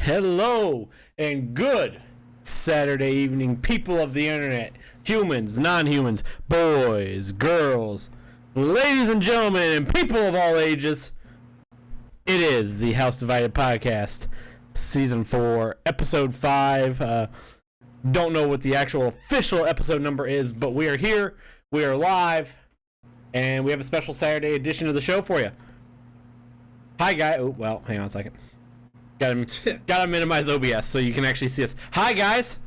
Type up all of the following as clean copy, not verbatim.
Hello and good Saturday evening, people of the internet, humans, non-humans, boys, girls, ladies and gentlemen, and people of all ages. It is the House Divided Podcast, Season 4, Episode 5. Don't know what the actual official episode number is, but we are here, we are live, and we have a special Saturday edition of the show for you. Hi, guy. Oh, well, hang on a second. Gotta minimize OBS so you can actually see us. Hi, guys.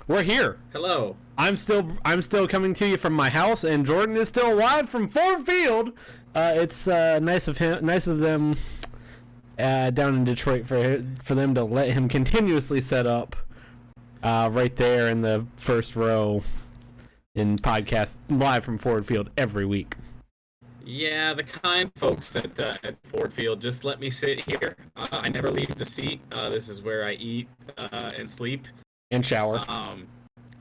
We're here. Hello. I'm still coming to you from my house, and Jordan is still live from Ford Field. It's nice of them down in Detroit for them to let him continuously set up right there in the first row in podcast live from Ford Field every week. Yeah, the kind folks at Ford Field just let me sit here. I never leave the seat. This is where I eat and sleep And shower.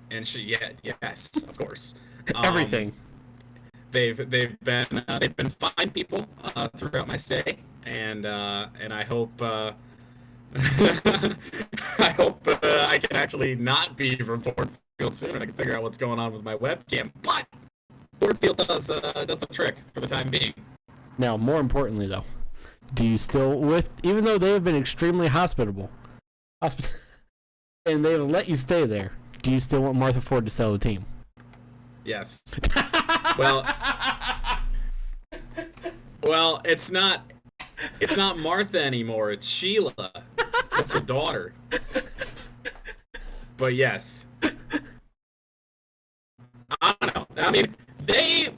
Yes, of course. Everything. They've been fine people throughout my stay, and I hope I hope I can actually not be from Ford Field soon. I can figure out what's going on with my webcam, but Ford Field does the trick for the time being. Now, more importantly, though, do you still, even though they have been extremely hospitable, and they've let you stay there, do you still want Martha Ford to sell the team? Yes. Well, it's not Martha anymore. It's Sheila. It's her daughter. But yes. I don't know. I mean, they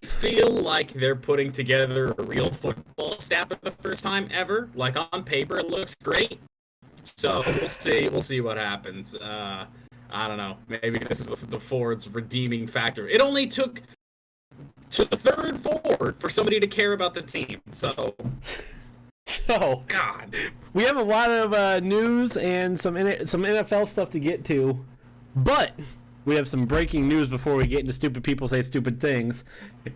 feel like they're putting together a real football staff for the first time ever. Like, on paper, it looks great. So we'll see what happens. I don't know. Maybe this is the Ford's redeeming factor. It only took to the third Ford for somebody to care about the team. So God, we have a lot of news and some NFL stuff to get to, but we have some breaking news before we get into Stupid People Say Stupid Things.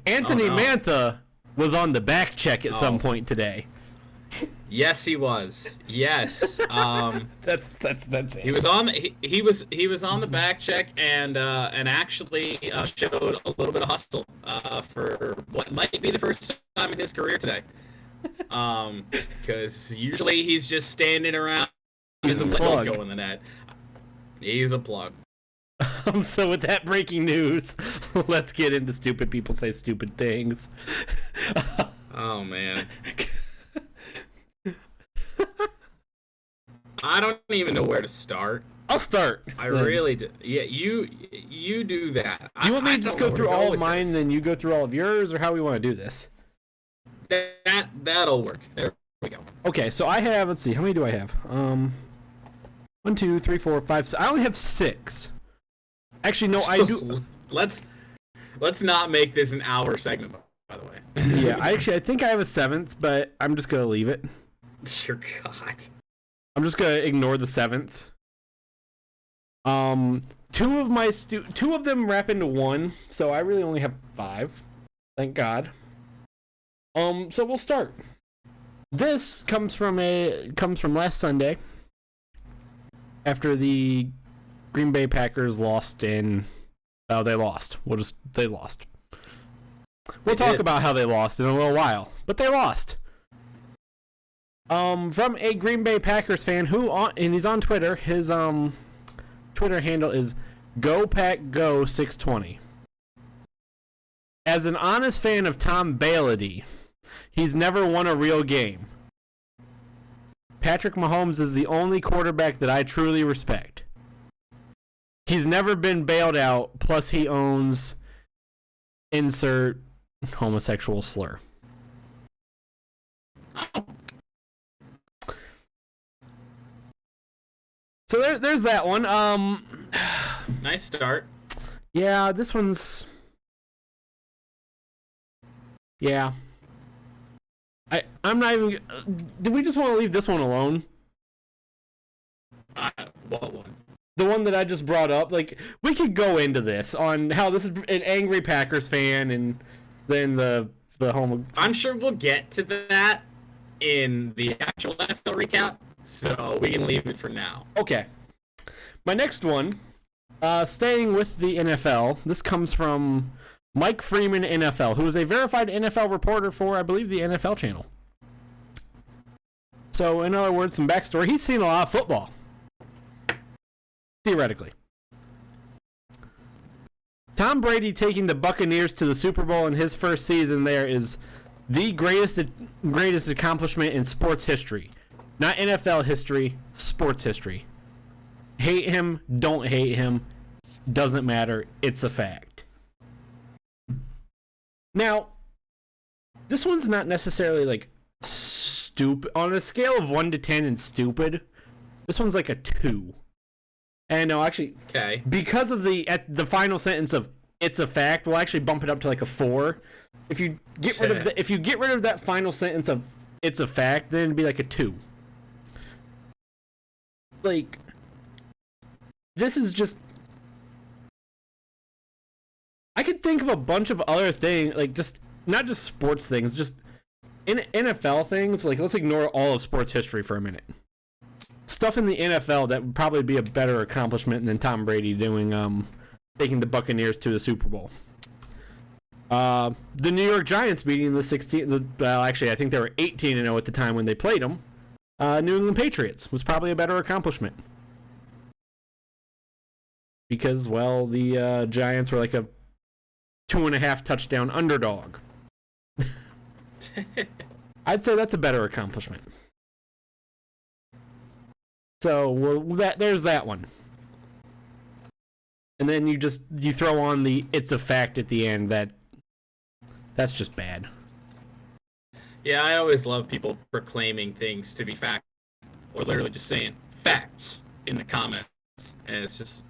Anthony Mantha was on the back check at some point today. Yes, he was. Yes. That's it. He was on the back check and actually showed a little bit of hustle for what might be the first time in his career today. Because usually he's just standing around. He's a plug. Go in the net. He's a plug. So with that breaking news, let's get into Stupid People Say Stupid Things. Oh, man. I don't even know where to start. I'll start. I really do. Yeah, you do that. You want me to just go through all of mine, and then you go through all of yours, or how we want to do this? That'll work. There we go. Okay, so I have, let's see, how many do I have? 1, 2, 3, 4, 5, 6. I only have 6. Actually, no, I do. Let's not make this an hour segment, by the way. Yeah, I think I have a 7th, but I'm just gonna leave it. Dear God. I'm just gonna ignore the 7th. Two of them wrap into one, so I really only have 5. Thank God. So we'll start. This comes from last Sunday, after the Green Bay Packers lost in. Oh, they lost. They lost. We'll talk about how they lost in a little while, but they lost. From a Green Bay Packers fan and he's on Twitter. His Twitter handle is GoPackGo620. As an honest fan of Tom Brady, he's never won a real game. Patrick Mahomes is the only quarterback that I truly respect. He's never been bailed out, plus he owns insert homosexual slur. So there's that one. Nice start. Yeah, this one's. Yeah. I'm not even. Do we just want to leave this one alone? What one? The one that I just brought up. Like, we could go into this on how this is an angry Packers fan, and then the homo. I'm sure we'll get to that in the actual NFL recap. so we can leave it for now. Okay. My next one, staying with the NFL, this comes from Mike Freeman NFL, who is a verified NFL reporter for, I believe, the NFL channel. So, in other words, some backstory. He's seen a lot of football. Theoretically. Tom Brady taking the Buccaneers to the Super Bowl in his first season there is the greatest accomplishment in sports history. Not NFL history, sports history. Hate him, don't hate him, doesn't matter, it's a fact. Now, this one's not necessarily like stupid. On a scale of 1 to 10 and stupid, this one's like a 2. And no, actually, Okay. because of the final sentence of "it's a fact," we'll actually bump it up to like a 4. If you get rid of that final sentence of "it's a fact," then it'd be like a 2. Like, this is just. I could think of a bunch of other things, like just not just sports things, just in NFL things. Like, let's ignore all of sports history for a minute. Stuff in the NFL that would probably be a better accomplishment than Tom Brady doing, taking the Buccaneers to the Super Bowl. The New York Giants beating well, actually, I think they were 18-0 at the time when they played them. New England Patriots was probably a better accomplishment. Because, well, the Giants were like a 2.5 touchdown underdog. I'd say that's a better accomplishment. So, well, there's that one. And then you throw on the "it's a fact" at the end. That's just bad. Yeah, I always love people proclaiming things to be fact, or literally just saying facts in the comments. And it's just,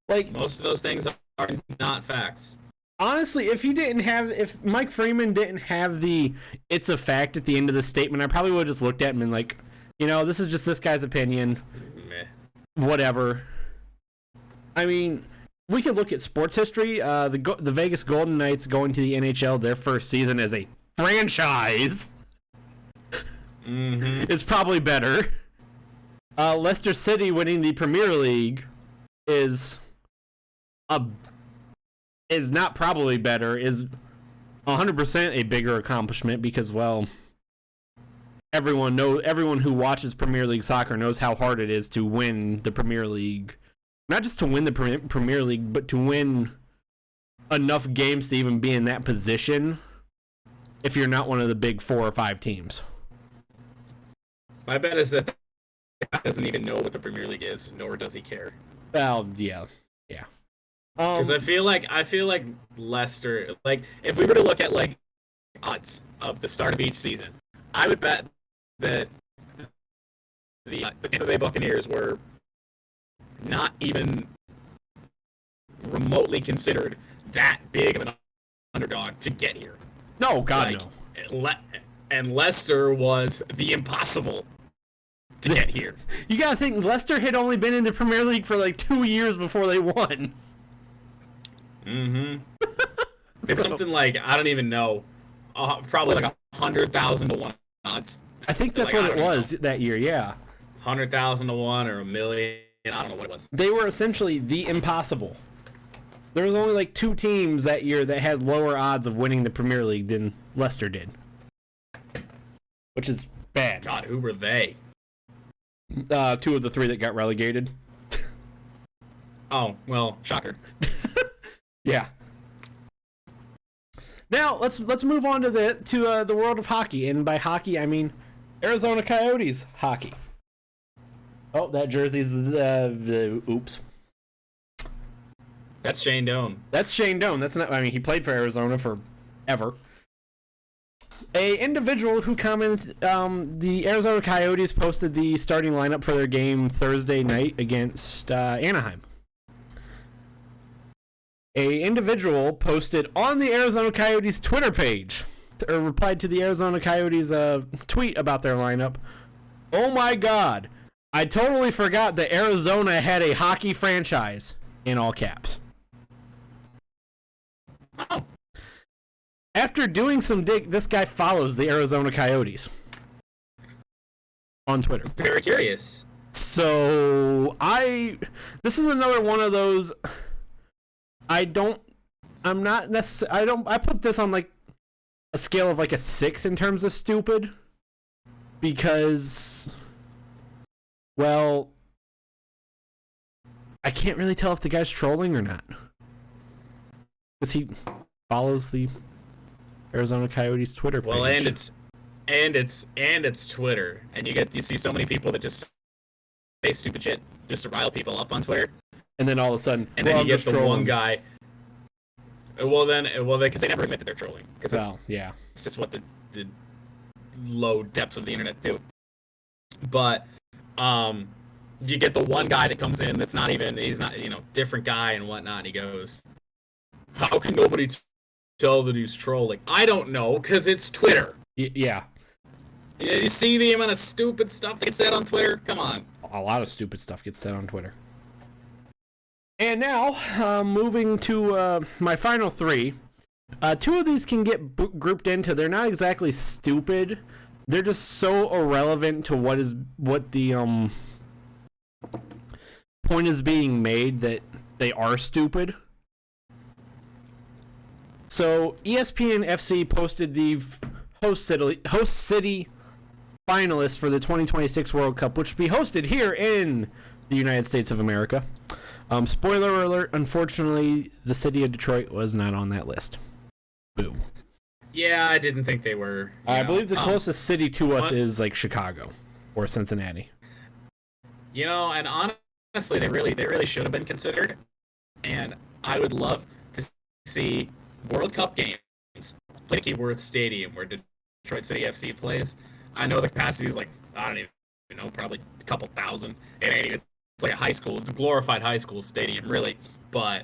like, most of those things are not facts. Honestly, if Mike Freeman didn't have the "it's a fact" at the end of the statement, I probably would have just looked at him and like, this is just this guy's opinion. Meh. Whatever. I mean, we could look at sports history. The Vegas Golden Knights going to the NHL their first season as a franchise is probably better. Leicester City winning the Premier League is not probably better, is 100% a bigger accomplishment because, well, everyone who watches Premier League soccer knows how hard it is to win the Premier League. Not just to win the Premier League, but to win enough games to even be in that position if you're not one of the big 4 or 5 teams. My bet is that he doesn't even know what the Premier League is, nor does he care. Well, yeah. Because I feel like Leicester, like, if we were to look at like odds of the start of each season, I would bet that the Tampa Bay Buccaneers were not even remotely considered that big of an underdog to get here. No, God, no. And Leicester was the impossible to get here. You gotta think, Leicester had only been in the Premier League for like 2 years before they won. It's something like, I don't even know, probably like 100,000 to 1 odds. I think that's what it was that year, yeah. 100,000 to 1 or 1 million, I don't know what it was. They were essentially the impossible. There was only like 2 teams that year that had lower odds of winning the Premier League than Leicester did. Which is bad. God, who were they? 2 of the 3 that got relegated. Oh, well, shocker. Yeah. Now let's move on to the world of hockey, and by hockey I mean Arizona Coyotes hockey. Oh, that jersey's the oops. That's Shane Doan. That's Shane Doan. That's not. I mean, he played for Arizona forever. A individual who commented, the Arizona Coyotes posted the starting lineup for their game Thursday night against Anaheim. A individual posted on the Arizona Coyotes Twitter page, or replied to the Arizona Coyotes tweet about their lineup. "Oh my God, I totally forgot that Arizona had a hockey franchise," in all caps. Oh. After doing some this guy follows the Arizona Coyotes on Twitter. Very curious. So this is another one of those. I put this on like a scale of like a 6 in terms of stupid, because, well, I can't really tell if the guy's trolling or not, because he follows the Arizona Coyotes Twitter page. Well, and it's Twitter, and you see so many people that just say stupid shit just to rile people up on Twitter, and then all of a sudden, and then you get the one guy. Well, because they never admit that they're trolling. Well, yeah, it's just what the low depths of the internet do. But you get the one guy that comes in that's not even, he's not, different guy and whatnot, and he goes, how can nobody tell that he's trolling? I don't know, because it's Twitter. Yeah. You see the amount of stupid stuff that gets said on Twitter? Come on. A lot of stupid stuff gets said on Twitter. And now, moving to my final 3. 2 of these can get grouped into, they're not exactly stupid. They're just so irrelevant to what the point is being made that they are stupid. So ESPN FC posted the host city finalists for the 2026 World Cup, which will be hosted here in the United States of America. Spoiler alert, unfortunately, the city of Detroit was not on that list. Boom. Yeah, I didn't think they were. I believe the closest city to us is like Chicago or Cincinnati. And honestly, they really should have been considered. And I would love to see World Cup games played at Keyworth Stadium, where Detroit City FC plays. I know the capacity is like, I don't even know, probably a couple thousand. It's like a high school, it's a glorified high school stadium, really. But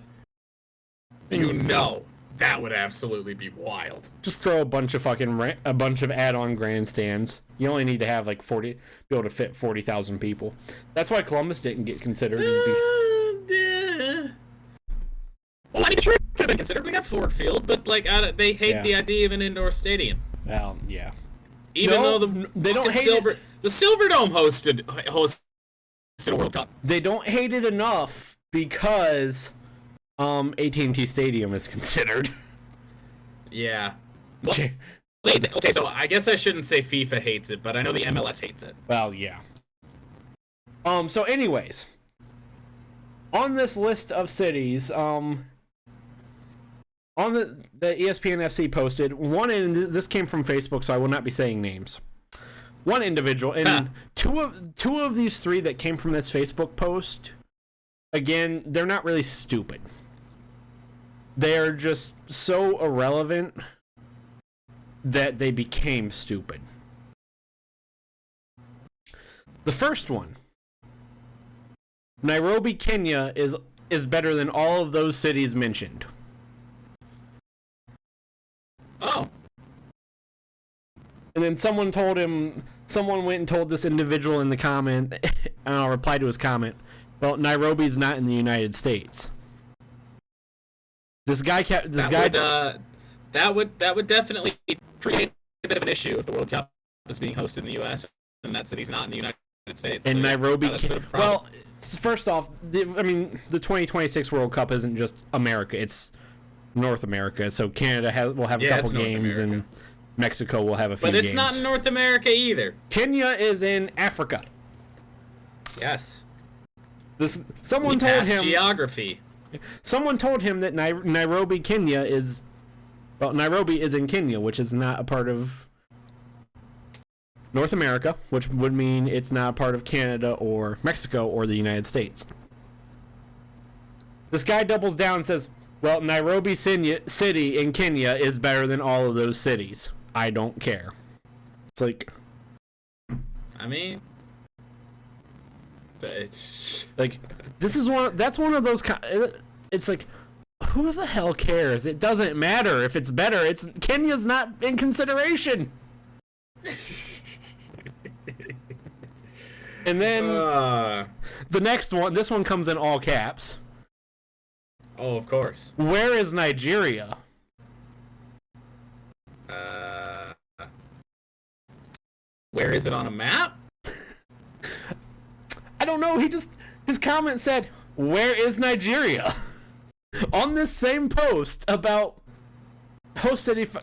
that would absolutely be wild. Just throw a bunch of add-on grandstands. You only need to have like be able to fit 40,000 people. That's why Columbus didn't get considered. Well, I mean, Detroit could have been considered. We got Ford Field, but they hate the idea of an indoor stadium. Well, yeah. Even though they don't hate the Silverdome hosted a World Cup. They don't hate it enough because AT&T Stadium is considered. Yeah. Well, okay, so I guess I shouldn't say FIFA hates it, but I know the MLS hates it. Well, yeah. So anyways, on this list of cities, on the ESPN FC posted one, and this came from Facebook, so I will not be saying names. One individual, and two of these 3 that came from this Facebook post, again, they're not really stupid. They're just so irrelevant that they became stupid. The first one, Nairobi, Kenya, is better than all of those cities mentioned. Oh. And then someone went and told this individual in the comment, and I'll reply to his comment, well, Nairobi's not in the United States. That would definitely create a bit of an issue if the World Cup is being hosted in the U.S. and that city's not in the United States. And Nairobi, well, first off, the 2026 World Cup isn't just America; it's North America. So Canada will have a couple games, and Mexico will have a few games. But it's not in North America either. Kenya is in Africa. Yes. Someone told him geography. Someone told him that Nairobi is in Kenya, which is not a part of North America, which would mean it's not a part of Canada or Mexico or the United States. This guy doubles down and says, well, Nairobi city in Kenya is better than all of those cities. I don't care. It's like, I mean, it's like, that's one of those, it's like, who the hell cares? It doesn't matter if it's better. Kenya's not in consideration. And then the next one, this one comes in all caps. Oh, of course. Where is Nigeria? Where is it on a map? don't know. His comment said, "Where is Nigeria?" on this same post about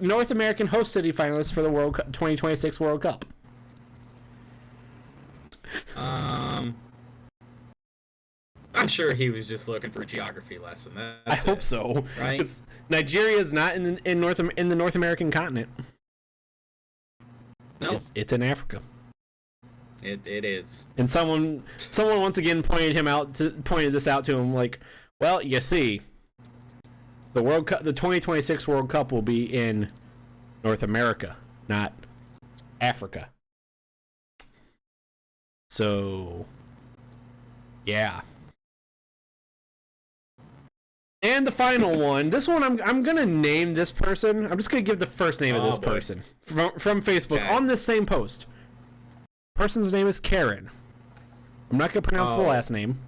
North American host city finalists for the 2026 World Cup. I'm sure he was just looking for a geography lesson. I hope so. Right? Because Nigeria is not in the North American continent. No, it's in Africa. It is. And someone once again pointed this out to him, like, well, you see, the World Cup, the 2026 World Cup will be in North America, not Africa. So, yeah. And the final one. This one, I'm gonna name this person. I'm just gonna give the first name of this person from Facebook on this same post. Person's name is Karen. I'm not gonna pronounce the last name.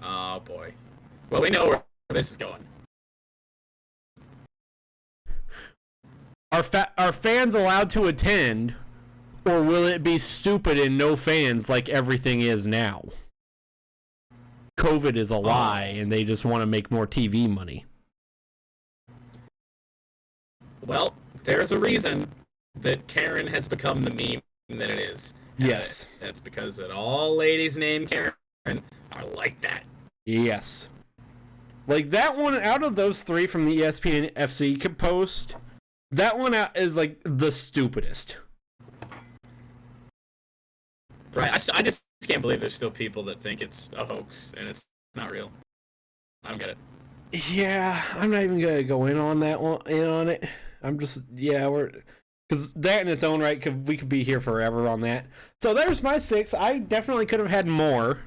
Oh boy. Well, we know where this is going. Are fans allowed to attend, or will it be stupid and no fans like everything is now? COVID is a lie, and they just want to make more TV money. Well, there's a reason that Karen has become the meme that it is. Yes. That's because that all ladies named Karen are like that. Yes. Like, that one, out of those three from the ESPN FC post, that one is, like, the stupidest. Right. I just can't believe there's still people that think it's a hoax and it's not real. I don't get it. Yeah, I'm not even gonna go in on that one. I'm just because that in its own right we could be here forever on that. So there's my 6. I definitely could have had more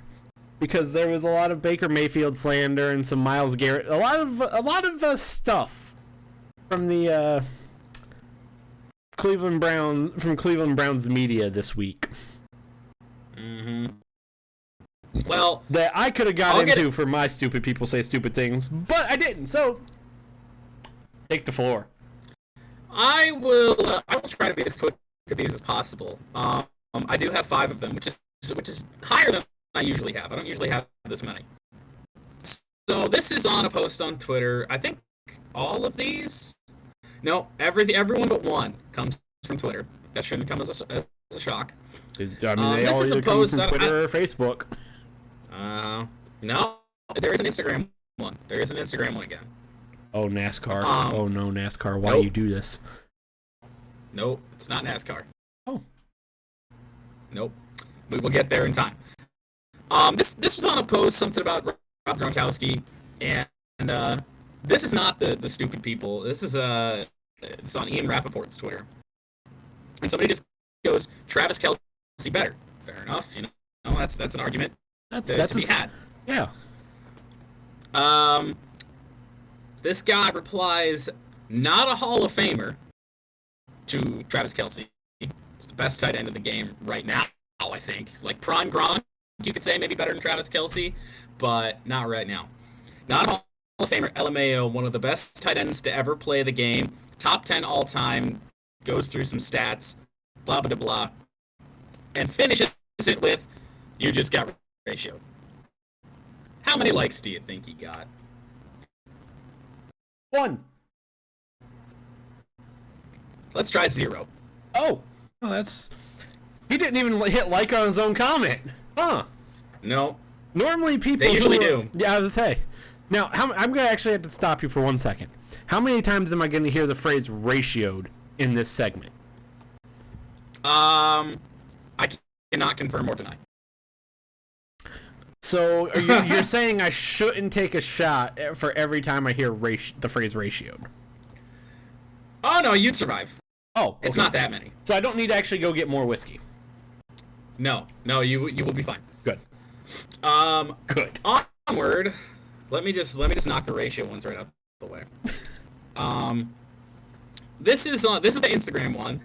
because there was a lot of Baker Mayfield slander and some Myles Garrett, a lot of stuff from the Cleveland Browns media this week. Mm-hmm. Well, that I could have got into for my stupid people say stupid things, but I didn't. So take the floor. I will try to be as quick at these as possible. I do have 5 of them, which is higher than I usually have. I don't usually have this many. So this is on a post on Twitter. I think all of these. No, everyone but one comes from Twitter. That shouldn't come as a shock. I mean, they all either come from Twitter or Facebook. No, there is an Instagram one. There is an Instagram one again. Oh, NASCAR. Oh, no, NASCAR. Why you do this? Nope, it's not NASCAR. Oh. Nope. We will get there in time. This was on a post, something about Rob Gronkowski, and this is not the stupid people. This is it's on Ian Rappaport's Twitter. And somebody just goes, Travis Kelce better. Fair enough. That's an argument that's to be had. Yeah. This guy replies, not a Hall of Famer, to Travis Kelce. He's the best tight end of the game right now, I think. Like prime Gronk, you could say maybe better than Travis Kelce, but not right now. Not a Hall of Famer, LMAO, one of the best tight ends to ever play the game. Top 10 all time, goes through some stats, blah, blah, blah, and finishes it with, you just got ratioed. How many likes do you think he got? 1. Let's try 0. Oh, that's... He didn't even hit like on his own comment. Huh. No. Normally people... They usually do. Yeah, I was going to say. Now, I'm going to actually have to stop you for 1 second. How many times am I going to hear the phrase ratioed in this segment? I cannot confirm or deny. So you're saying I shouldn't take a shot for every time I hear the phrase ratioed? Oh, no, you'd survive. Oh, okay. It's not that many. So I don't need to actually go get more whiskey? No, you will be fine. Good. Good. Onward. Let me just knock the ratio ones right out the way. This is the Instagram one.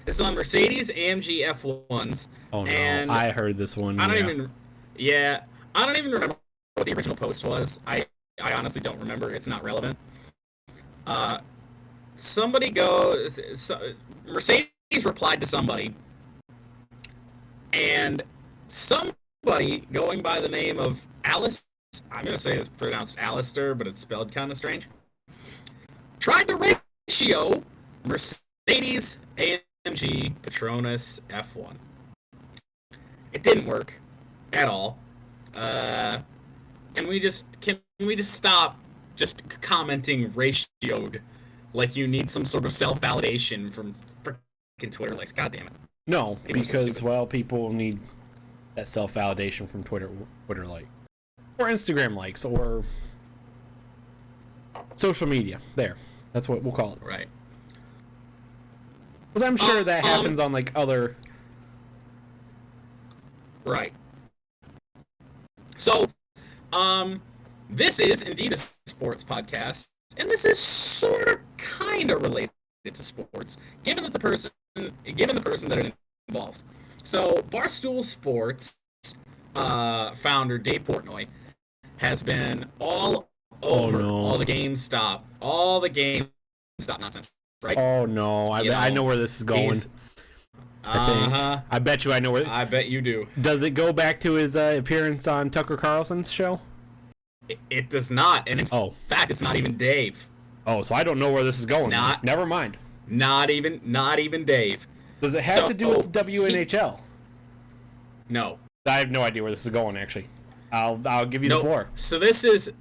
This is on Mercedes AMG F1s. Oh no, and I heard this one. I don't even remember what the original post was. I honestly don't remember. It's not relevant. Mercedes replied to somebody, and some somebody going by the name of Alice, I'm going to say it's pronounced Alistair, but it's spelled kind of strange, tried to ratio Mercedes AMG Petronas F1. It didn't work at all. Can we just stop just commenting ratioed like you need some sort of self-validation from freaking Twitter likes? God damn it. No, because people need that self-validation from Twitter like, or Instagram likes, or social media. There, that's what we'll call it. Right. Because I'm sure that happens on like other. Right. So, this is indeed a sports podcast, and this is sort of kind of related to sports, given the person that it involves. So, Barstool Sports founder Dave Portnoy has been all over all the GameStop nonsense, right? Oh no, I know where this is going. I bet you I know where. I bet you do. Does it go back to his appearance on Tucker Carlson's show? It does not, and in fact, it's not even Dave. Oh, so I don't know where this is going. Never mind. Not even Dave. Does it have to do with the WNHL? No. I have no idea where this is going. Actually, I'll give you the floor. So this is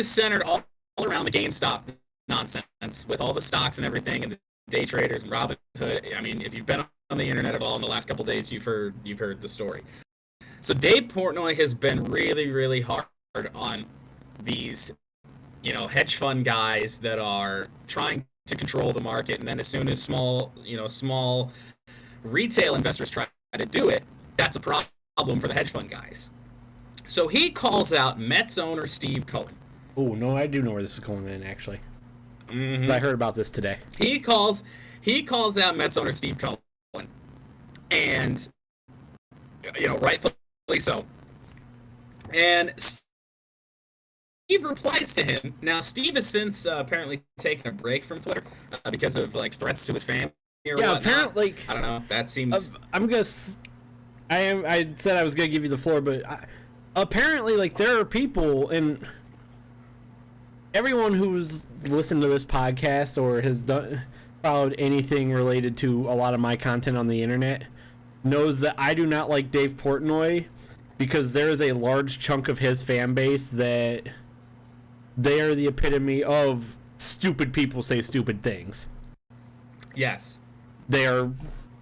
centered all around the GameStop nonsense with all the stocks and everything, and the day traders and Robinhood. I mean, if you've been on the internet at all in the last couple of days, you've heard the story. So Dave Portnoy has been really, really hard on these, hedge fund guys that are trying to control the market, and then as soon as small retail investors try to do it, that's a problem for the hedge fund guys. So he calls out Mets owner Steve Cohen. Oh no, I do know where this is going in actually. Mm-hmm. I heard about this today. He calls out Mets owner Steve Cohen, and rightfully so. And Steve replies to him. Now Steve has since apparently taken a break from Twitter because of threats to his family. Or whatnot. Apparently. I don't know. That seems. I said I was gonna give you the floor, but apparently, there are people, and everyone who's listened to this podcast or has followed anything related to a lot of my content on the internet knows that I do not like Dave Portnoy because there is a large chunk of his fan base that they are the epitome of stupid people say stupid things. Yes.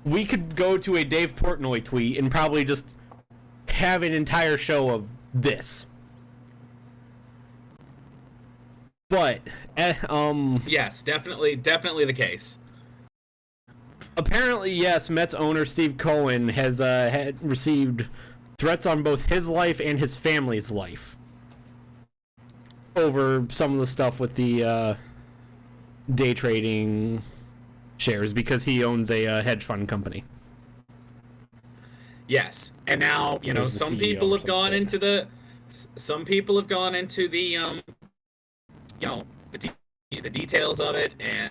We could go to a Dave Portnoy tweet and probably just have an entire show of this. But yes, definitely the case. Apparently, yes, Mets owner Steve Cohen has had received threats on both his life and his family's life over some of the stuff with the day trading shares because he owns a hedge fund company. Yes, and now some people have gone into the the details of it, and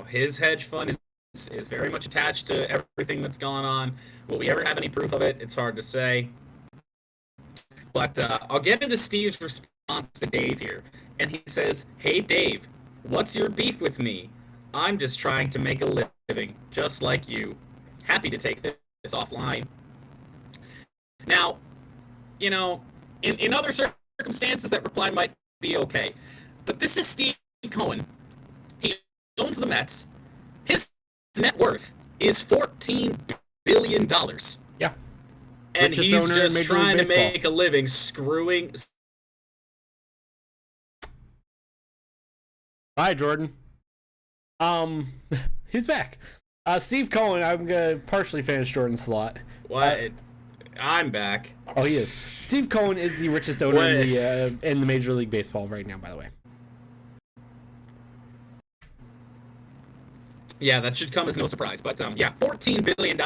his hedge fund is very much attached to everything that's gone on. Will we ever have any proof of it? It's hard to say. But I'll get into Steve's response to Dave here, and he says, "Hey Dave, what's your beef with me? I'm just trying to make a living, just like you. Happy to take this offline." Now, in other circumstances, that reply might be okay. But this is Steve Cohen. He owns the Mets. His net worth is $14 billion. Yeah. And he's just trying to make a living screwing. Hi, Jordan. He's back. Steve Cohen, I'm going to partially finish Jordan's thought. What? I'm back. Oh, he is. Steve Cohen is the richest owner in the Major League Baseball right now, by the way. Yeah, that should come as no surprise. But, $14 billion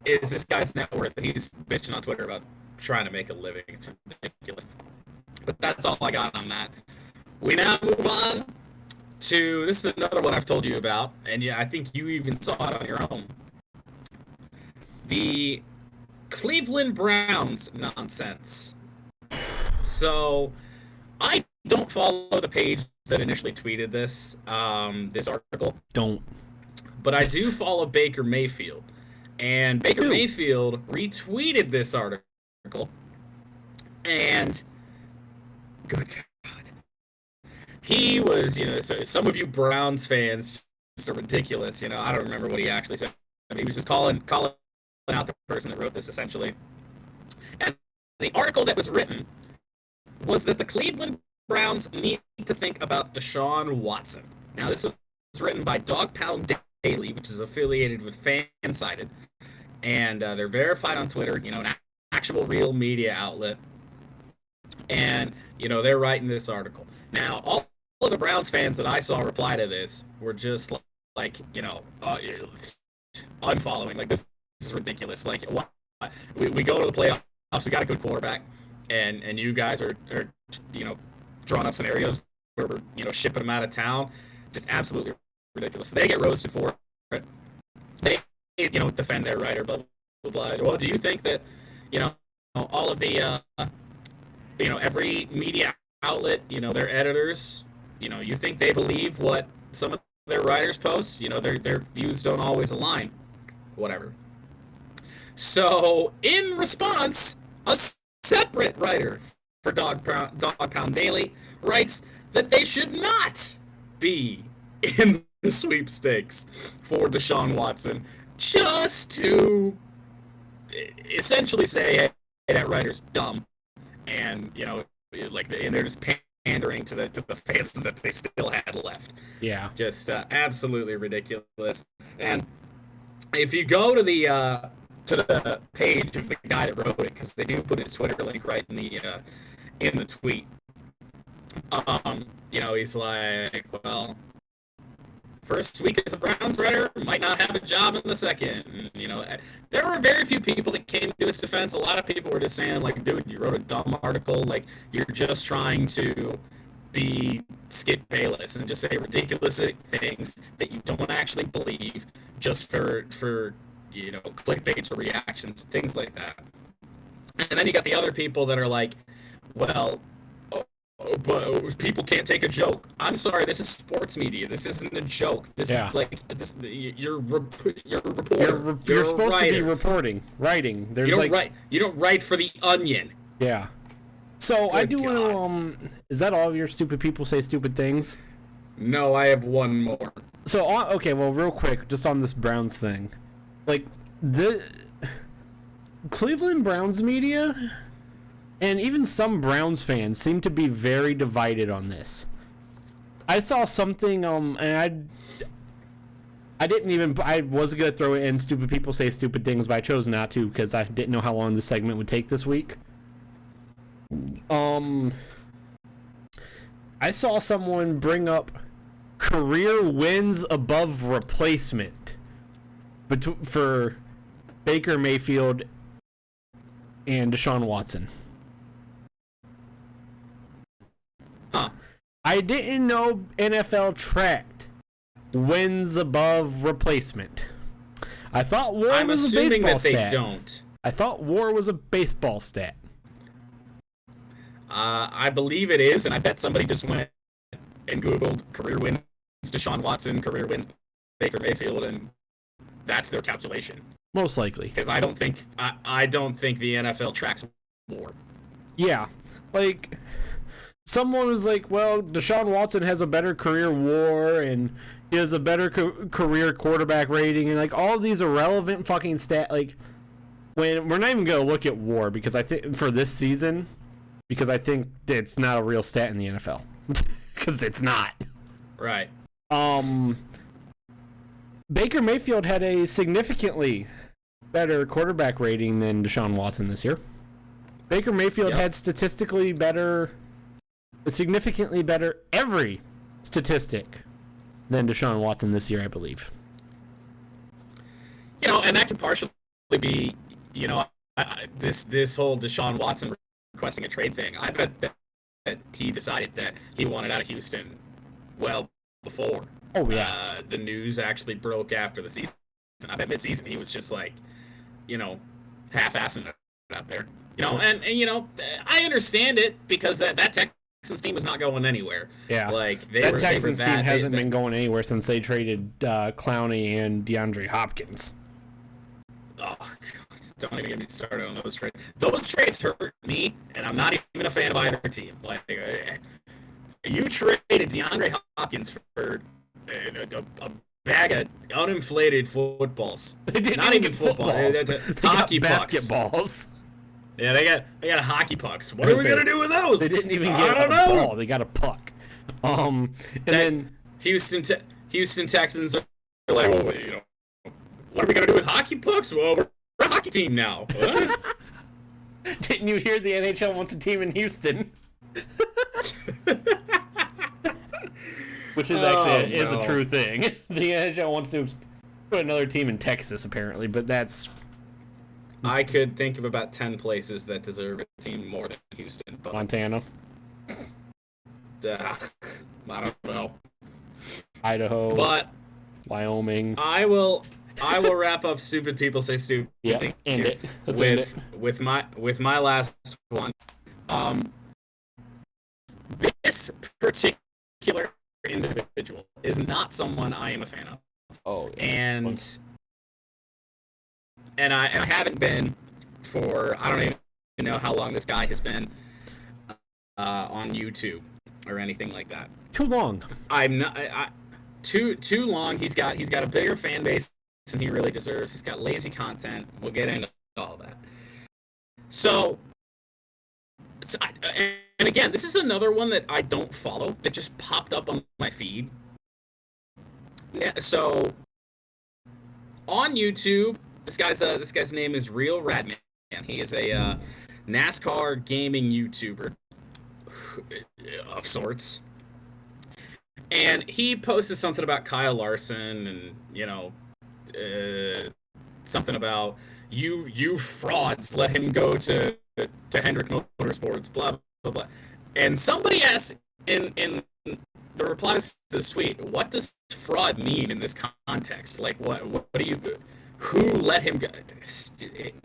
is this guy's net worth, and he's bitching on Twitter about trying to make a living. It's ridiculous. But that's all I got on that. We now move on to, this is another one I've told you about, and I think you even saw it on your own. The Cleveland Browns nonsense. So, I don't follow the page that initially tweeted this article. Don't. But I do follow Baker Mayfield. And Baker Mayfield retweeted this article. And good God. He was, so some of you Browns fans just are ridiculous. I don't remember what he actually said. He was just calling out the person that wrote this, essentially. And the article that was written was that the Cleveland Browns need to think about Deshaun Watson. Now, this was written by Dog Pound Daily, which is affiliated with Fansided, and they're verified on Twitter, an actual real media outlet. And, they're writing this article. Now, all of the Browns fans that I saw reply to this were just like, unfollowing. Like, this is ridiculous. Like, what? We go to the playoffs, we got a good quarterback, and you guys are drawing up scenarios where we're, shipping them out of town. Just absolutely ridiculous. They get roasted for it. They, defend their writer, blah, blah, blah. Well, do you think that, all of the, every media outlet, their editors, you think they believe what some of their writers post? Their views don't always align. Whatever. So, in response, a separate writer for Dog Pound Daily writes that they should not be in the sweepstakes for Deshaun Watson, just to essentially say, hey, that writer's dumb, and and they're just pandering to the fans that they still had left. Yeah, just absolutely ridiculous. And if you go to the page of the guy that wrote it, because they do put his Twitter link right in the tweet. He's like, well, first week as a Browns writer, might not have a job in the second. There were very few people that came to his defense. A lot of people were just saying, like, dude, you wrote a dumb article. Like, you're just trying to be Skip Bayless and just say ridiculous things that you don't actually believe just for clickbaits or reactions, things like that. And then you got the other people that are like, well, but people can't take a joke. I'm sorry, this is sports media. This isn't a joke. This is like this. You're a reporter. You're supposed to be writing. There's You don't write for the Onion. Yeah. So I do want to. Is that all of your stupid people say stupid things? No, I have one more. So okay, well, real quick, just on this Browns thing, like the Cleveland Browns media. And even some Browns fans seem to be very divided on this. I saw something, and I wasn't going to throw it in stupid people say stupid things, but I chose not to because I didn't know how long this segment would take this week. I saw someone bring up career wins above replacement for Baker Mayfield and Deshaun Watson. Huh. I didn't know NFL tracked wins above replacement. I thought WAR was a baseball stat. I'm assuming that they don't. I thought WAR was a baseball stat. I believe it is, and I bet somebody just went and Googled career wins Deshaun Watson, career wins Baker Mayfield, and that's their calculation. Most likely. Because I don't think the NFL tracks WAR. Yeah. Like, someone was like, well, Deshaun Watson has a better career WAR, and he has a better career quarterback rating, and like all of these irrelevant fucking like, when we're not even gonna look at WAR because I think for this season, because I think it's not a real stat in the NFL because it's not. Right. Baker Mayfield had a significantly better quarterback rating than Deshaun Watson this year. Baker Mayfield had significantly better every statistic than Deshaun Watson this year, I believe. And that could partially be, this whole Deshaun Watson requesting a trade thing. I bet that he decided that he wanted out of Houston well before. Oh, yeah. The news actually broke after the season. I bet mid-season he was just like, half-assing it out there. You know, and you know, I understand it because that Texans team was not going anywhere. Yeah, like that Texans team hasn't been going anywhere since they traded Clowney and DeAndre Hopkins. Oh God, don't even get me started on those trades. Those trades hurt me, and I'm not even a fan of either team. Like, you traded DeAndre Hopkins for a bag of uninflated footballs. Not even football. Hockey pucks. Basketballs. Yeah, they got hockey pucks. What are we gonna do with those? They didn't even get a ball. They got a puck. And then Houston Texans are like, well, you know, what are we gonna do with hockey pucks? Well, we're a hockey team now. Didn't you hear the NHL wants a team in Houston? Which is actually a true thing. The NHL wants to put another team in Texas, apparently, but that's... I could think of about 10 places that deserve a team more than Houston. But, Montana. I don't know. Idaho. But Wyoming. I will wrap up Stupid People Say Stupid Things end it. with my last one. This particular individual is not someone I am a fan of. Oh, yeah. And I haven't been for, I don't even know how long this guy has been on YouTube or anything like that. Too long. I'm not too long. He's got a bigger fan base than he really deserves. He's got lazy content. We'll get into all that. So and again, this is another one that I don't follow that just popped up on my feed. Yeah, so on YouTube, this guy's name is Real Radman. He is a NASCAR gaming YouTuber of sorts. And he posted something about Kyle Larson and, you know, something about you frauds, let him go to Hendrick Motorsports, blah, blah, blah. And somebody asked in the reply to this tweet, what does fraud mean in this context? Like, what do you... Who let him go?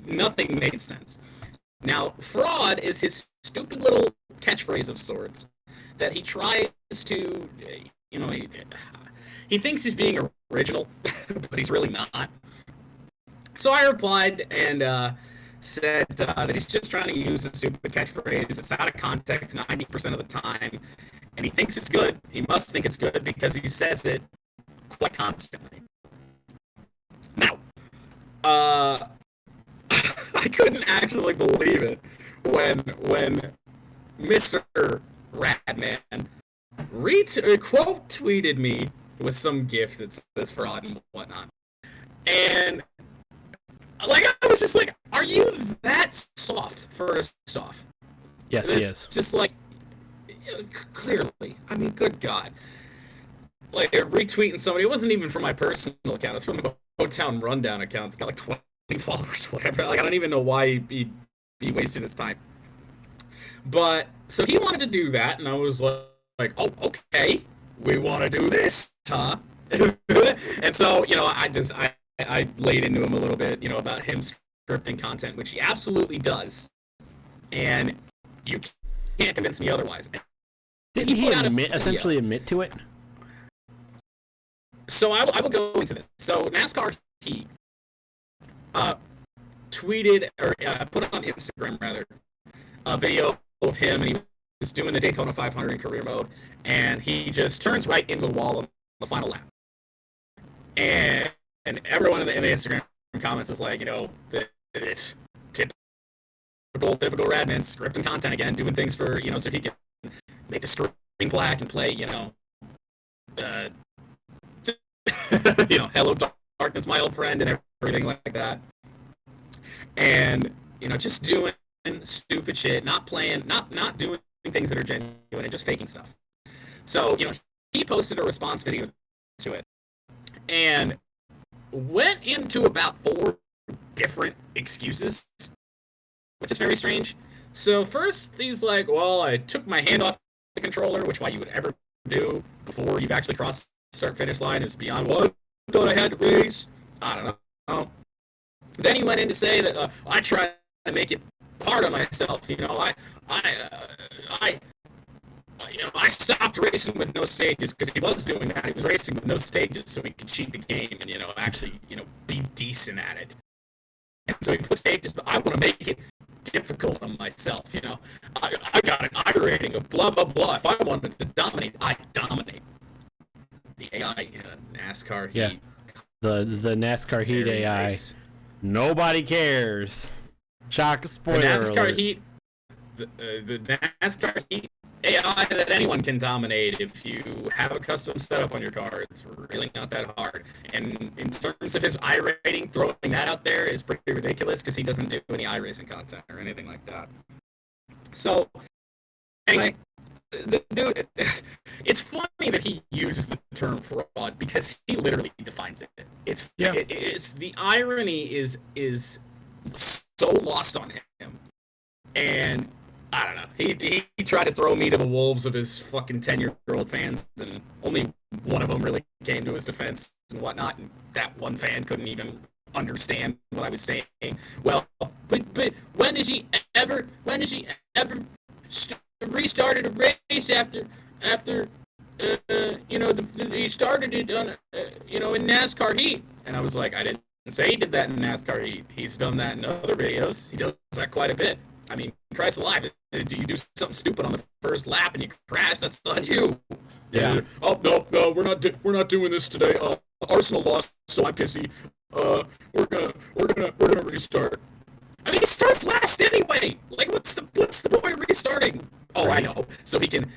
Nothing made sense. Now, fraud is his stupid little catchphrase of sorts that he tries to, you know, he thinks he's being original, but he's really not. So I replied and said that he's just trying to use a stupid catchphrase. It's out of context 90% of the time, and he thinks it's good. He must think it's good because he says it quite constantly. Now, I couldn't actually believe it when Mr. Radman quote tweeted me with some gift that says fraud and whatnot. And like, I was just like, are you that soft, first off? Yes, he is. Just like, clearly. I mean, good God. Like, retweeting somebody, it wasn't even from my personal account, it's from the Motown Rundown account. It's got like 20 followers, whatever. Like, I don't even know why he wasted his time. But, so he wanted to do that, and I was like, oh, okay, we want to do this, huh? And so, you know, I laid into him a little bit, you know, about him scripting content, which he absolutely does. And you can't convince me otherwise. Didn't he essentially admit to it? So I will go into this. So NASCAR Heat tweeted, or put on Instagram, rather, a video of him, and he was doing the Daytona 500 in career mode, and he just turns right into the wall on the final lap. And everyone in the Instagram comments is like, you know, it's typical Radman scripting content again, doing things for, you know, so he can make the screen black and play, you know, you know, Hello Darkness, my old friend, and everything like that. And, you know, just doing stupid shit, not doing things that are genuine and just faking stuff. So, you know, he posted a response video to it and went into about 4 different excuses, which is very strange. So first, he's like, well, I took my hand off the controller, which why you would ever do before you've actually crossed the start-finish line is beyond what I thought I had to race. I don't know. Then he went in to say that I try to make it hard on myself. You know, I stopped racing with no stages because he was doing that. He was racing with no stages so he could cheat the game and, actually, be decent at it. And so he put stages, but I want to make it difficult on myself, I got an I rating of blah, blah, blah. If I wanted to dominate, I dominate. The AI NASCAR Heat. Yeah. The NASCAR Heat AI. Nice. Nobody cares. Shock, spoiler The NASCAR alert. Heat, the NASCAR Heat AI that anyone can dominate if you have a custom setup on your car. It's really not that hard. And in terms of his iRating, throwing that out there is pretty ridiculous because he doesn't do any iRacing content or anything like that. So, anyway, dude, it's funny that he uses the term fraud because he literally defines it. It's the irony is so lost on him, and I don't know. He tried to throw me to the wolves of his fucking 10-year-old fans, and only one of them really came to his defense and whatnot. And that one fan couldn't even understand what I was saying. Well, but when did he ever restarted a race after he started it on in NASCAR Heat? And I was like, I didn't say he did that in NASCAR Heat. He's done that in other videos. He does that quite a bit. I mean, Christ alive, do you do something stupid on the first lap and you crash? That's on you. Yeah. Oh no, we're not doing this today. Arsenal lost, so I'm pissy. We're gonna restart. I mean, he starts last anyway. Like, what's the point of restarting? Oh, right. I know. So he can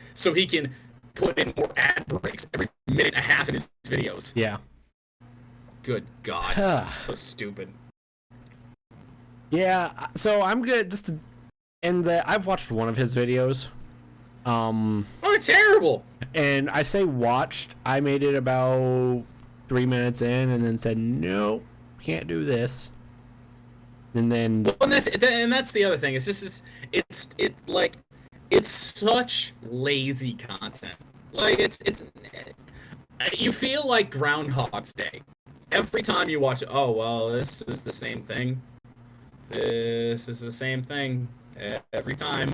put in more ad breaks every minute and a half in his videos. Yeah. Good God. So stupid. Yeah. So I'm good. Just to end that, I've watched one of his videos. Oh, it's terrible. And I say watched. I made it about 3 minutes in, and then said, "Nope, can't do this." And then, well, and that's the other thing. It's just it's such lazy content. Like it's you feel like Groundhog's Day every time you watch it. Oh well, this is the same thing. This is the same thing every time.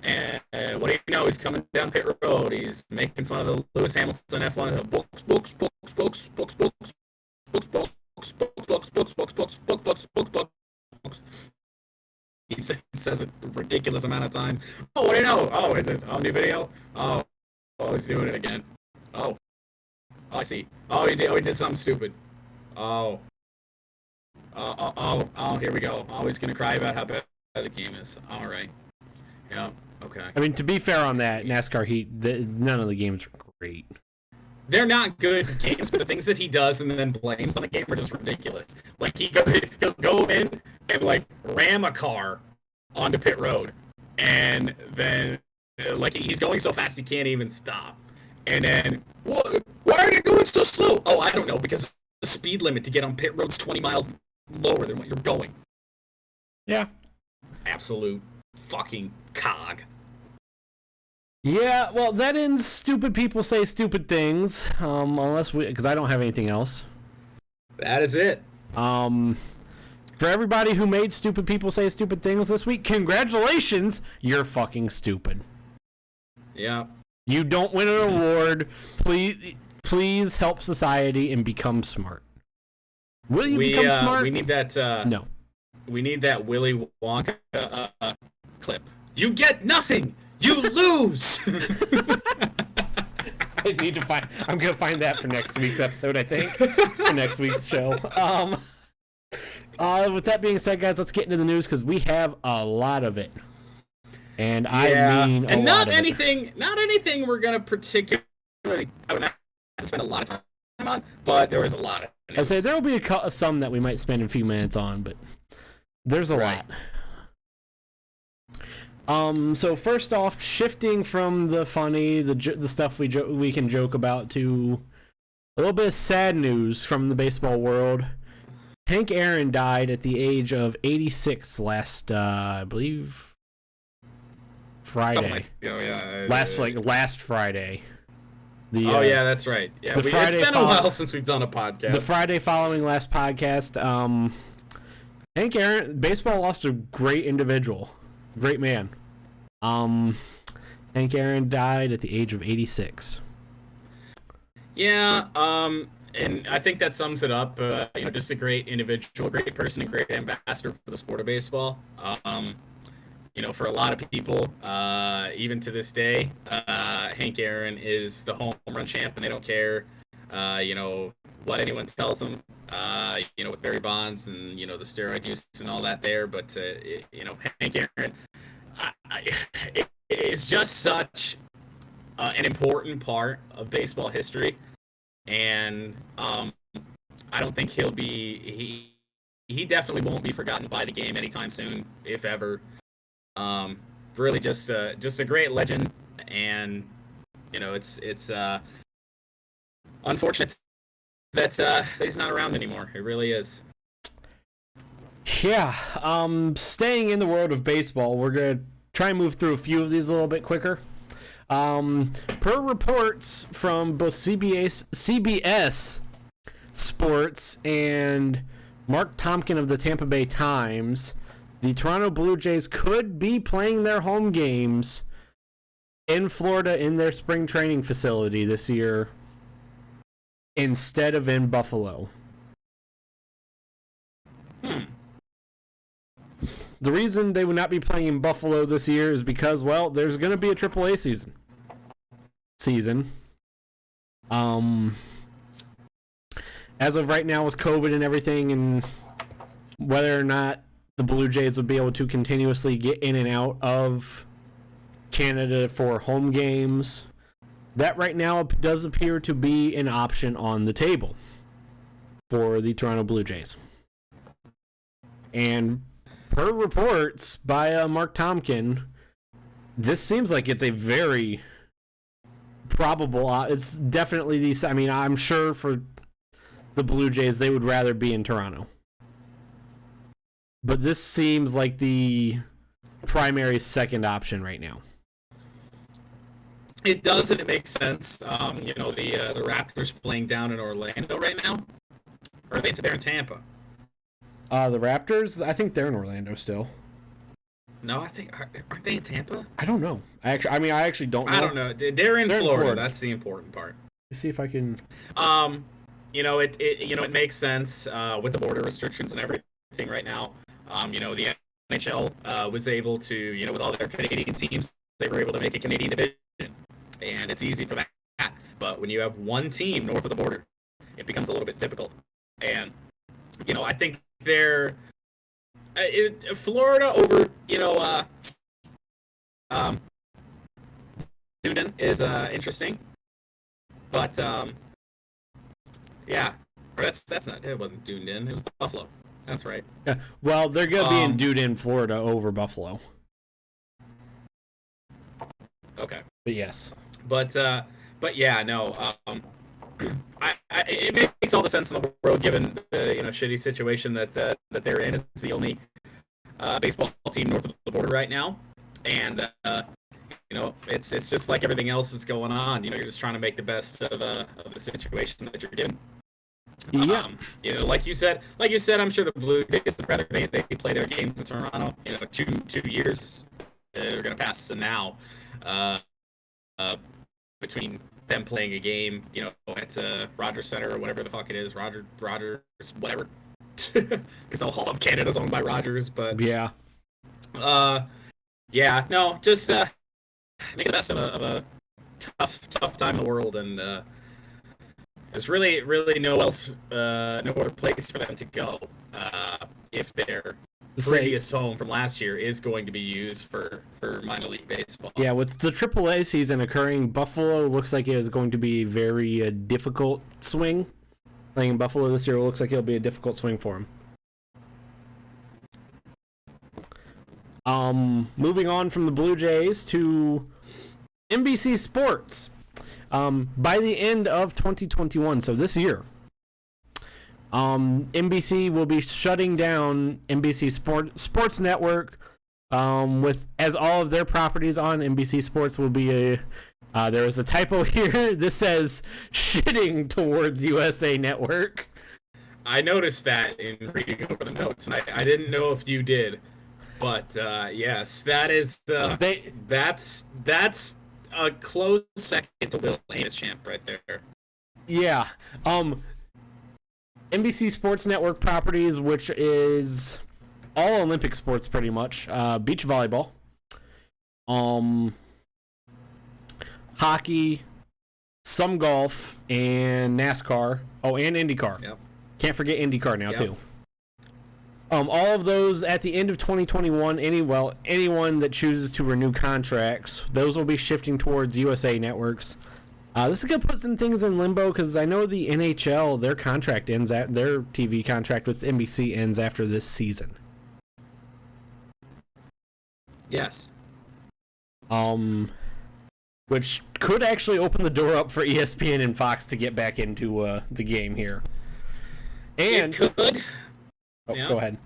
And what do you know? He's coming down pit road. He's making fun of the Lewis Hamilton F1. Books. He says it a ridiculous amount of time. Oh, what do you know? Oh, it's a new video. Oh, he's doing it again. Oh, I see. Oh, he did something stupid. Oh, here we go. Oh, he's gonna cry about how bad the game is. All right. Yeah. Okay. I mean, to be fair on that, NASCAR Heat, none of the games are great. They're not good games, but the things that he does and then blames on the game are just ridiculous. Like, he'll go in and, like, ram a car onto pit road, and then, like, he's going so fast he can't even stop. And then, why are you going so slow? Oh, I don't know, because the speed limit to get on pit road's 20 miles lower than what you're going. Yeah. Absolute fucking cog. Yeah, well, that ends Stupid People Say Stupid Things, because I don't have anything else. That is it. For everybody who made Stupid People Say Stupid Things this week, congratulations, you're fucking stupid. Yeah. You don't win an award. Please help society and become smart. Will you become smart? We need that. No. We need that Willy Wonka clip. You get nothing. You lose. I need to find. I'm gonna find that for next week's episode. I think for next week's show. With that being said, guys, let's get into the news because we have a lot of it, and I mean, and not anything we're gonna particularly. I would not spend a lot of time on, but there was a lot of news. I'd say there will be some that we might spend a few minutes on, but there's a lot. So first off, shifting from the funny, the stuff we can joke about to a little bit of sad news from the baseball world. Hank Aaron died at the age of 86 last, I believe, Friday. Last Friday. Yeah, that's right. Yeah, it's been a while since we've done a podcast. The Friday following last podcast. Hank Aaron, baseball lost a great individual, great man. Hank Aaron died at the age of 86. Yeah, and I think that sums it up. Just a great individual, great person, and great ambassador for the sport of baseball. For a lot of people, even to this day, Hank Aaron is the home run champ, and they don't care, what anyone tells them, with Barry Bonds and, the steroid use and all that there. But, Hank Aaron is just such an important part of baseball history. And I don't think he definitely won't be forgotten by the game anytime soon, if ever. Really just a great legend, and it's unfortunate that he's not around anymore. It really is. Yeah. Staying in the world of baseball, we're gonna try and move through a few of these a little bit quicker. Per reports from both CBS Sports and Mark Tompkin of the Tampa Bay Times, the Toronto Blue Jays could be playing their home games in Florida in their spring training facility this year instead of in Buffalo. The reason they would not be playing in Buffalo this year is because, well, there's going to be a AAA season. As of right now with COVID and everything, and whether or not the Blue Jays would be able to continuously get in and out of Canada for home games, that right now does appear to be an option on the table for the Toronto Blue Jays. And per reports by Mark Tompkin, this seems like it's a very probable. It's definitely these. I mean, I'm sure for the Blue Jays, they would rather be in Toronto. But this seems like the primary second option right now. It does, and it makes sense. The Raptors playing down in Orlando right now, or are they there in Tampa? The Raptors, I think they're in Orlando still. No, I think aren't they in Tampa? I don't know. I actually don't know. I don't know. They're in Florida. That's the important part. Let's see if I can. It makes sense with the border restrictions and everything right now. The NHL was able to, with all their Canadian teams, they were able to make a Canadian division, and it's easy for that. But when you have one team north of the border, it becomes a little bit difficult. And I think they're Florida over, Dunedin is interesting, but yeah, or that's not. It wasn't Dunedin. It was Buffalo. That's right. Yeah. Well, they're gonna be in Dunedin, Florida, over Buffalo. Okay. But yes. But yeah, no. It makes all the sense in the world given the shitty situation that they're in. It's the only baseball team north of the border right now, and it's just like everything else that's going on. You're just trying to make the best of the situation that you're given. Yeah. Like you said, I'm sure the Blue Jays would rather they play their games in Toronto. 2 years they're gonna pass now. Between them playing a game, at Rogers Center or whatever the fuck it is, Rogers, whatever, because all of Canada's owned by Rogers. But yeah, no, just make the best of a tough time in the world, and there's really no other place for them to go if their previous home from last year is going to be used for minor league baseball. Yeah, with the AAA season occurring, Buffalo looks like it is going to be a very difficult swing. Playing in Buffalo this year looks like it'll be a difficult swing for him. Moving on from the Blue Jays to NBC Sports. By the end of 2021, so this year, NBC will be shutting down NBC Sports Network, as all of their properties on NBC Sports will be there is a typo here. This says shitting towards USA Network. I noticed that in reading over the notes, and I didn't know if you did, but yes, that is that's a close second to Will Amos champ right there. Yeah. NBC Sports Network properties, which is all Olympic sports pretty much. Beach volleyball. Hockey, some golf, and NASCAR. Oh, and IndyCar. Yep. Can't forget IndyCar now too. All of those at the end of 2021. Anyone that chooses to renew contracts, those will be shifting towards USA Networks. This is gonna put some things in limbo because I know the NHL, their contract ends at their TV contract with NBC ends after this season. Yes. Which could actually open the door up for ESPN and Fox to get back into the game here. And it could. Oh, yeah. Go ahead.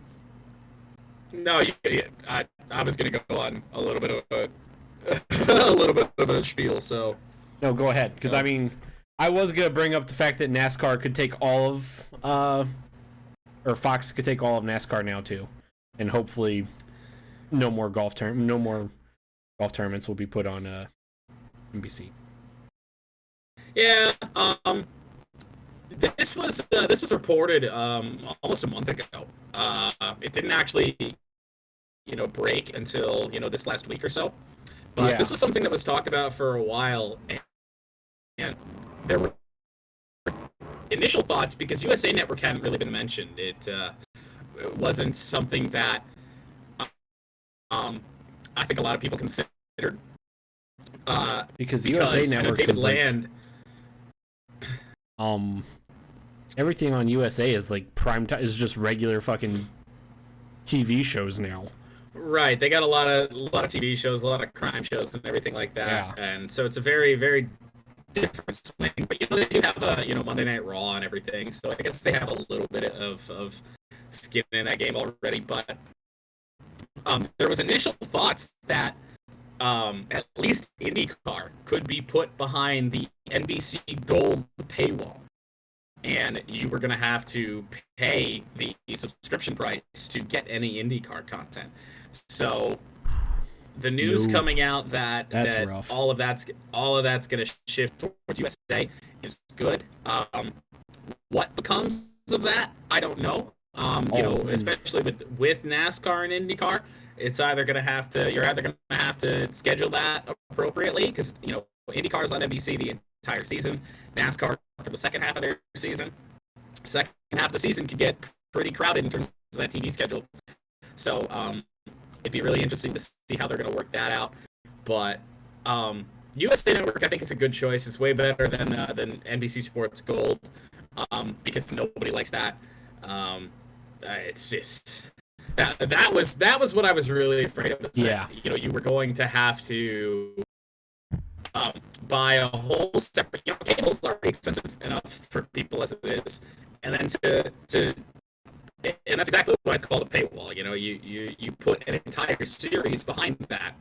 No, I was gonna go on a little bit of a little bit of a spiel. So no, go ahead, because I mean, I was gonna bring up the fact that NASCAR could take all of, or Fox could take all of NASCAR now too, and hopefully, no more golf tournaments will be put on NBC. Yeah. This was reported almost a month ago. It didn't actually, break until this last week or so. But this was something that was talked about for a while, and there were initial thoughts because USA Network hadn't really been mentioned. It wasn't something that I think a lot of people considered. Because USA Network David Land. Everything on USA is like prime time. Is just regular fucking TV shows now. Right, they got a lot of TV shows, a lot of crime shows, and everything like that. Yeah. And so it's a very, very different swing. But they do have Monday Night Raw and everything. So I guess they have a little bit of skin in that game already. But there was initial thoughts that at least IndyCar could be put behind the NBC Gold paywall. And you were going to have to pay the subscription price to get any IndyCar content. So the news coming out that all of that's going to shift towards USA is good. What becomes of that, I don't know. Especially with NASCAR and IndyCar, it's either going to have to you're either going to have to schedule that appropriately because IndyCar is on NBC the entire season. NASCAR for the second half of their season. Second half of the season could get pretty crowded in terms of that TV schedule. So it'd be really interesting to see how they're going to work that out. But USA Network, I think, is a good choice. It's way better than NBC Sports Gold because nobody likes that. It's just that was what I was really afraid of. Yeah, you were going to have to buy a whole separate. Cable's already expensive enough for people as it is, and then and that's exactly why it's called a paywall. You put an entire series behind that,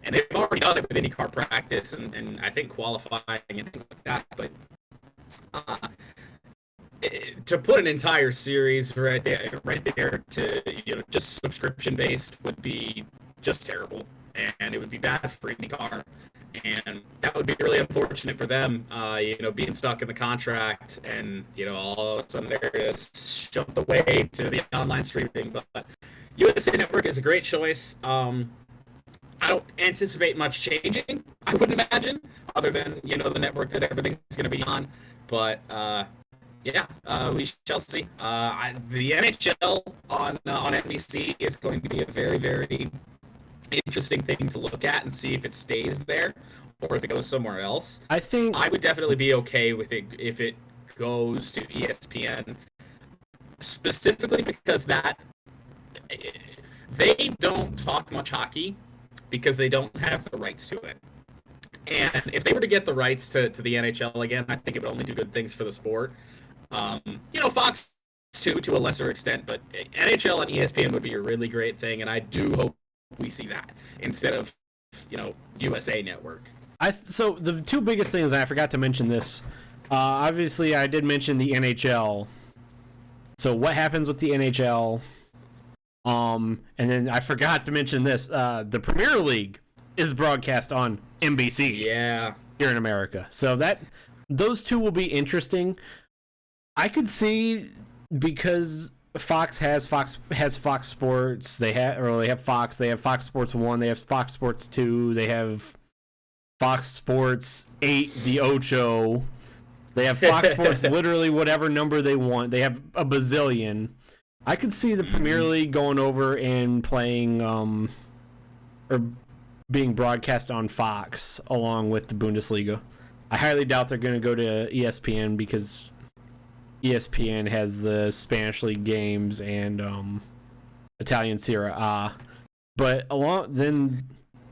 and they've already done it with IndyCar practice and I think qualifying and things like that. But to put an entire series right there to just subscription based would be just terrible, and it would be bad for IndyCar, and that would be really unfortunate for them. Being stuck in the contract, and all of a sudden they're just shoved away to the online streaming. But USA Network is a great choice. I don't anticipate much changing, I wouldn't imagine, other than the network that everything's going to be on. But we shall see. The NHL on NBC is going to be a very, very interesting thing to look at and see if it stays there or if it goes somewhere else. I think I would definitely be okay with it if it goes to ESPN, specifically because they don't talk much hockey because they don't have the rights to it. And if they were to get the rights to the NHL again, I think it would only do good things for the sport. Fox too, to a lesser extent, but NHL and ESPN would be a really great thing, and I do hope we see that instead of USA Network. So the two biggest things, and I forgot to mention this, obviously I did mention the NHL So what happens with the NHL? And then I forgot to mention this: the Premier League is broadcast on NBC. Yeah. Here in America, so those two will be interesting. I could see, because Fox has Fox Sports. They have Fox. They have Fox Sports 1. They have Fox Sports 2. They have Fox Sports 8, the Ocho. They have Fox Sports literally whatever number they want. They have a bazillion. I could see the Premier League going over and playing or being broadcast on Fox along with the Bundesliga. I highly doubt they're going to go to ESPN, because ESPN has the Spanish League games and Italian Serie A. But then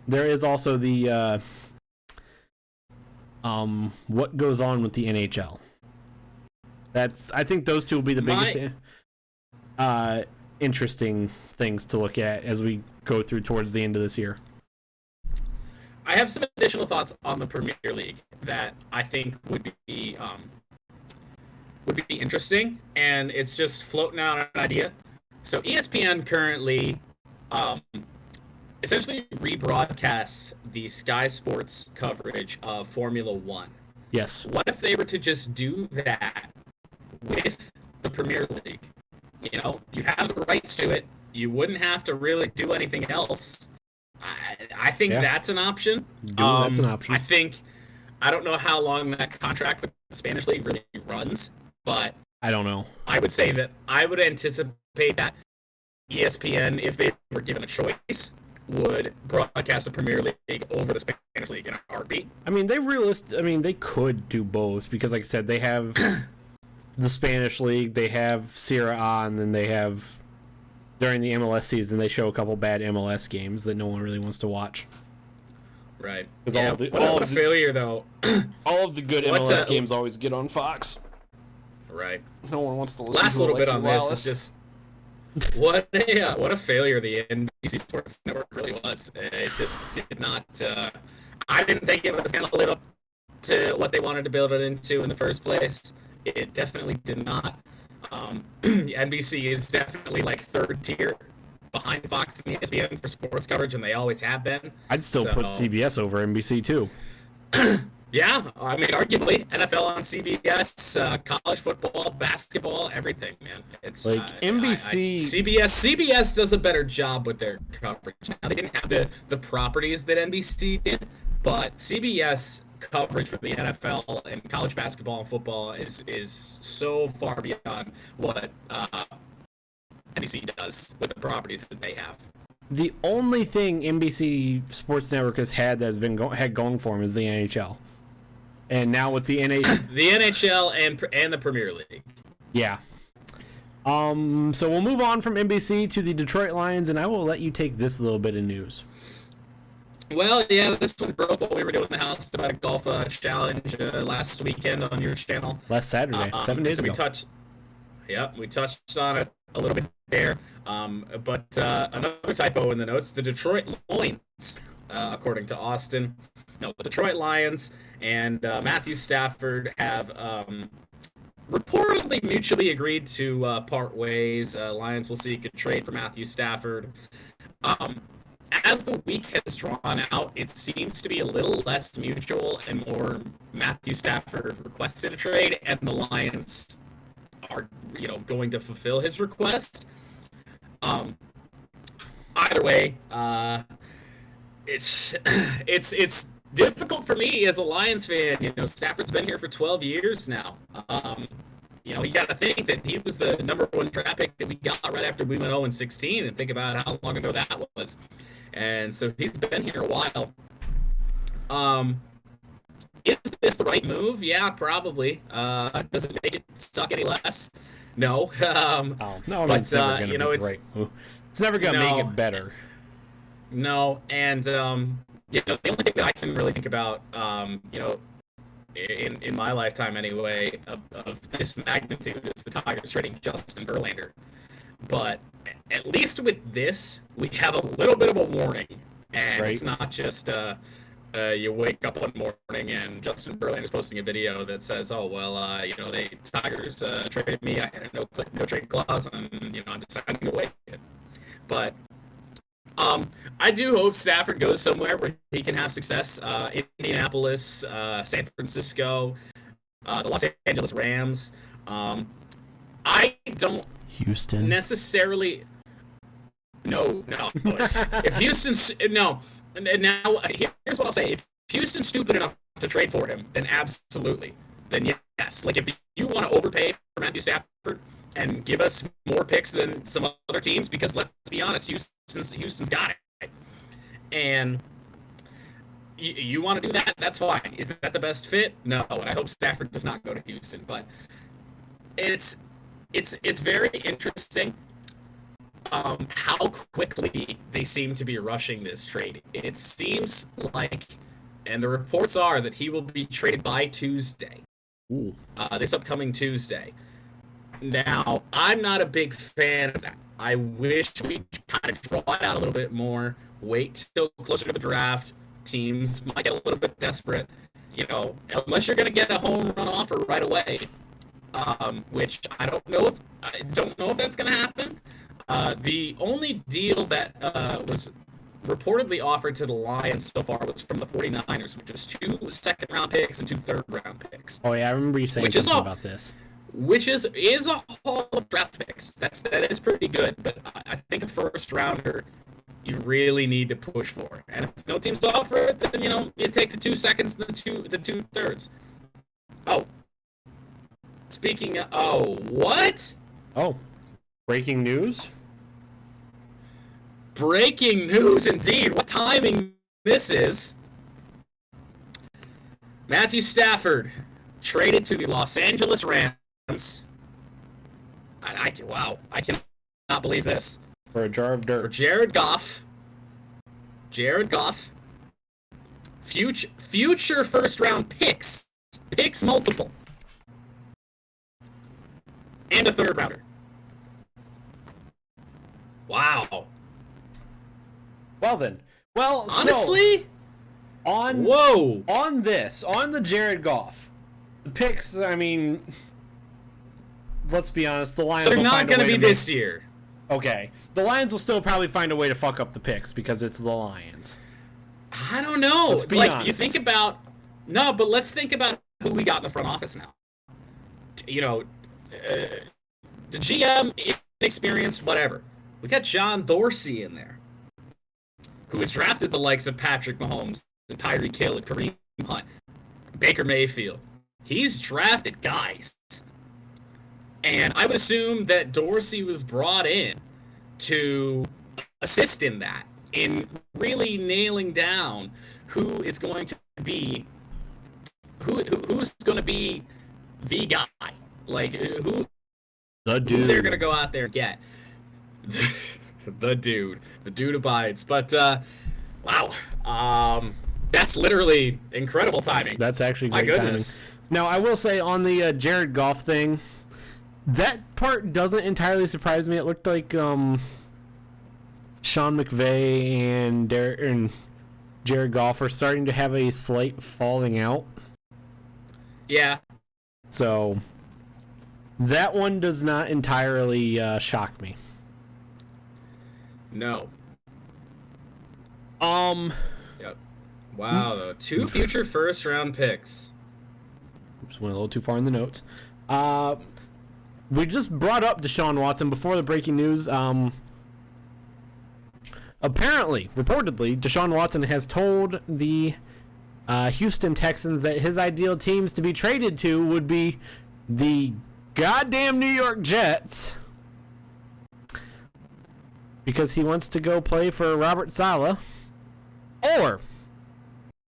there is also the what goes on with the NHL. I think those two will be the biggest interesting things to look at as we go through towards the end of this year. I have some additional thoughts on the Premier League that I think would be interesting, and it's just floating out an idea. So ESPN currently essentially rebroadcasts the Sky Sports coverage of Formula One. Yes. What if they were to just do that with the Premier League? You know, you have the rights to it. You wouldn't have to really do anything else. I think that's an option. That's an option. I don't know how long that contract with the Spanish League really runs, but I don't know. I would say that I would anticipate that ESPN, if they were given a choice, would broadcast the Premier League over the Spanish League in a heartbeat. I mean, they could do both, because, like I said, they have the Spanish League, they have Serie A, and then they have, during the MLS season, they show a couple bad MLS games that no one really wants to watch. Right. Yeah, what a failure, though. All of the good MLS games always get on Fox. Right. No one wants to listen Last to little bit Alexi on Lalas. this is just what a failure the NBC Sports Network really was. It just did not. I didn't think it was going to live up to what they wanted to build it into in the first place. It definitely did not. NBC is definitely like third tier behind Fox and ESPN for sports coverage, and they always have been. I'd still put CBS over NBC too. Yeah, I mean, arguably NFL on CBS, college football, basketball, everything, man. It's like NBC. CBS does a better job with their coverage. Now, they didn't have the properties that NBC did, but CBS coverage for the NFL and college basketball and football is so far beyond what NBC does with the properties that they have. The only thing NBC Sports Network has had that has been had going for them is the NHL. And now with the NHL, the NHL and the Premier League. Yeah. So we'll move on from NBC to the Detroit Lions, and I will let you take this little bit of news. Well, yeah, this one broke while we were doing the House about a golf challenge last weekend on your channel. Last Saturday, 7 days ago. We touched on it a little bit there. But another typo in the notes: the Detroit Lions, according to Austin. No, the Detroit Lions and Matthew Stafford have reportedly mutually agreed to part ways. Lions will seek a trade for Matthew Stafford. As the week has drawn out, it seems to be a little less mutual and more Matthew Stafford requested a trade, and the Lions are, going to fulfill his request. Either way, it's difficult for me as a Lions fan. Stafford's been here for 12 years now. You got to think that he was the number one draft pick that we got right after we went 0-16, and think about how long ago that was. And so he's been here a while. Is this the right move? Yeah, probably. Does it make it suck any less? No. No, it's never going to be the right move. It's never going to make it better. No, and the only thing that I can really think about, in my lifetime anyway, of this magnitude is the Tigers trading Justin Verlander. But at least with this, we have a little bit of a warning, and It's not just you wake up one morning and Justin Verlander's posting a video that says, "Oh well, they Tigers traded me. I had a no trade clause, and I'm deciding to wait." But I do hope Stafford goes somewhere where he can have success. Indianapolis, San Francisco, the Los Angeles Rams. I don't Houston. necessarily. No. If Houston's no, and now here's what I'll say: if Houston's stupid enough to trade for him, then absolutely, then yes. Like if you want to overpay for Matthew Stafford and give us more picks than some other teams, because let's be honest, Houston's got it, and you want to do that, that's fine. Is that the best fit? No, and I hope Stafford does not go to Houston, but it's very interesting how quickly they seem to be rushing this trade. It seems like, and the reports are that he will be traded by Tuesday, this upcoming Tuesday. Now, I'm not a big fan of that. I wish we kind of draw it out a little bit more, wait till closer to the draft. Teams might get a little bit desperate, unless you're going to get a home run offer right away, which I don't know if that's going to happen. The only deal that was reportedly offered to the Lions so far was from the 49ers, which was 2 second-round picks and 2 third-round picks. Oh yeah, I remember you saying something about this. Which is a haul of draft picks. That is pretty good, but I think a first rounder you really need to push for. And if no teams offer it, then you take the 2 seconds and the two thirds. Oh. Speaking of what? Oh. Breaking news? Breaking news indeed. What timing this is. Matthew Stafford traded to the Los Angeles Rams. Wow, I cannot believe this. For a jar of dirt. For Jared Goff. Future first round picks. Picks multiple. And a third rounder. Wow. Well then. Well, honestly, so, on the Jared Goff, the picks, I mean, let's be honest, the Lions. So they're not going to be this year. Okay, the Lions will still probably find a way to fuck up the picks because it's the Lions. I don't know. Let's be honest. You think about but let's think about who we got in the front office now. The GM, inexperienced, whatever. We got John Dorsey in there, who has drafted the likes of Patrick Mahomes, and Tyreek Hill, and Kareem Hunt, Baker Mayfield. He's drafted guys. And I would assume that Dorsey was brought in to assist in that, in really nailing down who's going to be the guy. Like, who they're going to go out there and get. The dude abides. But wow, that's literally incredible timing. That's actually great timing. Now I will say on the Jared Goff thing, that part doesn't entirely surprise me. It looked like Sean McVay and Jared Goff are starting to have a slight falling out. Yeah. So that one does not entirely shock me. No. Yep. Wow, though. 2 future first round picks. Just went a little too far in the notes. We just brought up Deshaun Watson before the breaking news. Apparently, reportedly, Deshaun Watson has told the Houston Texans that his ideal teams to be traded to would be the goddamn New York Jets, because he wants to go play for Robert Saleh, or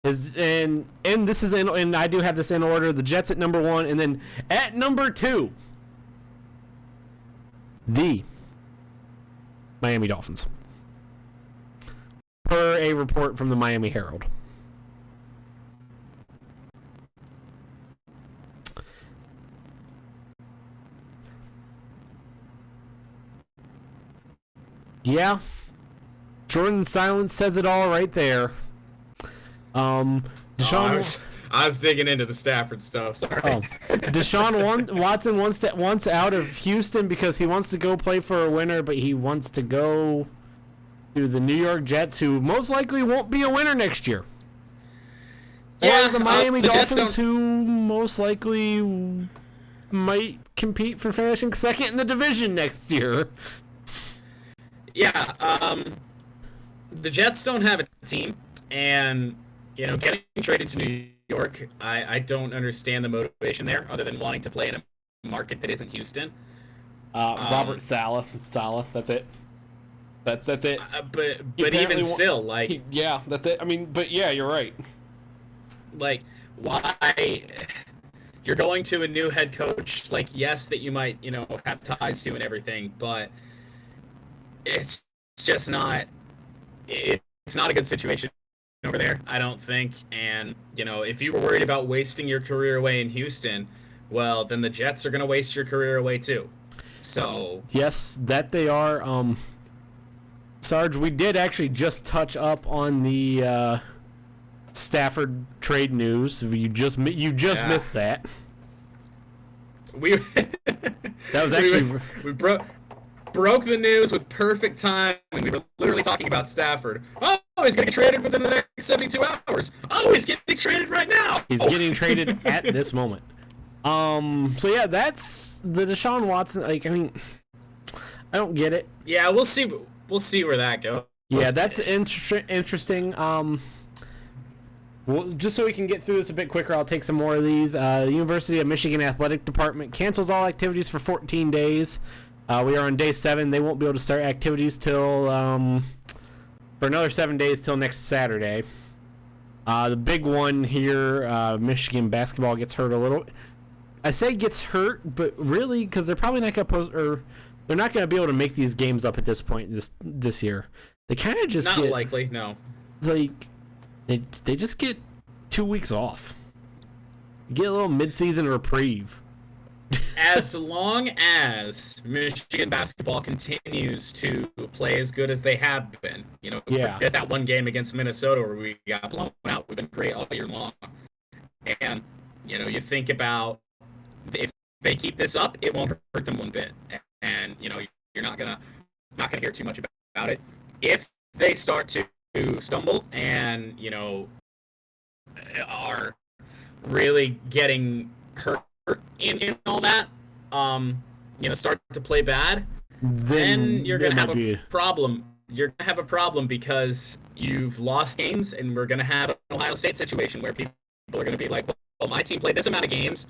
and this is and I do have this in order: the Jets at number 1, and then at number 2, the Miami Dolphins, per a report from the Miami Herald. Yeah, Jordan Silence says it all right there. Deshaun. I was digging into the Stafford stuff. Sorry. Watson wants out of Houston because he wants to go play for a winner, but he wants to go to the New York Jets, who most likely won't be a winner next year. Yeah, or the Miami the Jets Dolphins, who most likely might compete for finishing second in the division next year. Yeah, the Jets don't have a team, and getting traded to New York, I don't understand the motivation there, other than wanting to play in a market that isn't Houston. Robert Saleh, that's it. That's it. But even still, yeah, that's it. I mean, but yeah, you're right. Like, why? You're going to a new head coach, like, yes, that you might, have ties to and everything, but it's just not. It's not a good situation over there, I don't think. And if you were worried about wasting your career away in Houston, well, then the Jets are going to waste your career away too. So yes, that they are. Sarge, we did actually just touch up on the Stafford trade news. You just missed that. That was actually we broke the news with perfect time. We were literally talking about Stafford. Oh, he's going to get traded within the next 72 hours. Oh, he's getting traded right now. He's getting traded at this moment. So yeah, that's the Deshaun Watson. Like, I mean, I don't get it. Yeah, we'll see. We'll see where that goes. Yeah, that's interesting. Well, just so we can get through this a bit quicker, I'll take some more of these. The University of Michigan Athletic Department cancels all activities for 14 days. We are on day 7. They won't be able to start activities till for another 7 days till next Saturday. The big one here, Michigan basketball gets hurt a little. I say gets hurt, but really because they're probably not they're not going to be able to make these games up at this point this year. They kind of just not likely. No, like. They just get 2 weeks off. You get a little mid-season reprieve. As long as Michigan basketball continues to play as good as they have been, forget that one game against Minnesota where we got blown out. We've been great all year long. And, you think about if they keep this up, it won't hurt them one bit. And, you're not gonna hear too much about it. If they start to stumble and are really getting hurt in all that, start to play bad, then you're gonna have a problem. You're gonna have a problem because you've lost games, and we're gonna have an Ohio State situation where people are gonna be like, well, my team played this amount of games,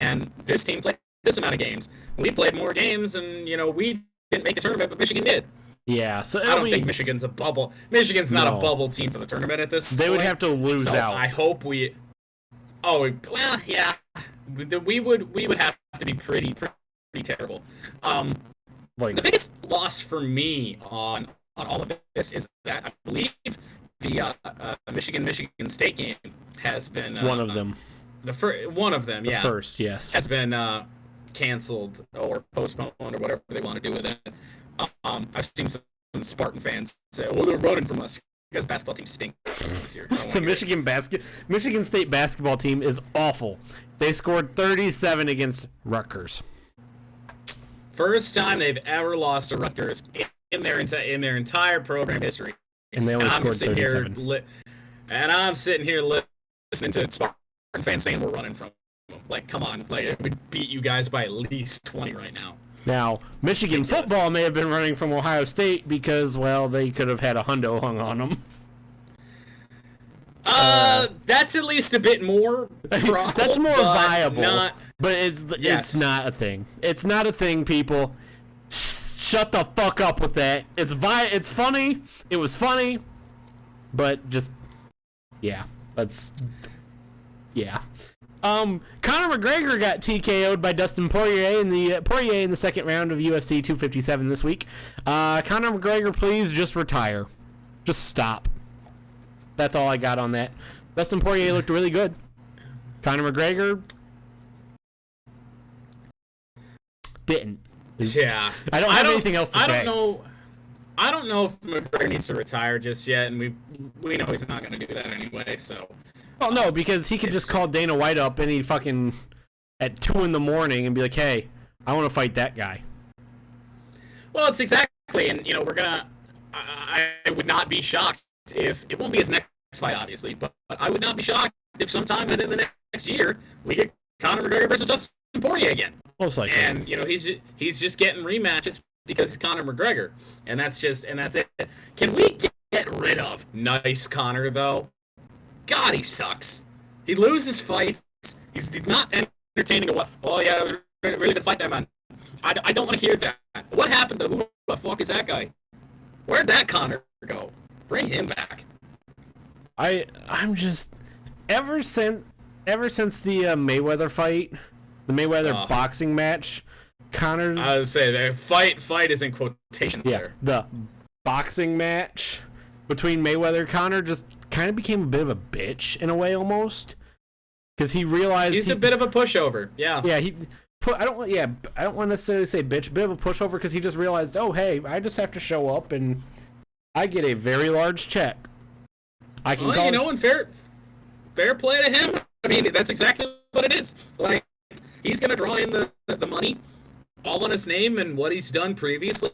and this team played this amount of games. We played more games, and we didn't make the tournament, but Michigan did. Yeah, so I don't think Michigan's a bubble. Michigan's not a bubble team for the tournament at this point. They would have to lose out. I hope we. Oh well, yeah. We would have to be pretty terrible. The biggest loss for me on all of this is that I believe the Michigan State game has been one of them. One of them, yeah. The first, yes, has been canceled or postponed or whatever they want to do with it. I've seen some Spartan fans say, "Oh, they're running from us because basketball team stinks this year." The Michigan State basketball team is awful. They scored 37 against Rutgers. First time they've ever lost to Rutgers in their entire program history. And they only scored 37. And I'm sitting here listening to Spartan fans saying we're running from them. Like, come on, like we beat you guys by at least 20 right now. Now, Michigan football may have been running from Ohio State because, well, they could have had a hundo hung on them. That's at least a bit more probable. That's more viable. But yes. It's not a thing. It's not a thing, people. Shut the fuck up with that. It's funny. It was funny. But just, yeah. Yeah. Conor McGregor got TKO'd by Dustin Poirier in the second round of UFC 257 this week. Conor McGregor, please just retire. Just stop. That's all I got on that. Dustin Poirier looked really good. Conor McGregor didn't. Yeah. I don't have anything else to say. I don't know. I don't know if McGregor needs to retire just yet, and we know he's not going to do that anyway. So, Well, no, because he could just call Dana White up any fucking at 2 a.m. and be like, "Hey, I want to fight that guy." well, it's exactly, and we're gonna. I would not be shocked if it won't be his next fight, obviously, but I would not be shocked if sometime within the next year we get Conor McGregor versus Dustin Poirier again. Most likely. And he's just getting rematches because he's Conor McGregor, and that's it. Can we get rid of nice Conor though? God, he sucks. He loses fights. He's not entertaining. Oh yeah, ready to fight that man. I don't want to hear that. What happened to who the fuck is that guy? Where'd that Conor go? Bring him back. I'm just ever since the Mayweather fight, the Mayweather boxing match, Conor. I would say the fight is in quotation there. The boxing match between Mayweather and Conor just kind of became a bit of a bitch in a way almost, because he realized he's a bit of a pushover. Yeah. Yeah, I don't want to necessarily say bitch, bit of a pushover, because he just realized, oh hey, I just have to show up and I get a very large check. I can call. And fair play to him. I mean, that's exactly what it is. Like, he's gonna draw in the money, all on his name and what he's done previously.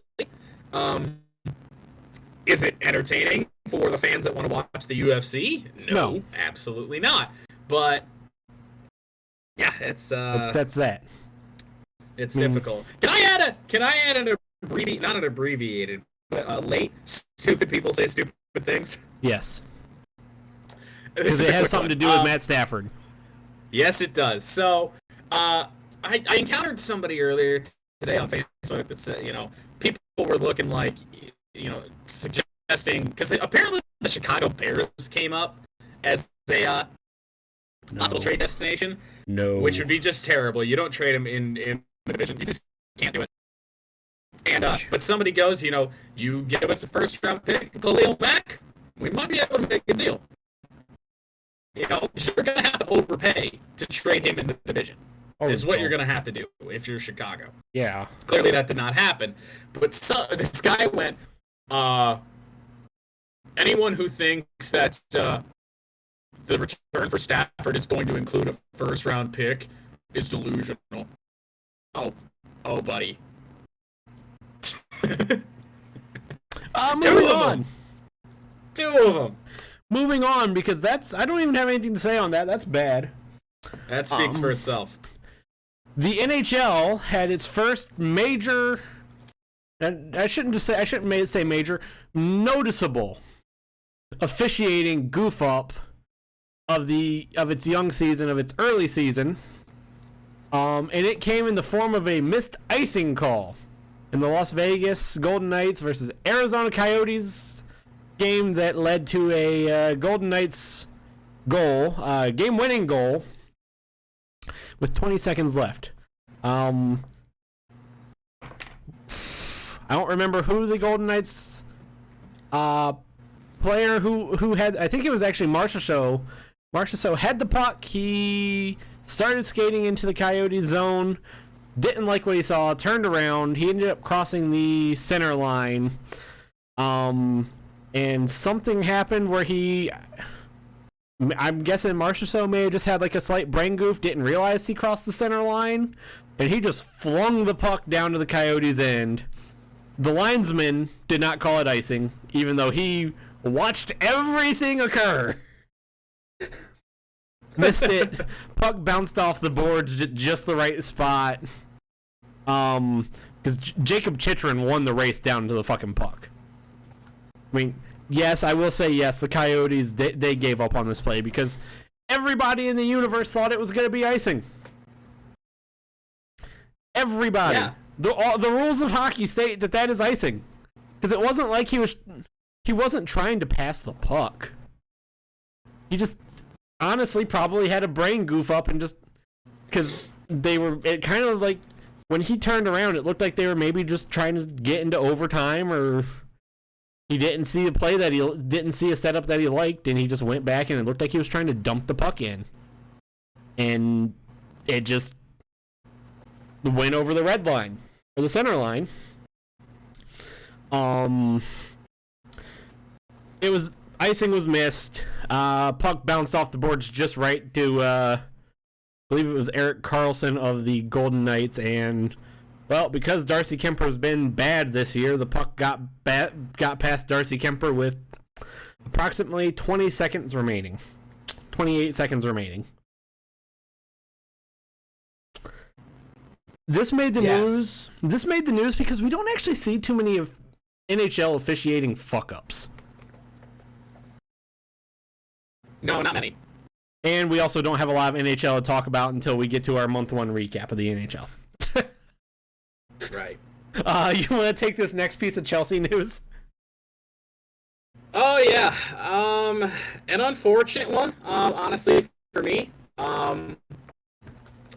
Is it entertaining for the fans that want to watch the UFC? No, absolutely not. But yeah, that's that. It's difficult. Can I add an not an abbreviated, but late stupid people say stupid things? Yes. Because it has something to do with Matt Stafford. Yes, it does. So, I encountered somebody earlier today on Facebook that said, people were looking like, suggesting, because apparently the Chicago Bears came up as a possible trade destination. No. Which would be just terrible. You don't trade him in the division. You just can't do it. And but somebody goes, you give us a first round pick, Khalil Mack, we might be able to make a deal. You're going to have to overpay to trade him in the division. Is what you're going to have to do if you're Chicago. Yeah. Clearly that did not happen. But this guy went, anyone who thinks that the return for Stafford is going to include a first-round pick is delusional. Oh, buddy. Moving on. Two of them. Moving on, because I don't even have anything to say on that. That's bad. That speaks for itself. The NHL had its first major, and I shouldn't say major, noticeable officiating goof up of its young season, of its early season. And it came in the form of a missed icing call in the Las Vegas Golden Knights versus Arizona Coyotes game that led to a Golden Knights goal, game-winning goal, with 20 seconds left. I don't remember who the Golden Knights player who had. I think it was actually Marchessault. Marchessault had the puck. He started skating into the Coyotes zone. Didn't like what he saw. Turned around. He ended up crossing the center line. And something happened where I'm guessing Marchessault may have just had like a slight brain goof, didn't realize he crossed the center line, and he just flung the puck down to the Coyotes' end. The linesman did not call it icing, even though he watched everything occur. Missed it. Puck bounced off the boards at just the right spot. Because Jacob Chitrin won the race down to the fucking puck. I mean, yes, I will say yes, the Coyotes, they gave up on this play because everybody in the universe thought it was going to be icing. Everybody. Yeah. The rules of hockey state that is icing. Because it wasn't like he wasn't trying to pass the puck. He just honestly probably had a brain goof up and just, because it kind of like, when he turned around, it looked like they were maybe just trying to get into overtime, or he didn't see a play that he didn't see a setup that he liked, and he just went back and it looked like he was trying to dump the puck in. And it just went over the red line, or the center line. Um, icing was missed. Puck bounced off the boards just right to I believe it was Erik Karlsson of the Golden Knights, and well, because Darcy Kemper's been bad this year, the puck got past Darcy Kemper with approximately 28 seconds remaining. This made the news. This made the news because we don't actually see too many of NHL officiating fuck-ups. No, not many. And we also don't have a lot of NHL to talk about until we get to our month one recap of the NHL. Right. You want to take this next piece of Chelsea news? Oh yeah. An unfortunate one, honestly, for me.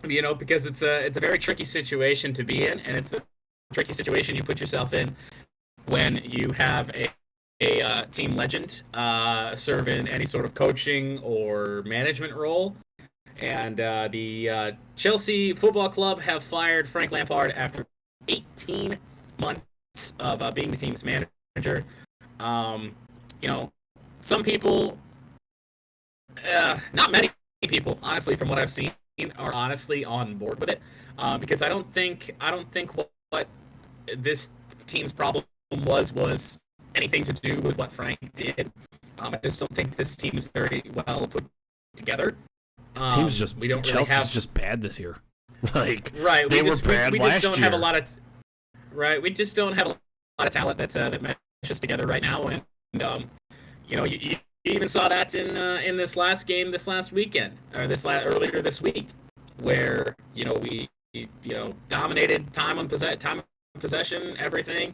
Because it's a very tricky situation to be in, and it's a tricky situation you put yourself in when you have a team legend serve in any sort of coaching or management role. And the Chelsea Football Club have fired Frank Lampard after 18 months of being the team's manager. Some people, not many people, honestly, from what I've seen, are honestly on board with it, because I don't think what this team's problem was anything to do with what Frank did. I just don't think this team is very well put together. Team's just we don't Chelsea's really have just bad this year. Right. We just don't have a lot of we just don't have a lot of talent that meshes together right now, and you even saw that in this last game this last weekend, or earlier this week, where we dominated time of possession, everything,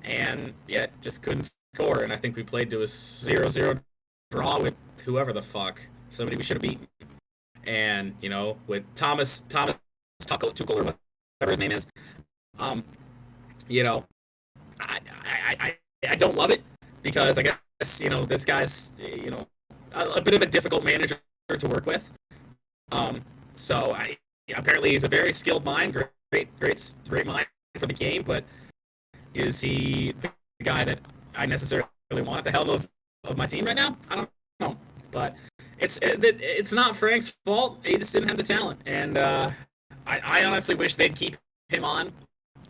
and yet just couldn't score. And I think we played to a 0-0 draw with whoever the fuck, somebody we should have beaten. And with Thomas Tuchel or whatever his name is, I don't love it, because I guess this guy's a bit of a difficult manager to work with. So apparently he's a very skilled mind, great mind for the game, but is he the guy that I necessarily want at the helm of my team right now? I don't know, but it's not Frank's fault. He just didn't have the talent, and I honestly wish they'd keep him on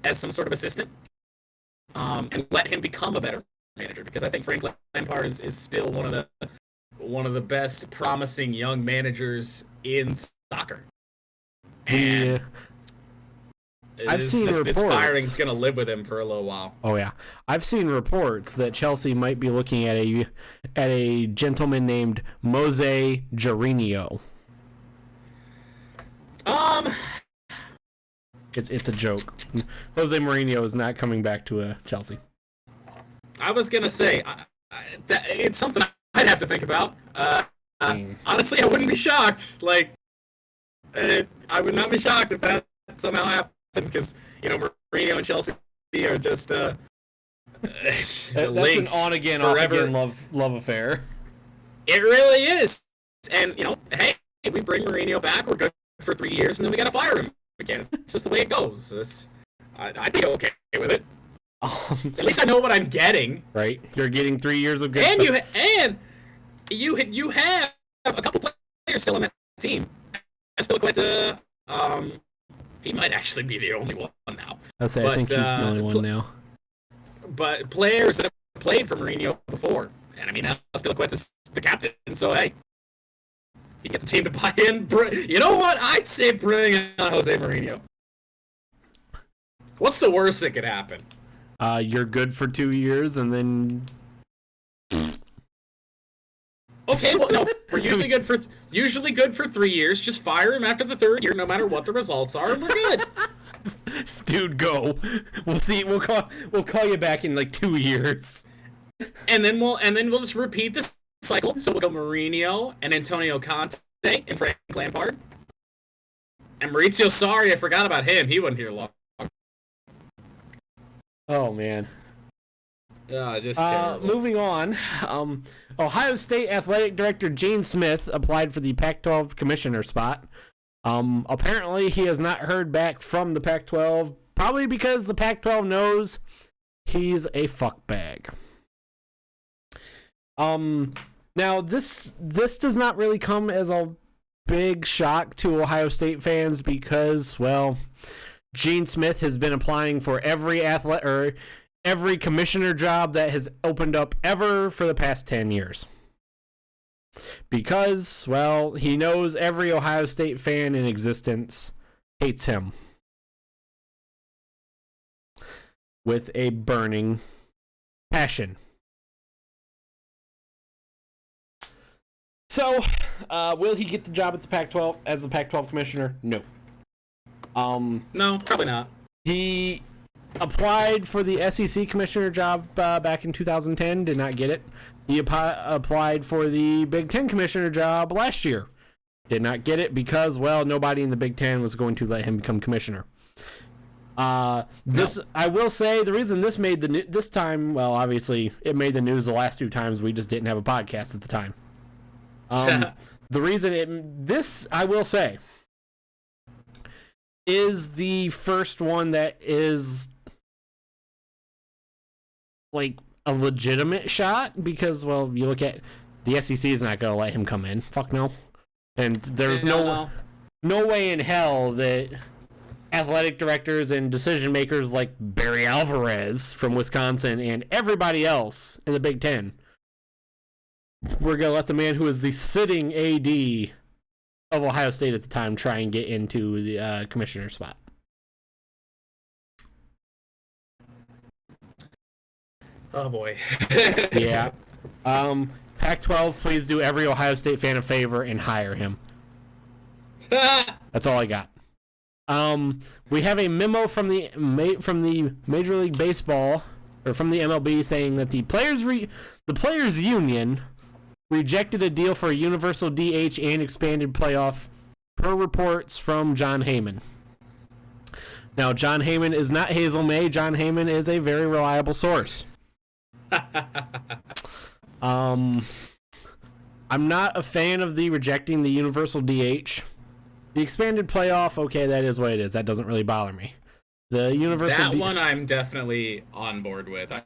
as some sort of assistant, and let him become a better manager, because I think Frank Lampard is still one of the best promising young managers in soccer. And I've seen reports. This firing's going to live with him for a little while. Oh yeah, I've seen reports that Chelsea might be looking at a gentleman named Mose Mourinho. It's a joke. Jose Mourinho is not coming back to Chelsea. I was gonna say it's something I'd have to think about. Honestly, I wouldn't be shocked. I would not be shocked if that somehow happened, because Mourinho and Chelsea are just that's an on again, off again love affair. It really is. And hey, we bring Mourinho back, we're good for 3 years, and then we gotta fire him again. It's just the way it goes. I'd be okay with it. At least I know what I'm getting. Right, you're getting 3 years of good. And you have a couple players still in that team. Azpilicueta, he might actually be the only one now. I think he's the only one now. But players that have played for Mourinho before, and I mean, Azpilicueta's the captain, so hey, you get the team to buy in. You know what? I'd say bring on Jose Mourinho. What's the worst that could happen? You're good for 2 years, and then. Okay, well, no, we're usually good for 3 years. Just fire him after the third year, no matter what the results are, and we're good. Dude, go. We'll see. We'll call you back in 2 years. And then we'll just repeat this cycle. So we'll go Mourinho and Antonio Conte and Frank Lampard. And Maurizio Sarri, I forgot about him. He wasn't here long. Oh man. Just terrible. Moving on. Ohio State Athletic Director Gene Smith applied for the Pac-12 commissioner spot. Apparently he has not heard back from the Pac-12, probably because the Pac-12 knows He's a fuckbag. Now this does not really come as a big shock to Ohio State fans because, well, Gene Smith has been applying for every commissioner job that has opened up ever for the past 10 years. Because, well, he knows every Ohio State fan in existence hates him with a burning passion. So, will he get the job at the Pac-12 as the Pac-12 commissioner? No. No, probably not. He applied for the SEC commissioner job back in 2010, did not get it. He applied for the Big Ten commissioner job last year, did not get it because, well, nobody in the Big Ten was going to let him become commissioner. I will say the reason this made this time, well, obviously it made the news the last 2 times. We just didn't have a podcast at the time. The reason this, I will say, is the first one that is like a legitimate shot because, well, you look at the SEC is not going to let him come in. Fuck no. And there's no way in hell that athletic directors and decision makers like Barry Alvarez from Wisconsin and everybody else in the Big Ten, we're going to let the man who is the sitting AD of Ohio State at the time try and get into the commissioner spot. Oh boy. Yeah. Pac-12, please do every Ohio State fan a favor and hire him. That's all I got. We have a memo from the Major League Baseball, or from the MLB, saying that the players union rejected a deal for a universal DH and expanded playoff, per reports from Jon Heyman. Now, Jon Heyman is not Hazel May. Jon Heyman is a very reliable source. I'm not a fan of the rejecting the universal DH. The expanded playoff, okay, that is what it is. That doesn't really bother me. The universal one I'm definitely on board with. I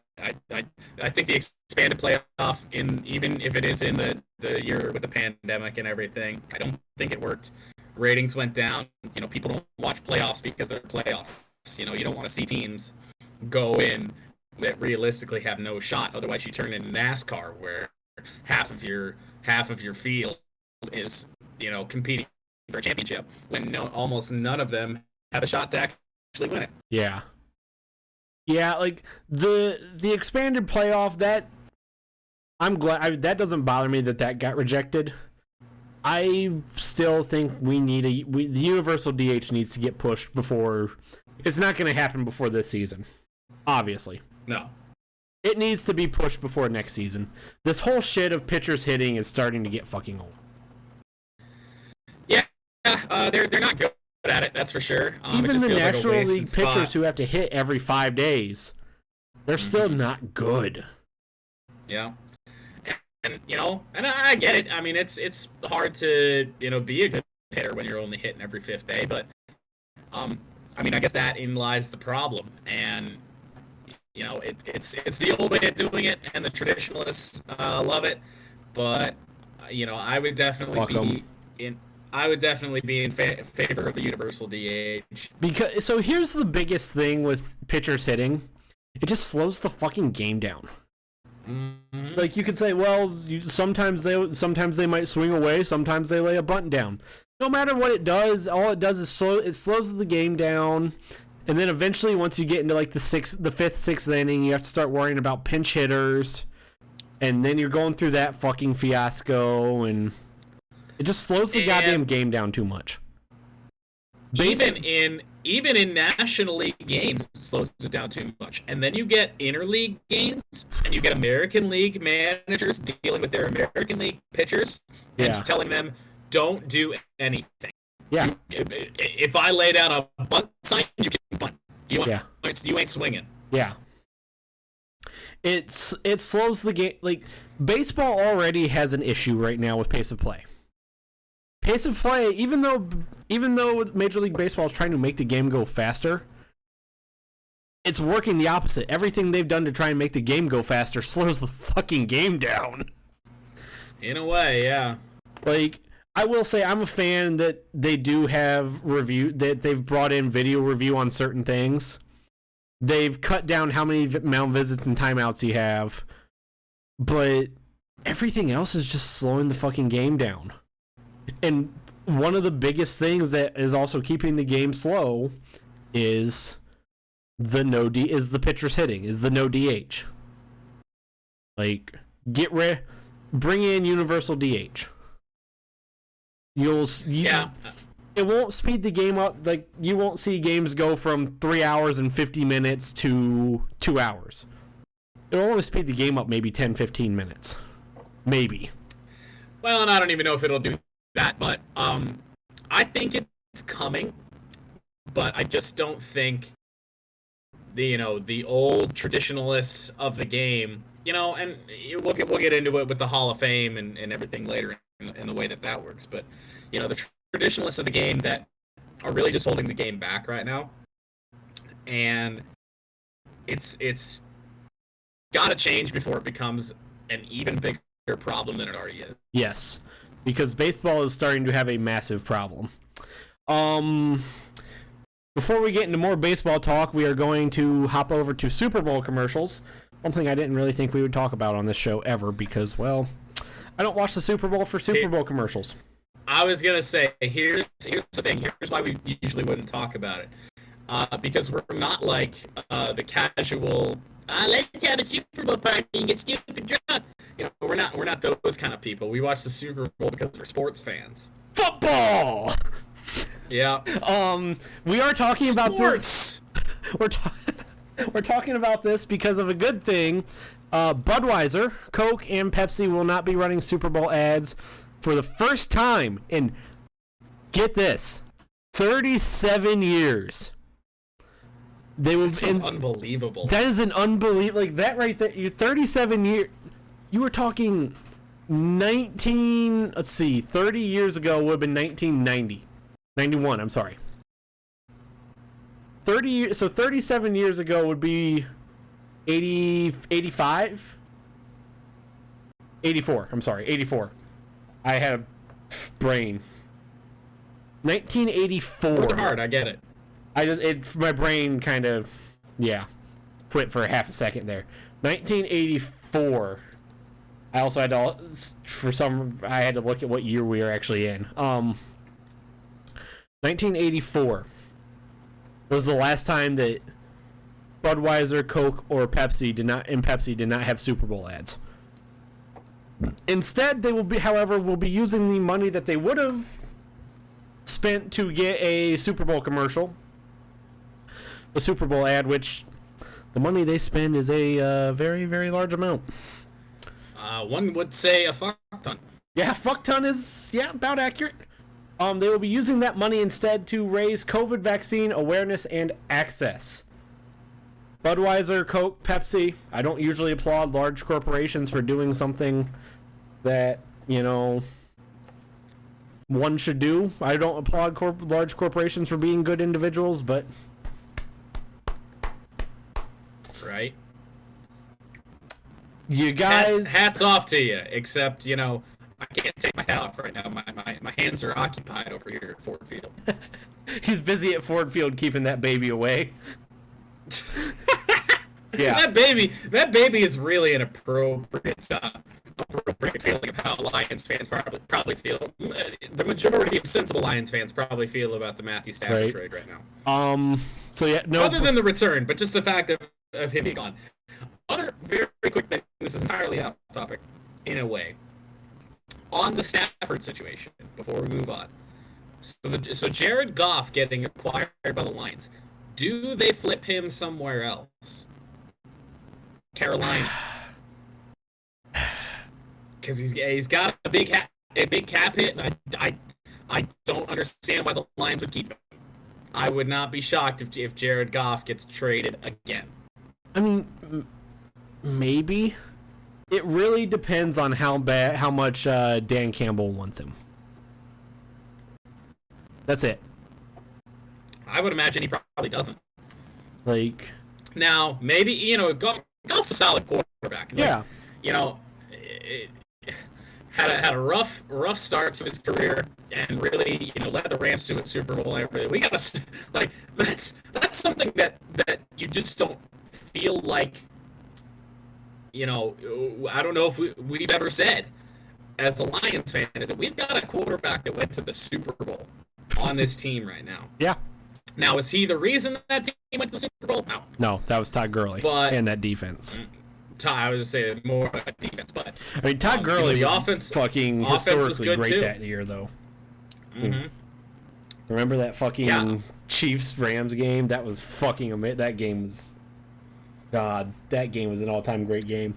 think the expanded playoff, even if it is in the year with the pandemic and everything, I don't think it worked. Ratings went down. People don't watch playoffs because they're playoffs. You don't want to see teams go in that realistically have no shot. Otherwise, you turn into NASCAR where half of your field is competing for a championship when almost none of them have a shot to actually win it. Yeah, like the expanded playoff, that I'm glad that doesn't bother me that got rejected. I still think the universal DH needs to get pushed before. It's not going to happen before this season, obviously. No. It needs to be pushed before next season. This whole shit of pitchers hitting is starting to get fucking old. Yeah, they're not good at it, that's for sure. Even the National League pitchers who have to hit every 5 days, they're still not good. Yeah. And I get it. I mean, it's hard to, be a good hitter when you're only hitting every 5th day, but I guess that in lies the problem. And it's the old way of doing it, and the traditionalists love it. But I would definitely be in favor of the universal DH. So here's the biggest thing with pitchers hitting: it just slows the fucking game down. Mm-hmm. Like you could say, well, sometimes they might swing away, sometimes they lay a bunt down. No matter what it does, all it does is slows the game down. And then eventually, once you get into like the 5th, 6th inning, you have to start worrying about pinch hitters, and then you're going through that fucking fiasco, and it just slows the goddamn game down too much. Even in National League games, it slows it down too much. And then you get interleague games, and you get American League managers dealing with their American League pitchers and telling them, don't do anything. Yeah. If I lay down a bunt sign, you can bunt. You ain't swinging. Yeah. It slows the game. Like, baseball already has an issue right now with pace of play. Pace of play, even though Major League Baseball is trying to make the game go faster, it's working the opposite. Everything they've done to try and make the game go faster slows the fucking game down. In a way, yeah. Like, I will say I'm a fan that they do have review, that they've brought in video review on certain things. They've cut down how many mount visits and timeouts you have, but everything else is just slowing the fucking game down. And one of the biggest things that is also keeping the game slow is the pitchers hitting, is the no DH. Like, bring in universal DH. It won't speed the game up. Like, you won't see games go from 3 hours and 50 minutes to 2 hours. It'll only speed the game up maybe 10-15 minutes. Maybe. Well, and I don't even know if it'll do that, but I think it's coming. But I just don't think the old traditionalists of the game, and we'll get into it with the Hall of Fame and everything later in the way that works. But the traditionalists of the game that are really just holding the game back right now, and it's got to change before it becomes an even bigger problem than it already is. Yes, because baseball is starting to have a massive problem. Before we get into more baseball talk, we are going to hop over to Super Bowl commercials. Something I didn't really think we would talk about on this show ever because, well, I don't watch the Super Bowl for Super Bowl commercials. I was going to say, here's the thing. Here's why we usually wouldn't talk about it. Because we're not like the casual, let's have a Super Bowl party and get stupid drunk. We're not those kind of people. We watch the Super Bowl because we're sports fans. Football! Yeah. We are talking about sports. We're talking about this because of a good thing. Budweiser, Coke, and Pepsi will not be running Super Bowl ads for the first time in, get this, 37 years. That sounds unbelievable. That is an unbelievable, like that right there. You're 37 years. You were talking 30 years ago would have been 1990. 91, I'm sorry. 30 years, so 37 years ago would be 85? 84, I'm sorry, 84. I had a brain. 1984. Worked hard, I get it. My brain kind of, quit for a half a second there. 1984. I also had to, I had to look at what year we were actually in. 1984 was the last time that Budweiser, Coke, or Pepsi did not have Super Bowl ads. Instead, they will be using the money that they would have spent to get a Super Bowl commercial, a Super Bowl ad, which the money they spend is a very, very large amount. One would say a fuck ton. Yeah, fuck ton is about accurate. They will be using that money instead to raise COVID vaccine awareness and access. Budweiser, Coke, Pepsi. I don't usually applaud large corporations for doing something that, one should do. I don't applaud large corporations for being good individuals, but... Right. You guys... Hats off to you, except, I can't take my hat off right now. My hands are occupied over here at Ford Field. He's busy at Ford Field keeping that baby away. Yeah. That baby is really an appropriate feeling of how Lions fans probably feel. The majority of sensible Lions fans probably feel about the Matthew Stafford trade right now. So yeah, no. Other than the return, but just the fact of him being gone. Other very quick thing. This is entirely off topic, in a way. On the Stafford situation, before we move on. So Jared Goff getting acquired by the Lions. Do they flip him somewhere else? Carolina. Because he's got a big cap hit, and I don't understand why the Lions would keep him. I would not be shocked if Jared Goff gets traded again. I mean, maybe. It really depends on how much Dan Campbell wants him. That's it. I would imagine he probably doesn't. Like, Now, maybe, Goff's a solid quarterback. Like, Yeah. you know, had a rough start to his career and really, led the Rams to a Super Bowl and everything. We gotta like that's something that you just don't feel like, I don't know if we've ever said as a Lions fan, is that we've got a quarterback that went to the Super Bowl on this team right now. Yeah. Now, is he the reason that team went to the Super Bowl? No. No, that was Todd Gurley and that defense. I was say more defense, but I mean, Todd Gurley the was offense fucking historically great too. that year, though. Mm-hmm. Remember that fucking Chiefs Rams game? That was fucking amazing. That game was an all-time great game.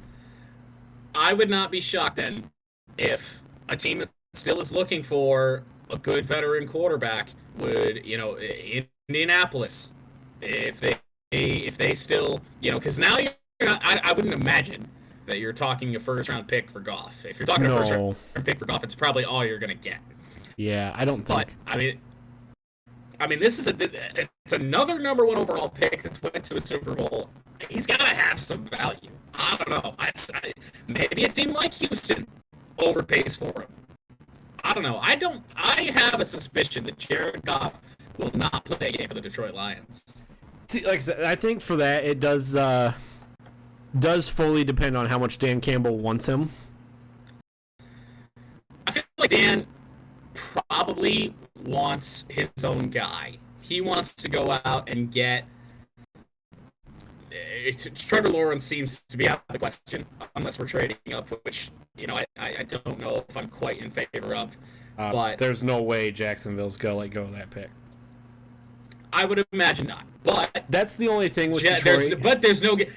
I would not be shocked then if a team that still is looking for a good veteran quarterback would, Indianapolis, if they still, because now I wouldn't imagine that you're talking a first-round pick for Goff. If you're talking a first-round pick for Goff, it's probably all you're gonna get. Yeah, I don't think. But I mean, it's another number 1 overall pick that's went to a Super Bowl. He's got to have some value. I don't know. Maybe a team like Houston overpays for him. I don't know. I have a suspicion that Jared Goff will not play a game for the Detroit Lions. See, like I said, I think for that it does fully depend on how much Dan Campbell wants him. I feel like Dan probably wants his own guy. He wants to go out and get. Trevor Lawrence seems to be out of the question unless we're trading up, which I don't know if I'm quite in favor of. But there's no way Jacksonville's gonna let go of that pick. I would imagine not. But that's the only thing with Detroit.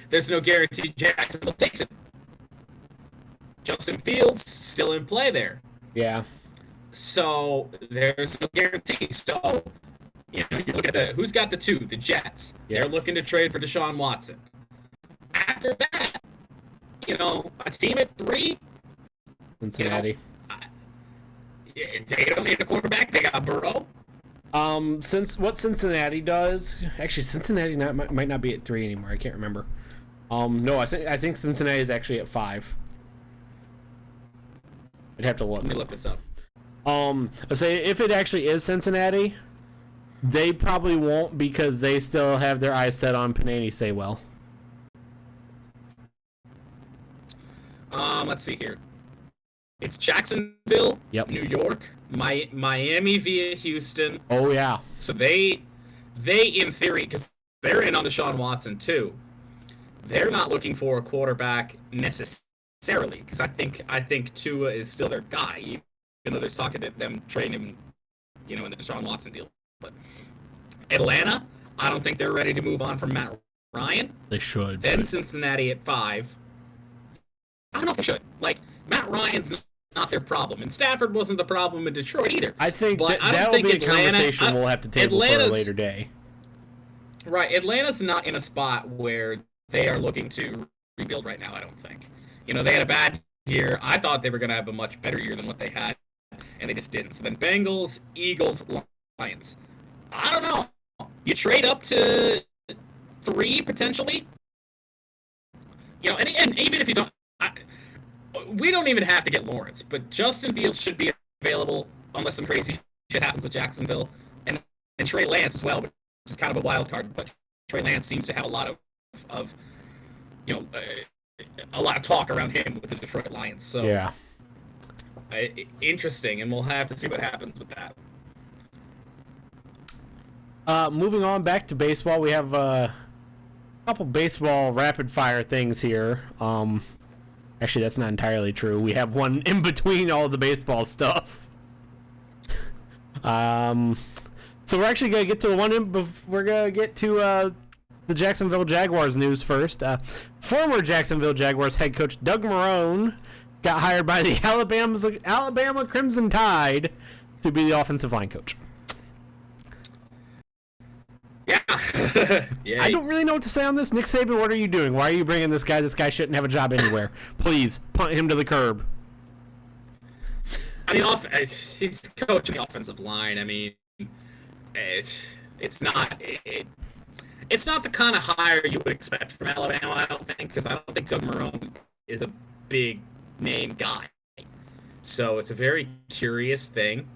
There's no guarantee Jacksonville takes it. Justin Fields still in play there. Yeah. So there's no guarantee. So you look at who's got the 2, the Jets. Yeah. They're looking to trade for Deshaun Watson. After that, a team at 3, Cincinnati. They don't need a quarterback. They got Burrow. Since what Cincinnati does, actually Cincinnati might not be at 3 anymore. I can't remember. No, I think Cincinnati is actually at 5. I'd have to look. Let me look this up. I say if it actually is Cincinnati, they probably won't because they still have their eyes set on Panini Sewell. Let's see here. It's Jacksonville, New York, Miami via Houston. Oh yeah. So they in theory, because they're in on Deshaun Watson too. They're not looking for a quarterback necessarily, because I think Tua is still their guy, even though there's talking to them trading him, in the Deshaun Watson deal. But Atlanta, I don't think they're ready to move on from Matt Ryan. They should. Then Cincinnati at 5. I don't know if they should. Like, Matt Ryan's not their problem, and Stafford wasn't the problem in Detroit either. I think that will be a conversation we'll have to table for a later day. Right, Atlanta's not in a spot where they are looking to rebuild right now, I don't think. They had a bad year. I thought they were going to have a much better year than what they had, and they just didn't. So then Bengals, Eagles, Lions. I don't know. You trade up to 3 potentially. And even if you don't, we don't even have to get Lawrence, but Justin Fields should be available unless some crazy shit happens with Jacksonville, and Trey Lance as well, which is kind of a wild card. But Trey Lance seems to have a lot of a lot of talk around him with the Detroit Lions. So yeah, interesting, and we'll have to see what happens with that. Moving on back to baseball, we have a couple baseball rapid fire things here. Actually, that's not entirely true. We have one in between all the baseball stuff. So we're actually gonna get to the one. We're gonna get to the Jacksonville Jaguars news first. Former Jacksonville Jaguars head coach Doug Marrone got hired by the Alabama Crimson Tide to be the offensive line coach. Yeah. Yeah. I don't really know what to say on this. Nick Saban, what are you doing? Why are you bringing this guy? This guy shouldn't have a job anywhere. Please, punt him to the curb. I mean, he's coaching the offensive line. I mean, it's not. it's not the kind of hire you would expect from Alabama, I don't think, because I don't think Doug Marrone is a big name guy. So it's a very curious thing.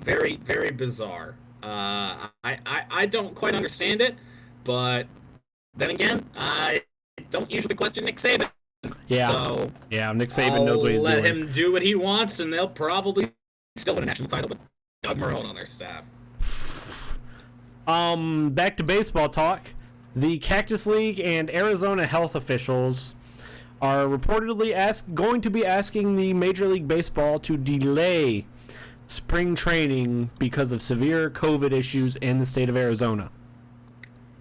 Very, very bizarre. I don't quite understand it, but then again, I don't usually question Nick Saban. Yeah. So yeah, Nick Saban knows what he's doing. Let him do what he wants, and they'll probably still win a national title with Doug Marrone on their staff. Back to baseball talk. The Cactus League and Arizona health officials are reportedly going to be asking the Major League Baseball to delay spring training because of severe COVID issues in the state of Arizona.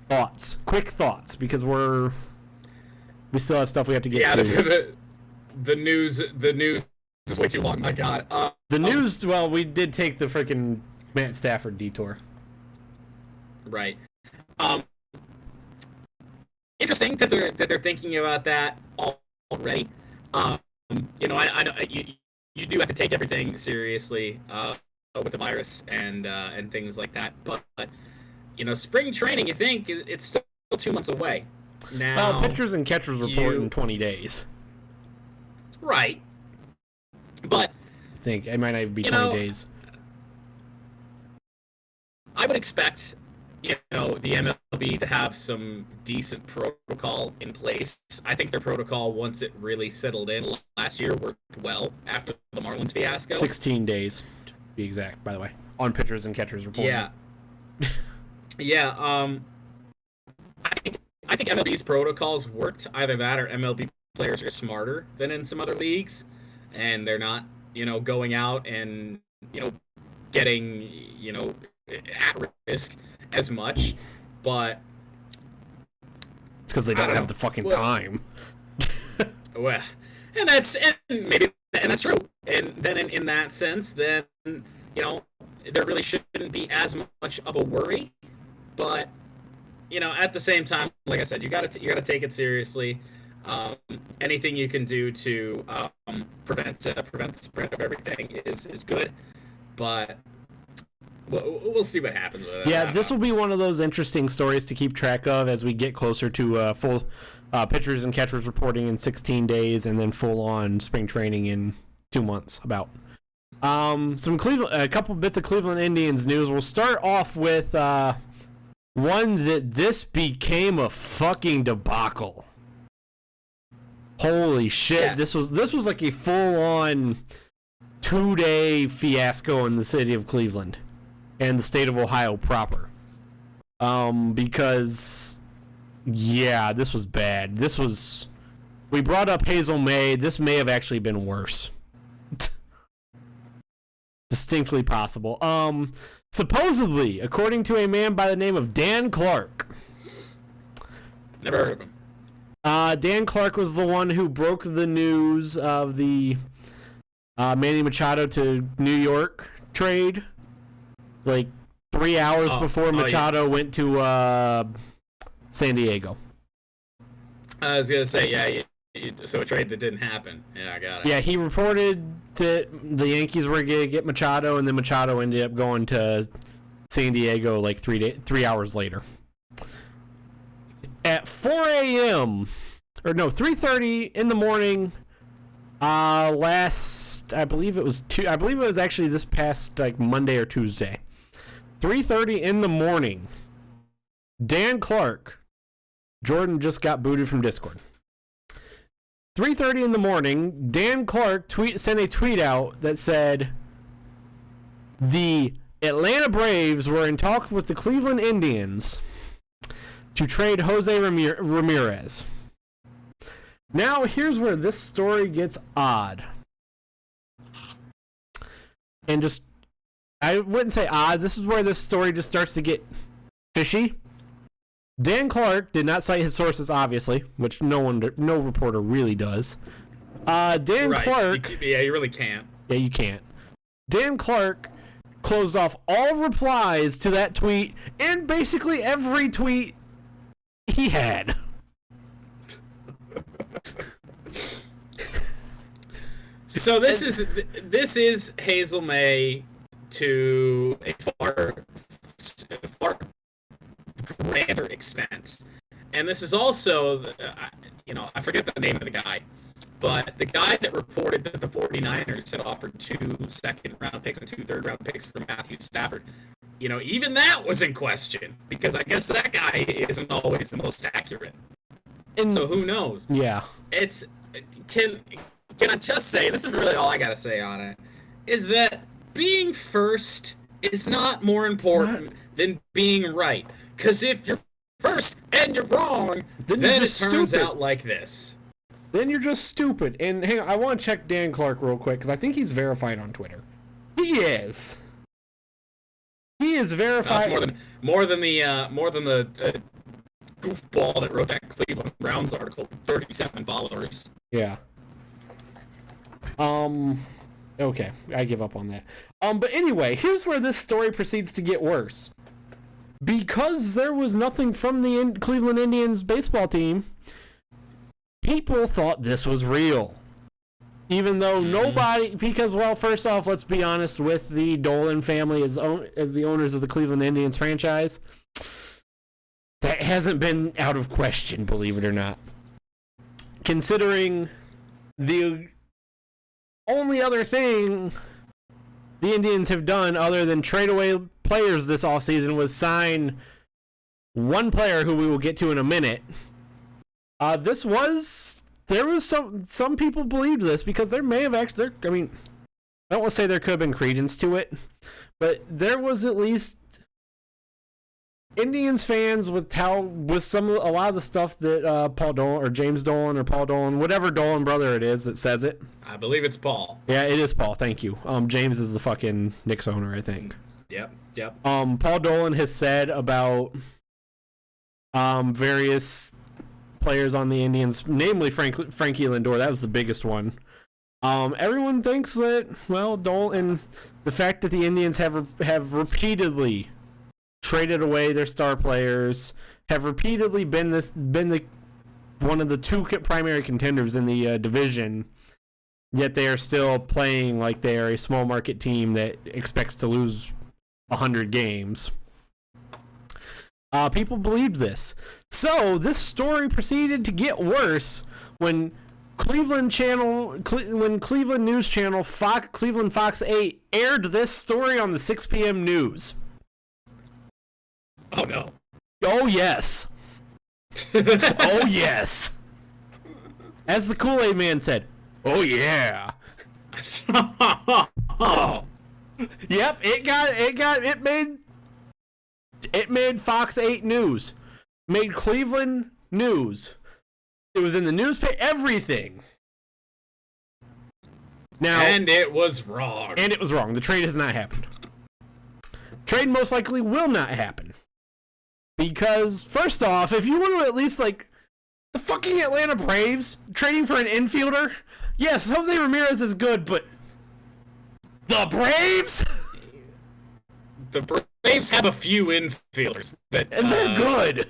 Thoughts? Quick thoughts, because we still have stuff we have to get to. Yeah, the news is way too long. My God. The news. Well, we did take the freaking Matt Stafford detour. Right. Interesting that they're thinking about that already. You know, you do have to take everything seriously with the virus and things like that. But you know, spring training, you think it's still 2 months away. Now, well, pitchers and catchers report in 20 days. Right. But I think it might not even be 20 days. I would expect, you know, the MLB to have some decent protocol in place. I think their protocol, once it really settled in last year, worked well after the Marlins fiasco. 16 days, to be exact, by the way, on pitchers and catchers reporting. Yeah. Yeah. I think MLB's protocols worked. Either that or MLB players are smarter than in some other leagues, and they're not, you know, going out and, you know, getting, you know, at risk as much. But it's because they don't have the fucking time. Well, and that's true. And then in that sense, then, you know, there really shouldn't be as much of a worry. But, you know, at the same time, like I said, you got to take it seriously. Anything you can do to prevent the spread of everything is good. But we'll see what happens with it. Yeah, this will be one of those interesting stories to keep track of as we get closer to full pitchers and catchers reporting in 16 days, and then full on spring training in 2 months. About a couple bits of Cleveland Indians news. We'll start off with one that this became a fucking debacle. Holy shit! Yes. This was like a full on 2-day fiasco in the city of Cleveland and the state of Ohio proper. Because yeah, this was bad. We brought up Hazel May. This may have actually been worse. Distinctly possible. Supposedly, according to a man by the name of Dan Clark. Never heard of him. Dan Clark was the one who broke the news of the Manny Machado to New York trade, like 3 hours before Machado went to San Diego. I was gonna say, yeah. So a trade that didn't happen. Yeah, I got it. Yeah, he reported that the Yankees were gonna get Machado, and then Machado ended up going to San Diego like 3 hours later. At 4 a.m. or no, 3:30 in the morning. I believe it was actually this past like Monday or Tuesday. 3:30 in the morning. Dan Clark, Jordan just got booted from Discord. 3:30 in the morning, Dan Clark sent a tweet out that said the Atlanta Braves were in talks with the Cleveland Indians to trade Jose Ramirez. Now, here's where this story gets odd. And I wouldn't say odd. This is where this story just starts to get fishy. Dan Clark did not cite his sources, obviously, which no reporter really does. Dan Clark... Yeah, you really can't. Yeah, you can't. Dan Clark closed off all replies to that tweet and basically every tweet he had. So this is Hazel May to a far a far grander extent. And this is also, I forget the name of the guy, but the guy that reported that the 49ers had offered 2 second-round picks and 2 third-round picks for Matthew Stafford, even that was in question, because I guess that guy isn't always the most accurate. And so who knows? Yeah. Can I just say, this is really all I gotta say on it, is that being first is not more important than being right. Because if you're first and you're wrong, then it turns out like this. Then you're just stupid. And hang on, I want to check Dan Clark real quick, because I think he's verified on Twitter. He is. He is verified. That's more than the goofball that wrote that Cleveland Browns article. 37 followers. Yeah. Okay, I give up on that. But anyway, here's where this story proceeds to get worse. Because there was nothing from the Cleveland Indians baseball team, people thought this was real. Even though nobody, because, well, first off, let's be honest, with the Dolan family as the owners of the Cleveland Indians franchise, that hasn't been out of question, believe it or not. Considering the only other thing the Indians have done other than trade away players this offseason was sign one player who we will get to in a minute. There was some people believed this, because there may have actually, I don't want to say there could have been credence to it, but there was at least Indians fans with a lot of the stuff that Paul Dolan or James Dolan or Paul Dolan, whatever Dolan brother it is that says it. I believe it's Paul. Yeah, it is Paul. Thank you. James is the fucking Knicks owner, I think. Yep. Paul Dolan has said about various players on the Indians, namely Frankie Lindor. That was the biggest one. Everyone thinks that, well, Dolan, the fact that the Indians have repeatedly traded away their star players, have repeatedly been one of the 2 primary contenders in the division, yet they are still playing like they are a small market team that expects to lose 100 games. People believed this. So this story proceeded to get worse when Cleveland News Channel, Cleveland Fox 8 aired this story on the 6 p.m. news. Oh no. Oh yes. Oh yes. As the Kool-Aid Man said, oh yeah. Oh. Yep, it made Fox 8 news. Made Cleveland news. It was in the newspaper, everything. Now, and it was wrong. The trade has not happened. Trade most likely will not happen. Because, first off, if you want to at least, the fucking Atlanta Braves trading for an infielder, yes, Jose Ramirez is good, but the Braves? The Braves have a few infielders. And they're good.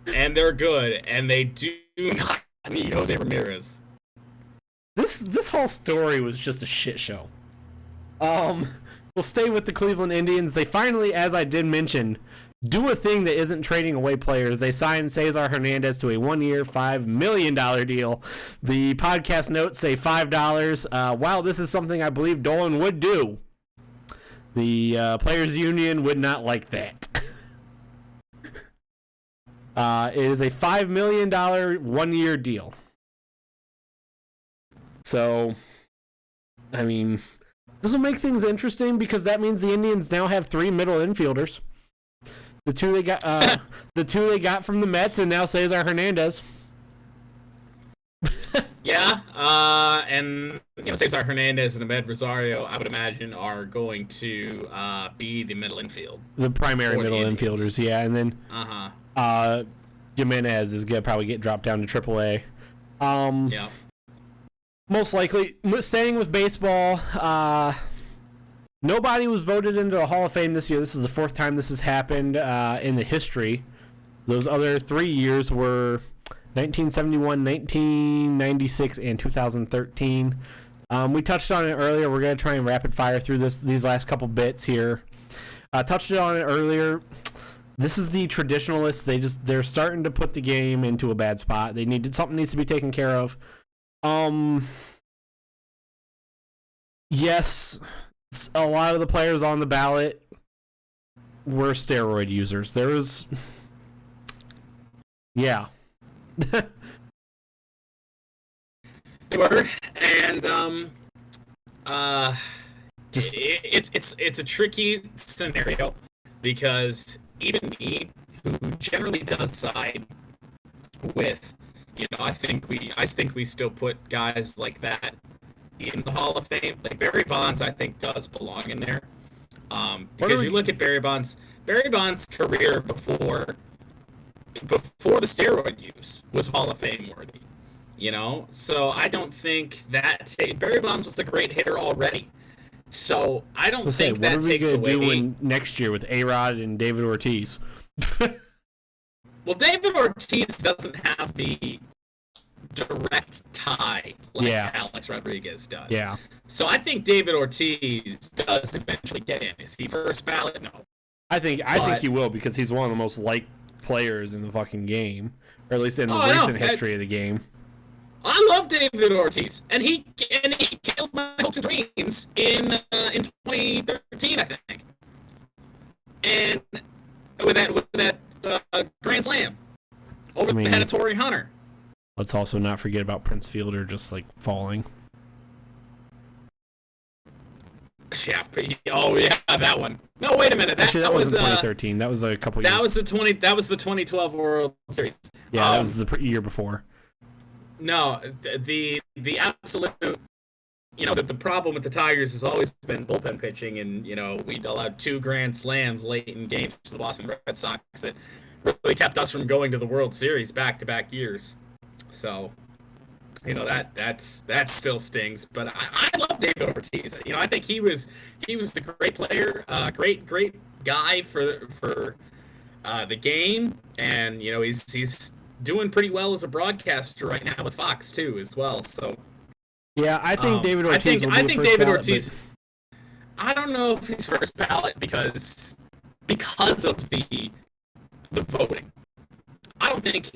And they're good, and they do not need Jose Ramirez. This whole story was just a shit show. We'll stay with the Cleveland Indians. They finally, as I did mention, do a thing that isn't trading away players. They signed Cesar Hernandez to a 1-year, $5 million deal. The podcast notes say $5. While this is something I believe Dolan would do, the Players Union would not like that. It is a $5 million 1-year deal. So, this will make things interesting, because that means the Indians now have 3 middle infielders. The two they got from the Mets, and now Cesar Hernandez. Yeah, and Cesar Hernandez and Ahmed Rosario, I would imagine, are going to be the middle infield. The primary middle infielders, yeah, and then Jimenez is gonna probably get dropped down to AAA. Yeah. Most likely, staying with baseball, nobody was voted into the Hall of Fame this year. This is the 4th time this has happened in the history. Those other 3 years were 1971, 1996, and 2013. We touched on it earlier. We're going to try and rapid fire through these last couple bits here. I touched on it earlier. This is the traditionalists. They're starting to put the game into a bad spot. Something needs to be taken care of. Yes, a lot of the players on the ballot were steroid users. There was, yeah. They were, and it's a tricky scenario because even me, who generally does side with, I think we still put guys like that in the Hall of Fame. Like Barry Bonds, I think does belong in there, because you look at Barry Bonds' career before the steroid use was Hall of Fame worthy. So I don't think that Barry Bonds was a great hitter already. So I don't think that takes away. What are we going to do next year with A-Rod and David Ortiz? Well, David Ortiz doesn't have the direct tie like Alex Rodriguez does. Yeah. So I think David Ortiz does eventually get in. Is he first ballot? No. I think he will, because he's one of the most liked players in the fucking game, or at least in the recent history of the game. I love David Ortiz, and he killed my hopes and dreams in 2013, I think. And with that Grand Slam over the head of Torrey Hunter. Let's also not forget about Prince Fielder just like falling. Yeah. Oh yeah, that one. No, wait a minute. Actually, that was in 2013. That was a couple years. That was the 2012 World Series. Yeah, that was the year before. No, the absolute, the problem with the Tigers has always been bullpen pitching, and we allowed 2 grand slams late in games to the Boston Red Sox that really kept us from going to the World Series back-to-back years. So, that still stings. But I love David Ortiz. I think he was a great player, great guy for the game, and he's doing pretty well as a broadcaster right now with Fox too, as well. So yeah, I think David Ortiz. I think David Ortiz. I don't know if he's first ballot because of the voting. I don't think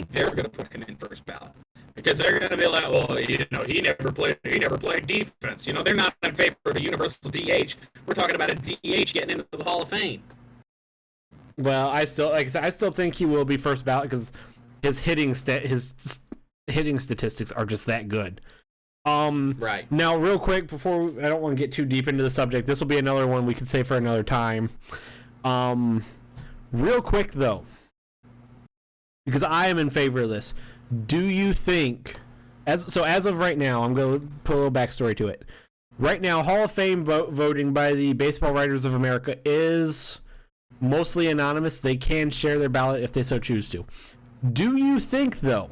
they're going to put him in first ballot because they're going to be like, well, he never played defense. They're not in favor of a universal DH. We're talking about a DH getting into the Hall of Fame. Well, I still think he will be first ballot because his hitting statistics are just that good. Right. Now, real quick, before I don't want to get too deep into the subject, this will be another one we can save for another time. Real quick though, because I am in favor of this. Do you think, as of right now, I'm going to put a little backstory to it. Right now, Hall of Fame voting by the Baseball Writers of America is mostly anonymous. They can share their ballot if they so choose to. Do you think, though,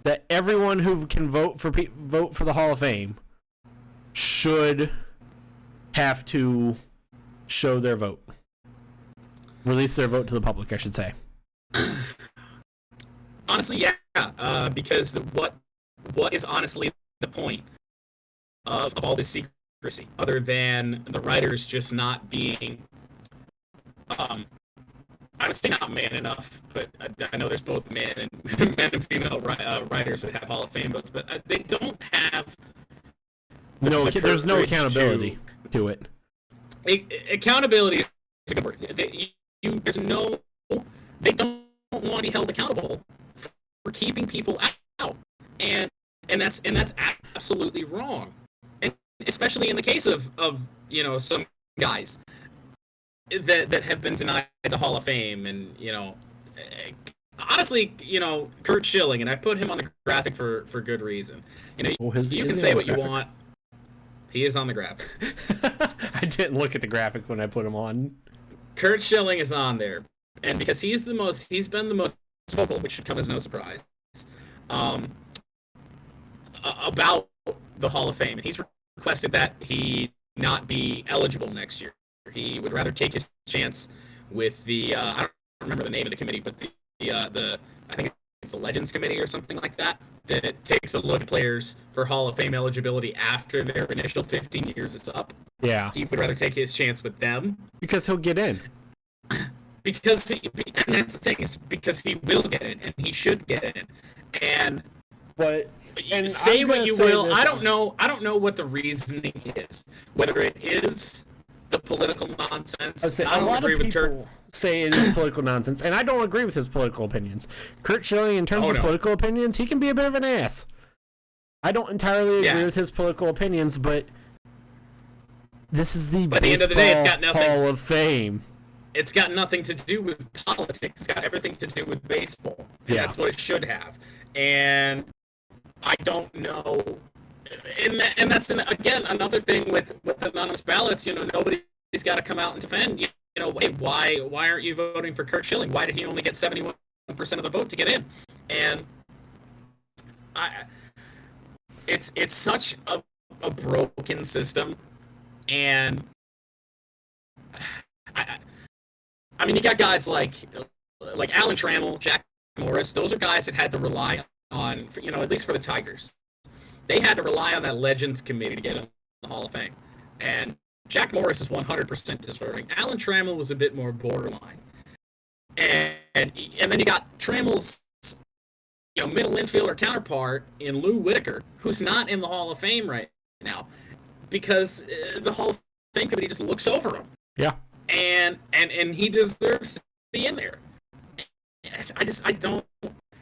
that everyone who can vote for the Hall of Fame should have to show their vote? Release their vote to the public, I should say. Honestly, yeah. Because what is honestly the point of all this secrecy, other than the writers just not being I would say not man enough, but I know there's both men and female writers that have Hall of Fame votes, but they don't have. There's no accountability to it. Accountability is a good word. They don't want to be held accountable for keeping people out, and that's absolutely wrong, and especially in the case of some guys that have been denied the Hall of Fame, and honestly, Curt Schilling, and I put him on the graphic for good reason. You can say what you want. He is on the graphic. I didn't look at the graphic when I put him on. Curt Schilling is on there, and because he's been the most vocal, which should come as no surprise, about the Hall of Fame, and he's requested that he not be eligible next year. He would rather take his chance with the I don't remember the name of the committee, but the I think it's the Legends Committee or something like that, that takes a look at players for Hall of Fame eligibility after their initial 15 years is up. Yeah. He would rather take his chance with them. Because he'll get in. And that's the thing, is because he will get in, and he should get in. And say what you will, I don't know what the reasoning is. Whether it is the political nonsense. I don't agree with Kurt. Say it is political nonsense, and I don't agree with his political opinions. Curt Schilling, in terms of political opinions, he can be a bit of an ass. I don't entirely agree with his political opinions, but this is the baseball end of the day, it's got nothing, Hall of Fame. It's got nothing to do with politics. It's got everything to do with baseball, and that's what it should have. And I don't know, and that's again another thing with anonymous ballots. Nobody's got to come out and defend. Hey, why aren't you voting for Curt Schilling? Why did he only get 71% of the vote to get in? And it's such a broken system, and I mean, you got guys like Alan Trammell, Jack Morris. Those are guys that had to rely on, at least for the Tigers, they had to rely on that Legends Committee to get in the Hall of Fame. And Jack Morris is 100% deserving. Alan Trammell was a bit more borderline. And then you got Trammell's middle infielder counterpart in Lou Whitaker, who's not in the Hall of Fame right now the Hall of Fame committee just looks over him. Yeah. And he deserves to be in there. I don't.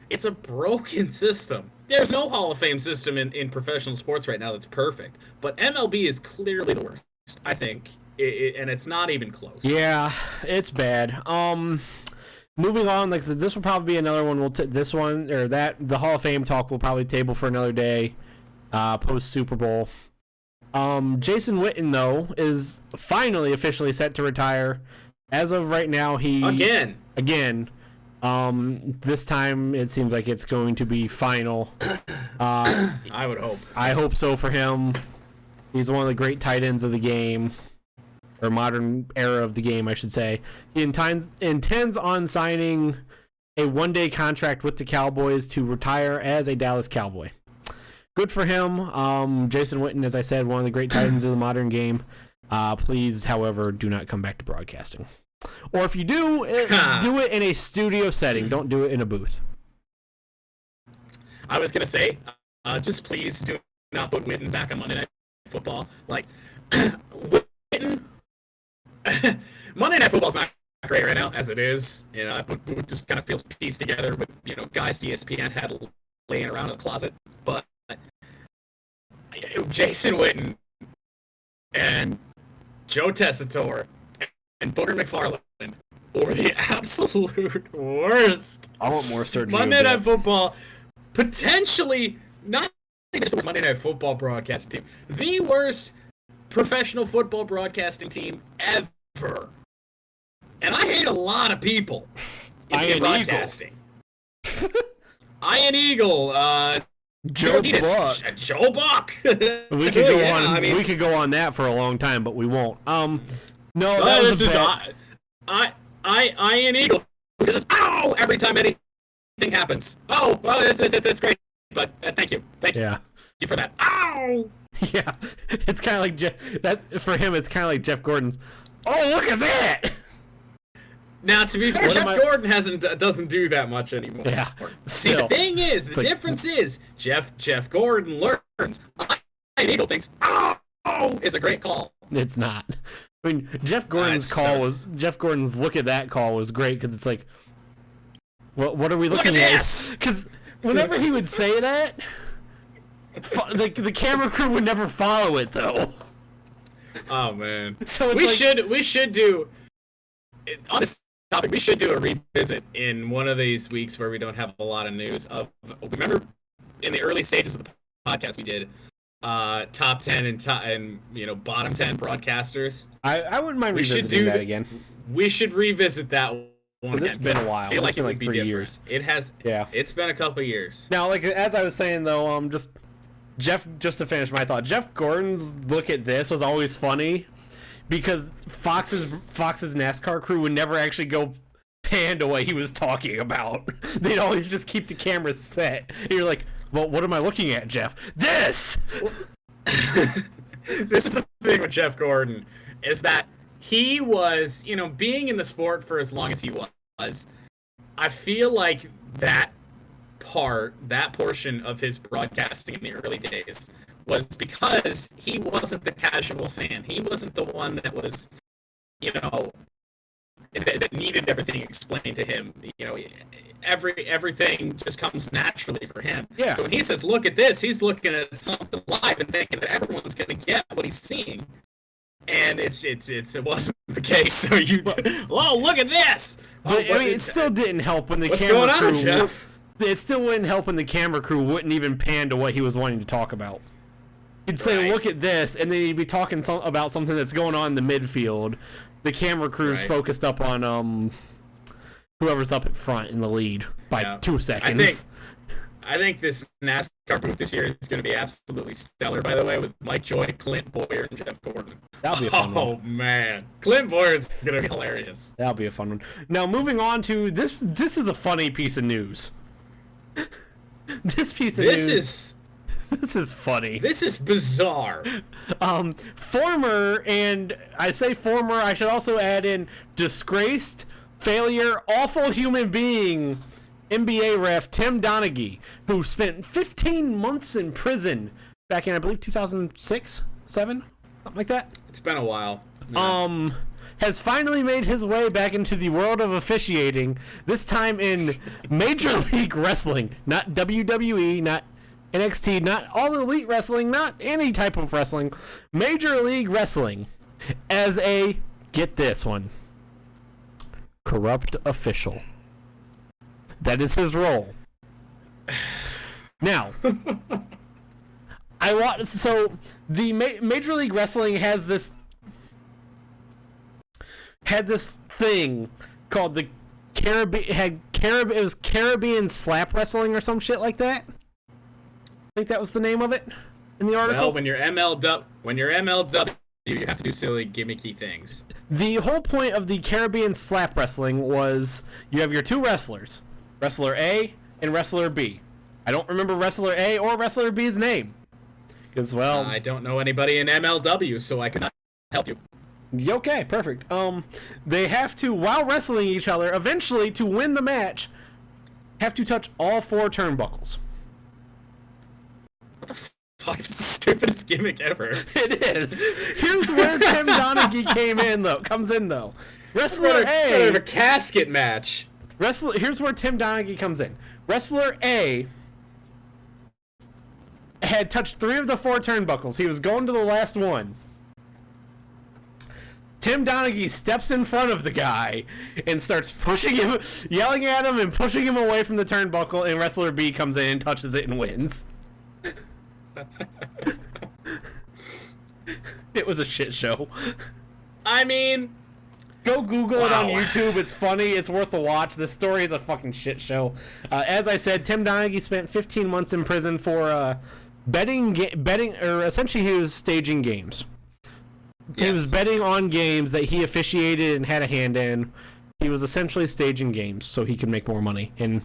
It's a broken system. There's no Hall of Fame system in professional sports right now that's perfect. But MLB is clearly the worst, I think. And it's not even close. Yeah, it's bad. Moving on, this will probably be another one. The Hall of Fame talk will probably table for another day, post Super Bowl. Jason Witten, though, is finally officially set to retire. As of right now, again. This time it seems like it's going to be final. I would hope. I hope so for him. He's one of the great tight ends of the game, or modern era of the game, I should say. He intends on signing a one-day contract with the Cowboys to retire as a Dallas Cowboy. Good for him. Jason Witten, as I said, one of the great tight ends of the modern game. Please, however, do not come back to broadcasting. Or if you do it in a studio setting. Don't do it in a booth. I was going to say, just please do not put Witten back on Monday Night Football. Witten... Monday Night Football's not great right now, as it is. It just kind of feels pieced together with, guys ESPN had laying around in the closet. But Jason Witten and Joe Tessitore and Booger McFarland were the absolute worst. I want more Sergio. Monday Night Football, potentially not even just Monday Night Football broadcasting team, the worst professional football broadcasting team ever. And I hate a lot of people in broadcasting. Iron Eagle, Joe Buck. Joe Buck. We could go on. We could go on that for a long time, but we won't. No, that was just Iron Eagle. Just every time anything happens. Oh, well, it's great. But thank you. Yeah. Thank you for that. Ow. Yeah, it's kind of like for him. It's kind of like Jeff Gordon's. Oh, look at that! Now, to be fair, Jeff Gordon doesn't do that much anymore. Yeah. See, the thing is, the difference is Jeff Gordon learns. Iron Eagle thinks, is a great call. It's not. I mean, Jeff Gordon's look at that call was great because it's like, what are we looking at? Because whenever he would say that, the camera crew would never follow it though. Oh man! So we should do on this topic. We should do a revisit in one of these weeks where we don't have a lot of news. Remember in the early stages of the podcast we did top 10 and bottom 10 broadcasters. I wouldn't mind revisiting that again. We should revisit that one again. It's been a while. I feel like it would be 3 different. years. It has. Yeah. It's been a couple of years. Now, as I was saying though, just to finish my thought, Jeff Gordon's look at this was always funny because Fox's NASCAR crew would never actually go pan to what he was talking about. They'd always just keep the camera set. And you're like, well, what am I looking at, Jeff? This! This is the thing with Jeff Gordon, is that he was, being in the sport for as long as he was, I feel like that portion of his broadcasting in the early days was because he wasn't the casual fan. He wasn't the one that was, that needed everything explained to him. Everything just comes naturally for him. Yeah. So when he says, "Look at this," he's looking at something live and thinking that everyone's going to get what he's seeing. And it wasn't the case. So look at this. But, it still didn't help when the what's camera going on, crew. Jeff? It still wouldn't help when the camera crew wouldn't even pan to what he was wanting to talk about. He'd say, Right. "Look at this," and then he'd be talking about something that's going on in the midfield. The camera crew's Right. focused up on whoever's up at front in the lead by 2 seconds. I think this NASCAR booth this year is going to be absolutely stellar, by the way, with Mike Joy, Clint Boyer, and Jeff Gordon. That'll be a fun one. Oh, man. Clint Boyer is going to be hilarious. That'll be a fun one. Now, moving on to this. This is a funny piece of news. This piece of news. This is funny. This is bizarre. Former, and I say former, I should also add in disgraced, failure, awful human being, NBA ref Tim Donaghy, who spent 15 months in prison back in, I believe, 2006, 7, something like that. It's been a while. Yeah. Has finally made his way back into the world of officiating, this time in Major League Wrestling, not WWE, not NXT, not All Elite Wrestling, not any type of wrestling, Major League Wrestling, as a, get this one, corrupt official. That is his role. Now, so the Major League Wrestling had this thing called the it was Caribbean Slap Wrestling or some shit like that. I think that was the name of it in the article. Well, when you're MLW, you have to do silly, gimmicky things. The whole point of the Caribbean Slap Wrestling was you have your two wrestlers, Wrestler A and Wrestler B. I don't remember Wrestler A or Wrestler B's name. Because, well... I don't know anybody in MLW, so I cannot help you. Okay, perfect. They have to, while wrestling each other, eventually, to win the match, have to touch all 4 turnbuckles. What the fuck? It's the stupidest gimmick ever. It is. Here's where Tim Donaghy comes in, though. Wrestler A... a casket match. Here's where Tim Donaghy comes in. Wrestler A had touched 3 of the 4 turnbuckles. He was going to the last one. Tim Donaghy steps in front of the guy and starts pushing him, yelling at him and pushing him away from the turnbuckle, and Wrestler B comes in and touches it and wins. It was a shit show. I mean... Go Google it on YouTube. It's funny. It's worth a watch. This story is a fucking shit show. As I said, Tim Donaghy spent 15 months in prison for betting, or essentially he was staging games. He was betting on games that he officiated and had a hand in. He was essentially staging games so he could make more money. And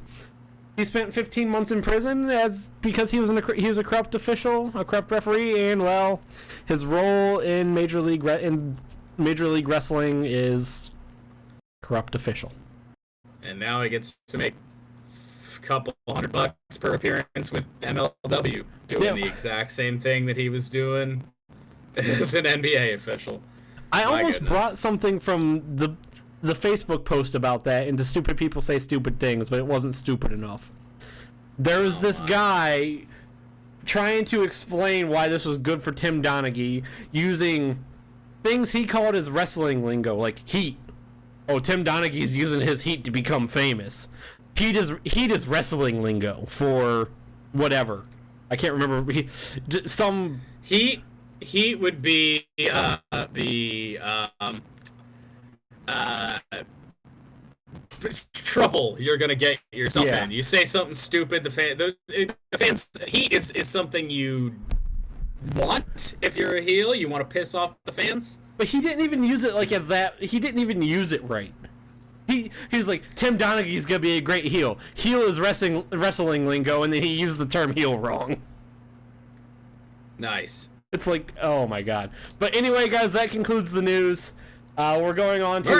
he spent 15 months in prison because he was a corrupt official, a corrupt referee, and well, his role in Major League Wrestling is corrupt official. And now he gets to make a couple $100 per appearance with MLW, doing the exact same thing that he was doing as an NBA official. I almost brought something from the Facebook post about that into Stupid People Say Stupid Things, but it wasn't stupid enough. There was this guy trying to explain why this was good for Tim Donaghy using things he called his wrestling lingo, like heat. Oh, Tim Donaghy's using his heat to become famous. Heat is wrestling lingo for whatever. I can't remember. Heat would be trouble you're gonna get yourself in. You say something stupid, the fans. Heat is something you want if you're a heel. You want to piss off the fans. But he didn't even use it like as that. He didn't even use it right. He's like, Tim Donaghy's gonna be a great heel. Heel is wrestling lingo, and then he used the term heel wrong. Nice. It's like, oh my god. But anyway, guys, that concludes the news. We're going on to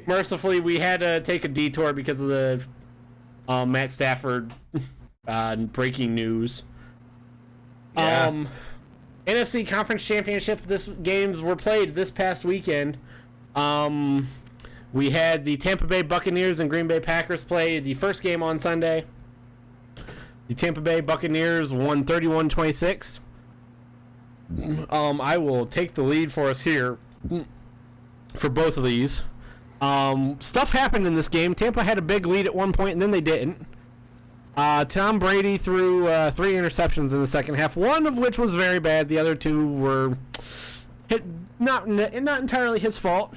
mercifully, we had to take a detour because of the Matt Stafford breaking news. Yeah. NFC Conference Championship games were played this past weekend. We had the Tampa Bay Buccaneers and Green Bay Packers play the first game on Sunday. The Tampa Bay Buccaneers won 31-26. I will take the lead for us here for both of these. Stuff happened in this game. Tampa had a big lead at one point, and then they didn't. Tom Brady threw 3 interceptions in the second half, one of which was very bad. The other 2 were not entirely his fault.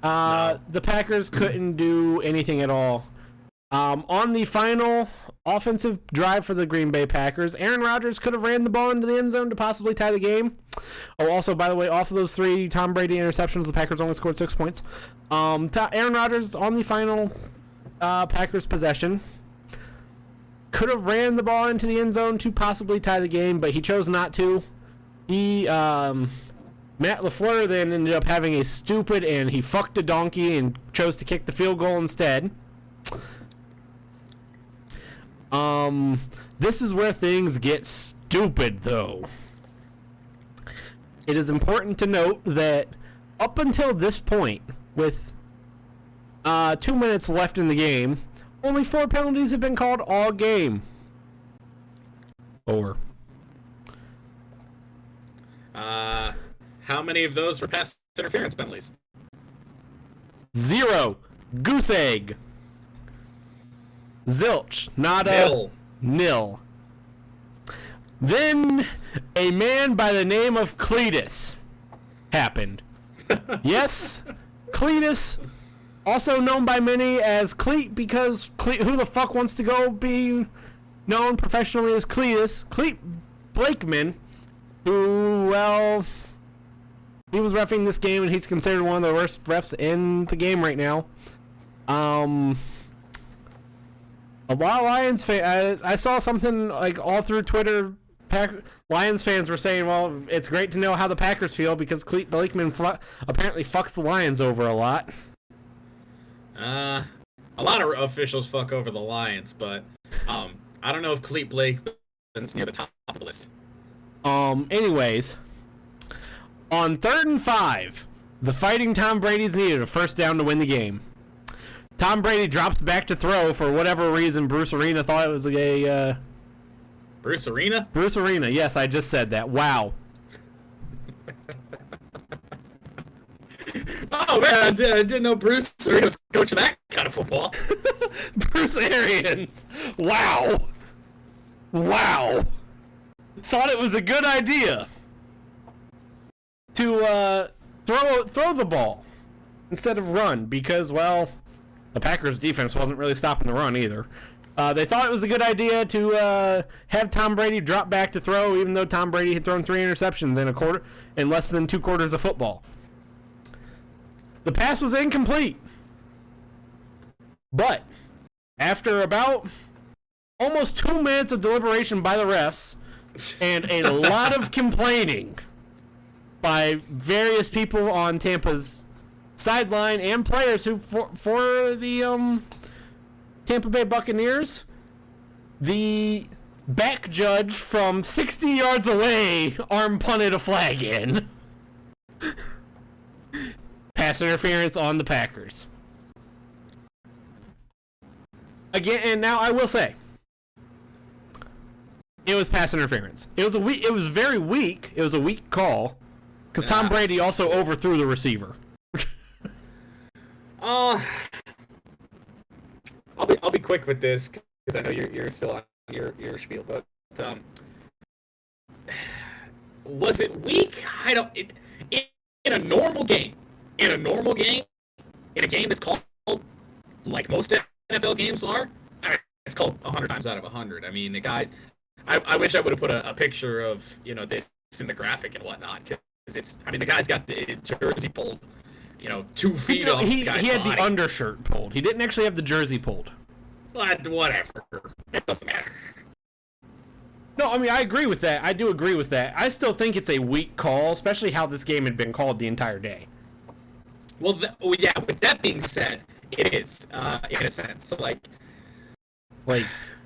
No. The Packers couldn't do anything at all. On the final offensive drive for the Green Bay Packers, Aaron Rodgers could have ran the ball into the end zone to possibly tie the game. Oh, also, by the way, off of those 3 Tom Brady interceptions, the Packers only scored 6 points. Aaron Rodgers on the final Packers possession could have ran the ball into the end zone to possibly tie the game, but he chose not to. Matt LaFleur then ended up having a stupid and he fucked a donkey and chose to kick the field goal instead. This is where things get stupid, though. It is important to note that up until this point, with 2 minutes left in the game, only 4 penalties have been called all game. 4. How many of those were pass interference penalties? 0. Goose egg. Zilch. Nada. Nil. Nil. Then a man by the name of Cletus happened. Yes, Cletus, also known by many as Cleet, because who the fuck wants to go be known professionally as Cletus? Cleet Blakeman, who, well, he was reffing this game and he's considered one of the worst refs in the game right now. A lot of Lions fans, I saw something like all through Twitter, Lions fans were saying, well, it's great to know how the Packers feel because Cleet Blakeman apparently fucks the Lions over a lot. A lot of officials fuck over the Lions, but I don't know if Cleet Blakeman's near the top of the list. Anyways, on 3rd and 5, the Fighting Tom Brady's needed a first down to win the game. Tom Brady drops back to throw for whatever reason. Bruce Arena thought it was a... Bruce Arena? Bruce Arena, yes, I just said that. Wow. Oh, man, I didn't know Bruce Arena was coaching that kind of football. Bruce Arians. Wow. Wow. Thought it was a good idea to throw the ball instead of run because, well, the Packers' defense wasn't really stopping the run either. They thought it was a good idea to have Tom Brady drop back to throw, even though Tom Brady had thrown 3 interceptions in less than 2 quarters of football. The pass was incomplete. But after about almost 2 minutes of deliberation by the refs and a lot of complaining by various people on Tampa's sideline and players who for the Tampa Bay Buccaneers, the back judge from 60 yards away arm punted a flag in. Pass interference on the Packers. Again, and now I will say, it was pass interference. It was very weak. It was a weak call because Tom Brady also overthrew the receiver. I'll be quick with this because I know you're still on your spiel, but was it weak? In a normal game, in a game that's called like most NFL games are, I mean, it's called 100 times out of 100. I mean, the guys, I wish I would have put a picture of this in the graphic and whatnot because the guy's got the jersey pulled 2 feet off he the guy's had body. the undershirt pulled. He didn't actually have the jersey pulled. Whatever. It doesn't matter. No, I mean, I agree with that. I do agree with that. I still think it's a weak call, especially how this game had been called the entire day. Well, yeah, with that being said, it is, in a sense. So, like,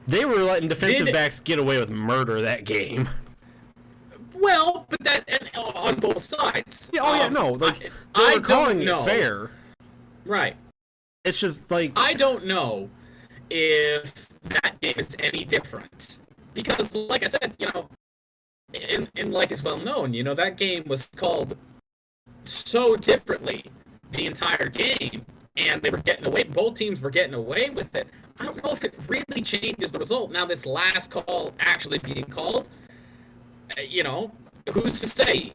they were letting defensive backs get away with murder that game. Well, but that on both sides. Yeah, oh, yeah, no. Like, they were calling it fair. Right. It's just, like... I don't know if that game is any different. Because, like I said, and like it's well known, that game was called so differently the entire game, and they were getting away, both teams were getting away with it. I don't know if it really changes the result. Now, this last call actually being called, who's to say?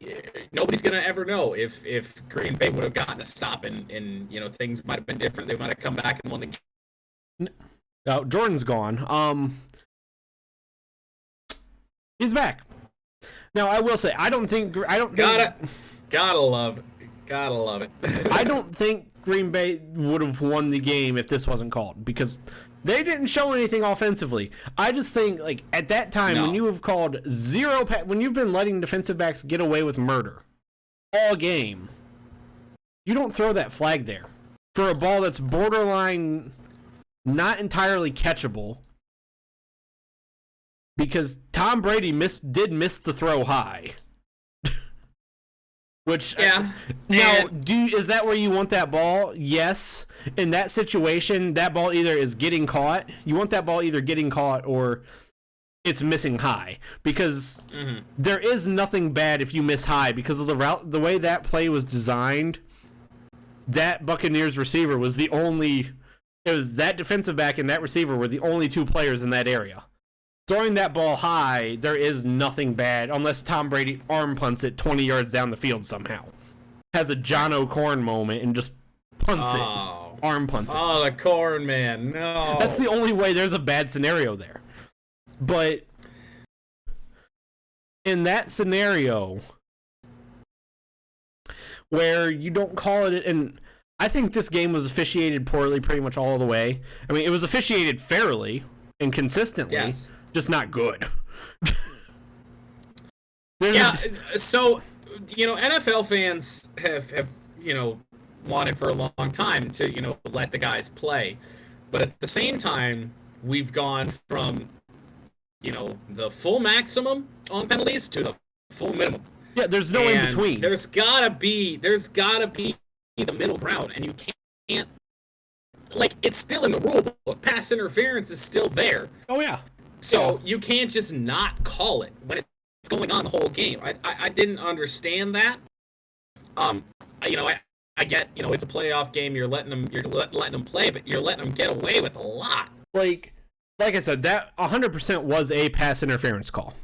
Nobody's going to ever know if Green Bay would have gotten a stop and things might have been different. They might have come back and won the game. No, Jordan's gone. He's back. Now, I will say, Gotta love it. I don't think Green Bay would have won the game if this wasn't called, because they didn't show anything offensively. I just think, like, at that time, when you have called when you've been letting defensive backs get away with murder all game, you don't throw that flag there for a ball that's borderline not entirely catchable, because Tom Brady did miss the throw high. Which, yeah. Now, is that where you want that ball? Yes. In that situation, that ball either is getting caught. You want that ball either getting caught or it's missing high. Because there is nothing bad if you miss high, because of the way that play was designed. That Buccaneers receiver was that defensive back and that receiver were the only two players in that area. Throwing that ball high, there is nothing bad unless Tom Brady arm punts it 20 yards down the field somehow. Has a John O'Corn moment and just punts it. Arm punts it. Oh, the Corn man. No. That's the only way there's a bad scenario there. But in that scenario where you don't call it, and I think this game was officiated poorly pretty much all the way. I mean, it was officiated fairly and consistently. Yes. Just not good. So, NFL fans have wanted for a long time to, let the guys play. But at the same time, we've gone from, the full maximum on penalties to the full minimum. Yeah, there's no in between. There's gotta be the middle ground, and you can't, like, it's still in the rule book. Pass interference is still there. Oh, yeah. So you can't just not call it when it's going on the whole game. I didn't understand that. I get, it's a playoff game. You're letting them play, but you're letting them get away with a lot. Like I said, that 100% was a pass interference call.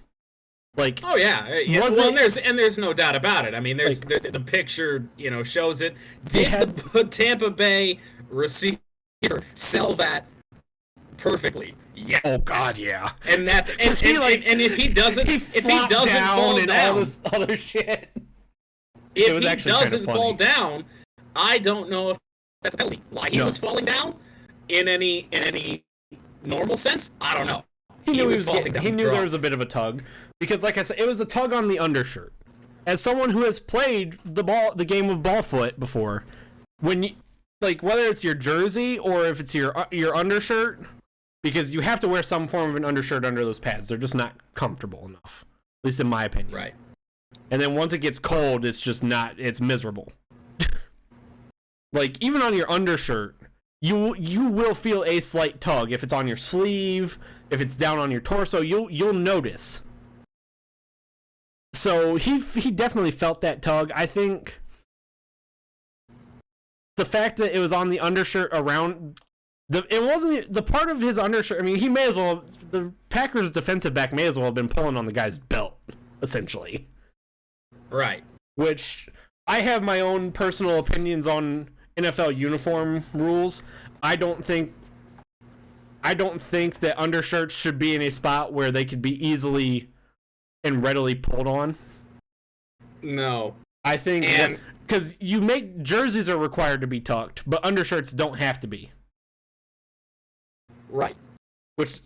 Like, oh yeah. There's no doubt about it. I mean, there's the picture, shows it. Did the Tampa Bay receiver sell that perfectly? Yeah. Oh God, yeah. And that's and if he doesn't fall down, all this other shit. If he doesn't fall down, I don't know if that's a penalty. Why he was falling down in any normal sense, I don't know. He knew there was a bit of a tug, because, like I said, it was a tug on the undershirt. As someone who has played the game of ball foot before, when you, like, whether it's your jersey or if it's your undershirt, because you have to wear some form of an undershirt under those pads. They're just not comfortable enough, at least in my opinion. Right. And then once it gets cold, it's miserable. Like, even on your undershirt, you will feel a slight tug. If it's on your sleeve, if it's down on your torso, you'll notice. So he definitely felt that tug. I think the fact that it was on the undershirt around it wasn't the part of his undershirt. I mean, he may as well, the Packers defensive back may as well have been pulling on the guy's belt, essentially. Right. Which, I have my own personal opinions on NFL uniform rules. I don't think that undershirts should be in a spot where they could be easily and readily pulled on. No. I think because you make jerseys are required to be tucked, but undershirts don't have to be. Right.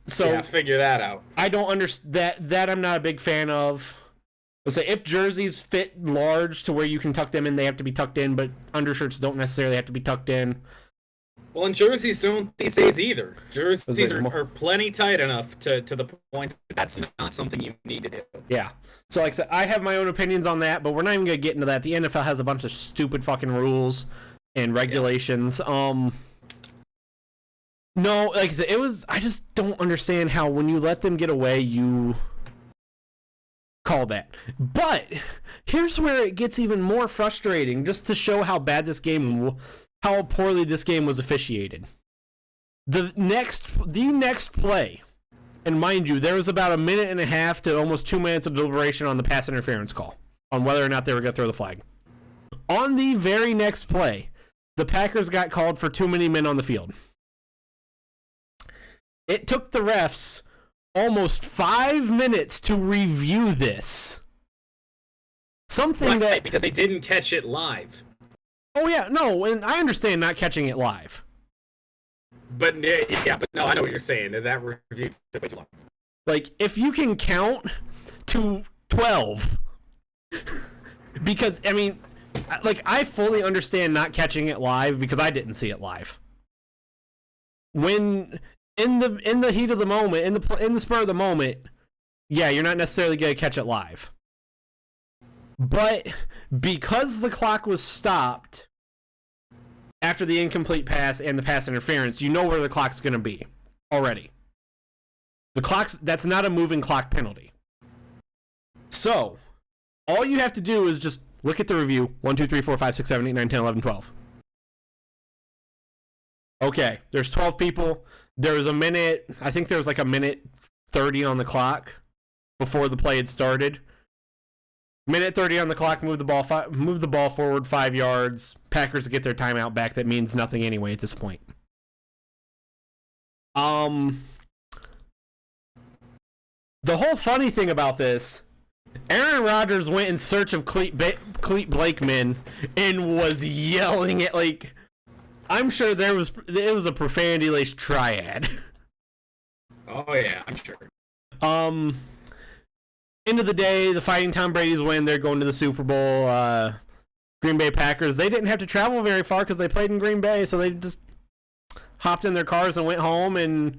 So figure that out. I don't understand that. I'm not a big fan of. Let's say if jerseys fit large to where you can tuck them in, they have to be tucked in, but undershirts don't necessarily have to be tucked in. Well, and jerseys don't these days either. Jerseys are plenty tight enough to the point that that's not something you need to do. Yeah. So like I said, I have my own opinions on that, but we're not even going to get into that. The NFL has a bunch of stupid fucking rules and regulations. Yeah. No, like I said, I just don't understand how when you let them get away, you call that. But here's where it gets even more frustrating, just to show how how poorly this game was officiated. The next play, and mind you, there was about 1.5 minutes to almost 2 minutes of deliberation on the pass interference call, on whether or not they were going to throw the flag. On the very next play, the Packers got called for too many men on the field. It took the refs almost 5 minutes to review this. Because they didn't catch it live. Oh yeah, no, and I understand not catching it live. But no, I know what you're saying. That review took way too long. Like, if you can count to 12, because I mean, like, I fully understand not catching it live because I didn't see it live. When in the heat of the moment, in the spur of the moment, yeah, you're not necessarily gonna catch it live. But because the clock was stopped after the incomplete pass and the pass interference, you know where the clock's going to be already. That's not a moving clock penalty. So, all you have to do is just look at the review. 1, 2, 3, 4, 5, 6, 7, 8, 9, 10, 11, 12. Okay, there's 12 people. There was I think there was like 1:30 on the clock before the play had started. 1:30 on the clock, move the ball forward 5 yards. Packers get their timeout back. That means nothing anyway at this point. The whole funny thing about this, Aaron Rodgers went in search of Clete Blakeman and was yelling at, like, I'm sure it was a profanity-laced triad. Oh yeah, I'm sure. End of the day, the Fighting Tom Brady's win. They're going to the Super Bowl. Green Bay Packers, they didn't have to travel very far because they played in Green Bay, so they just hopped in their cars and went home, and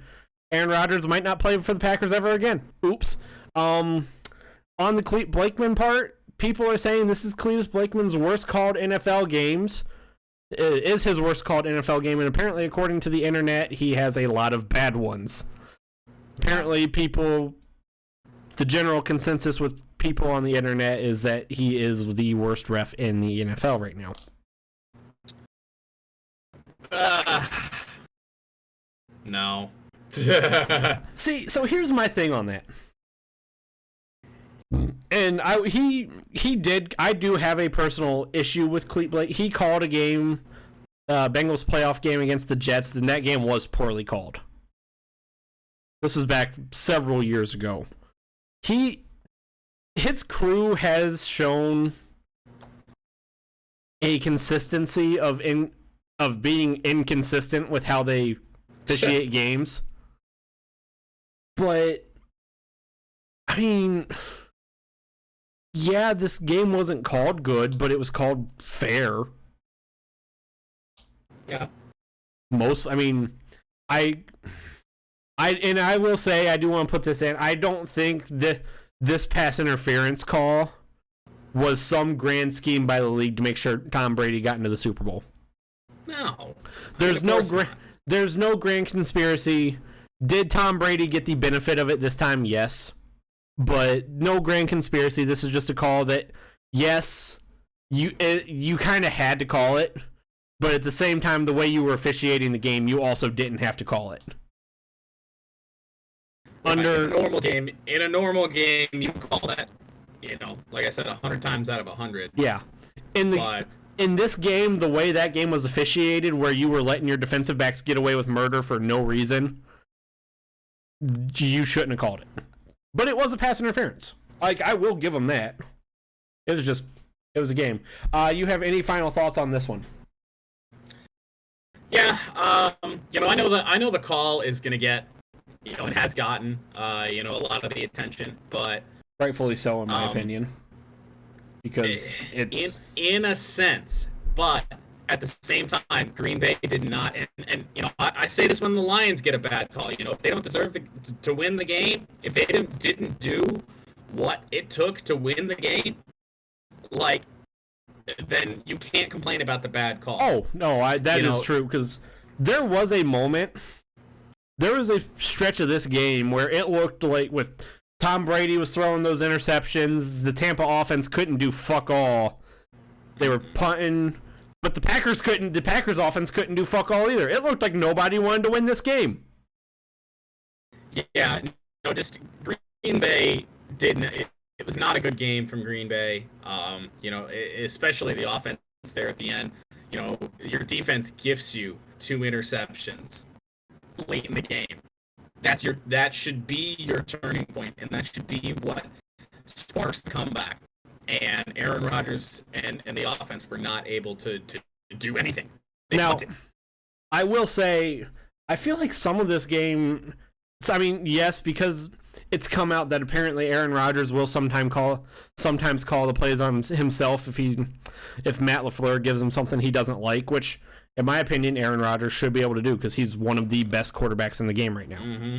Aaron Rodgers might not play for the Packers ever again. Oops. On the Clete Blakeman part, people are saying this is Cletus Blakeman's worst called NFL games. It is his worst called NFL game, and apparently, according to the internet, he has a lot of bad ones. Apparently, the general consensus with people on the internet is that he is the worst ref in the NFL right now. No. See, so here's my thing on that. And I do have a personal issue with Clete Blake. He called a game, Bengals playoff game against the Jets, and that game was poorly called. This was back several years ago. His crew has shown a consistency of being inconsistent with how they officiate games. But I mean, yeah, this game wasn't called good, but it was called fair. Yeah. I will say, I do want to put this in. I don't think this pass interference call was some grand scheme by the league to make sure Tom Brady got into the Super Bowl. No. There's no grand conspiracy. Did Tom Brady get the benefit of it this time? Yes. But no grand conspiracy. This is just a call that, yes, you kind of had to call it, but at the same time, the way you were officiating the game, you also didn't have to call it. In a normal game, you call that, like I said, 100 times out of 100. Yeah. In this game, the way that game was officiated, where you were letting your defensive backs get away with murder for no reason, you shouldn't have called it. But it was a pass interference. Like, I will give them that. It was just It was a game. You have any final thoughts on this one? Yeah, I know the call is gonna get, it has gotten, a lot of the attention, but Rightfully so, in my opinion, because it's in a sense, but at the same time, Green Bay did not, and I say this when the Lions get a bad call. If they don't deserve to win the game, if they didn't do what it took to win the game, like, then you can't complain about the bad call. Oh no, that is true, because there was a stretch of this game where it looked like with Tom Brady was throwing those interceptions, the Tampa offense couldn't do fuck all. They were punting, but the Packers offense couldn't do fuck all either. It looked like nobody wanted to win this game. Yeah, just Green Bay didn't. It was not a good game from Green Bay. Especially the offense there at the end. Your defense gifts you 2 interceptions late in the game. That should be your turning point, and that should be what sparks the comeback. And Aaron Rodgers and the offense were not able to do anything. Now, I will say, I feel like some of this game, yes, because it's come out that apparently Aaron Rodgers will sometimes call the plays on himself if Matt LaFleur gives him something he doesn't like, which, in my opinion, Aaron Rodgers should be able to do because he's one of the best quarterbacks in the game right now. Mm-hmm.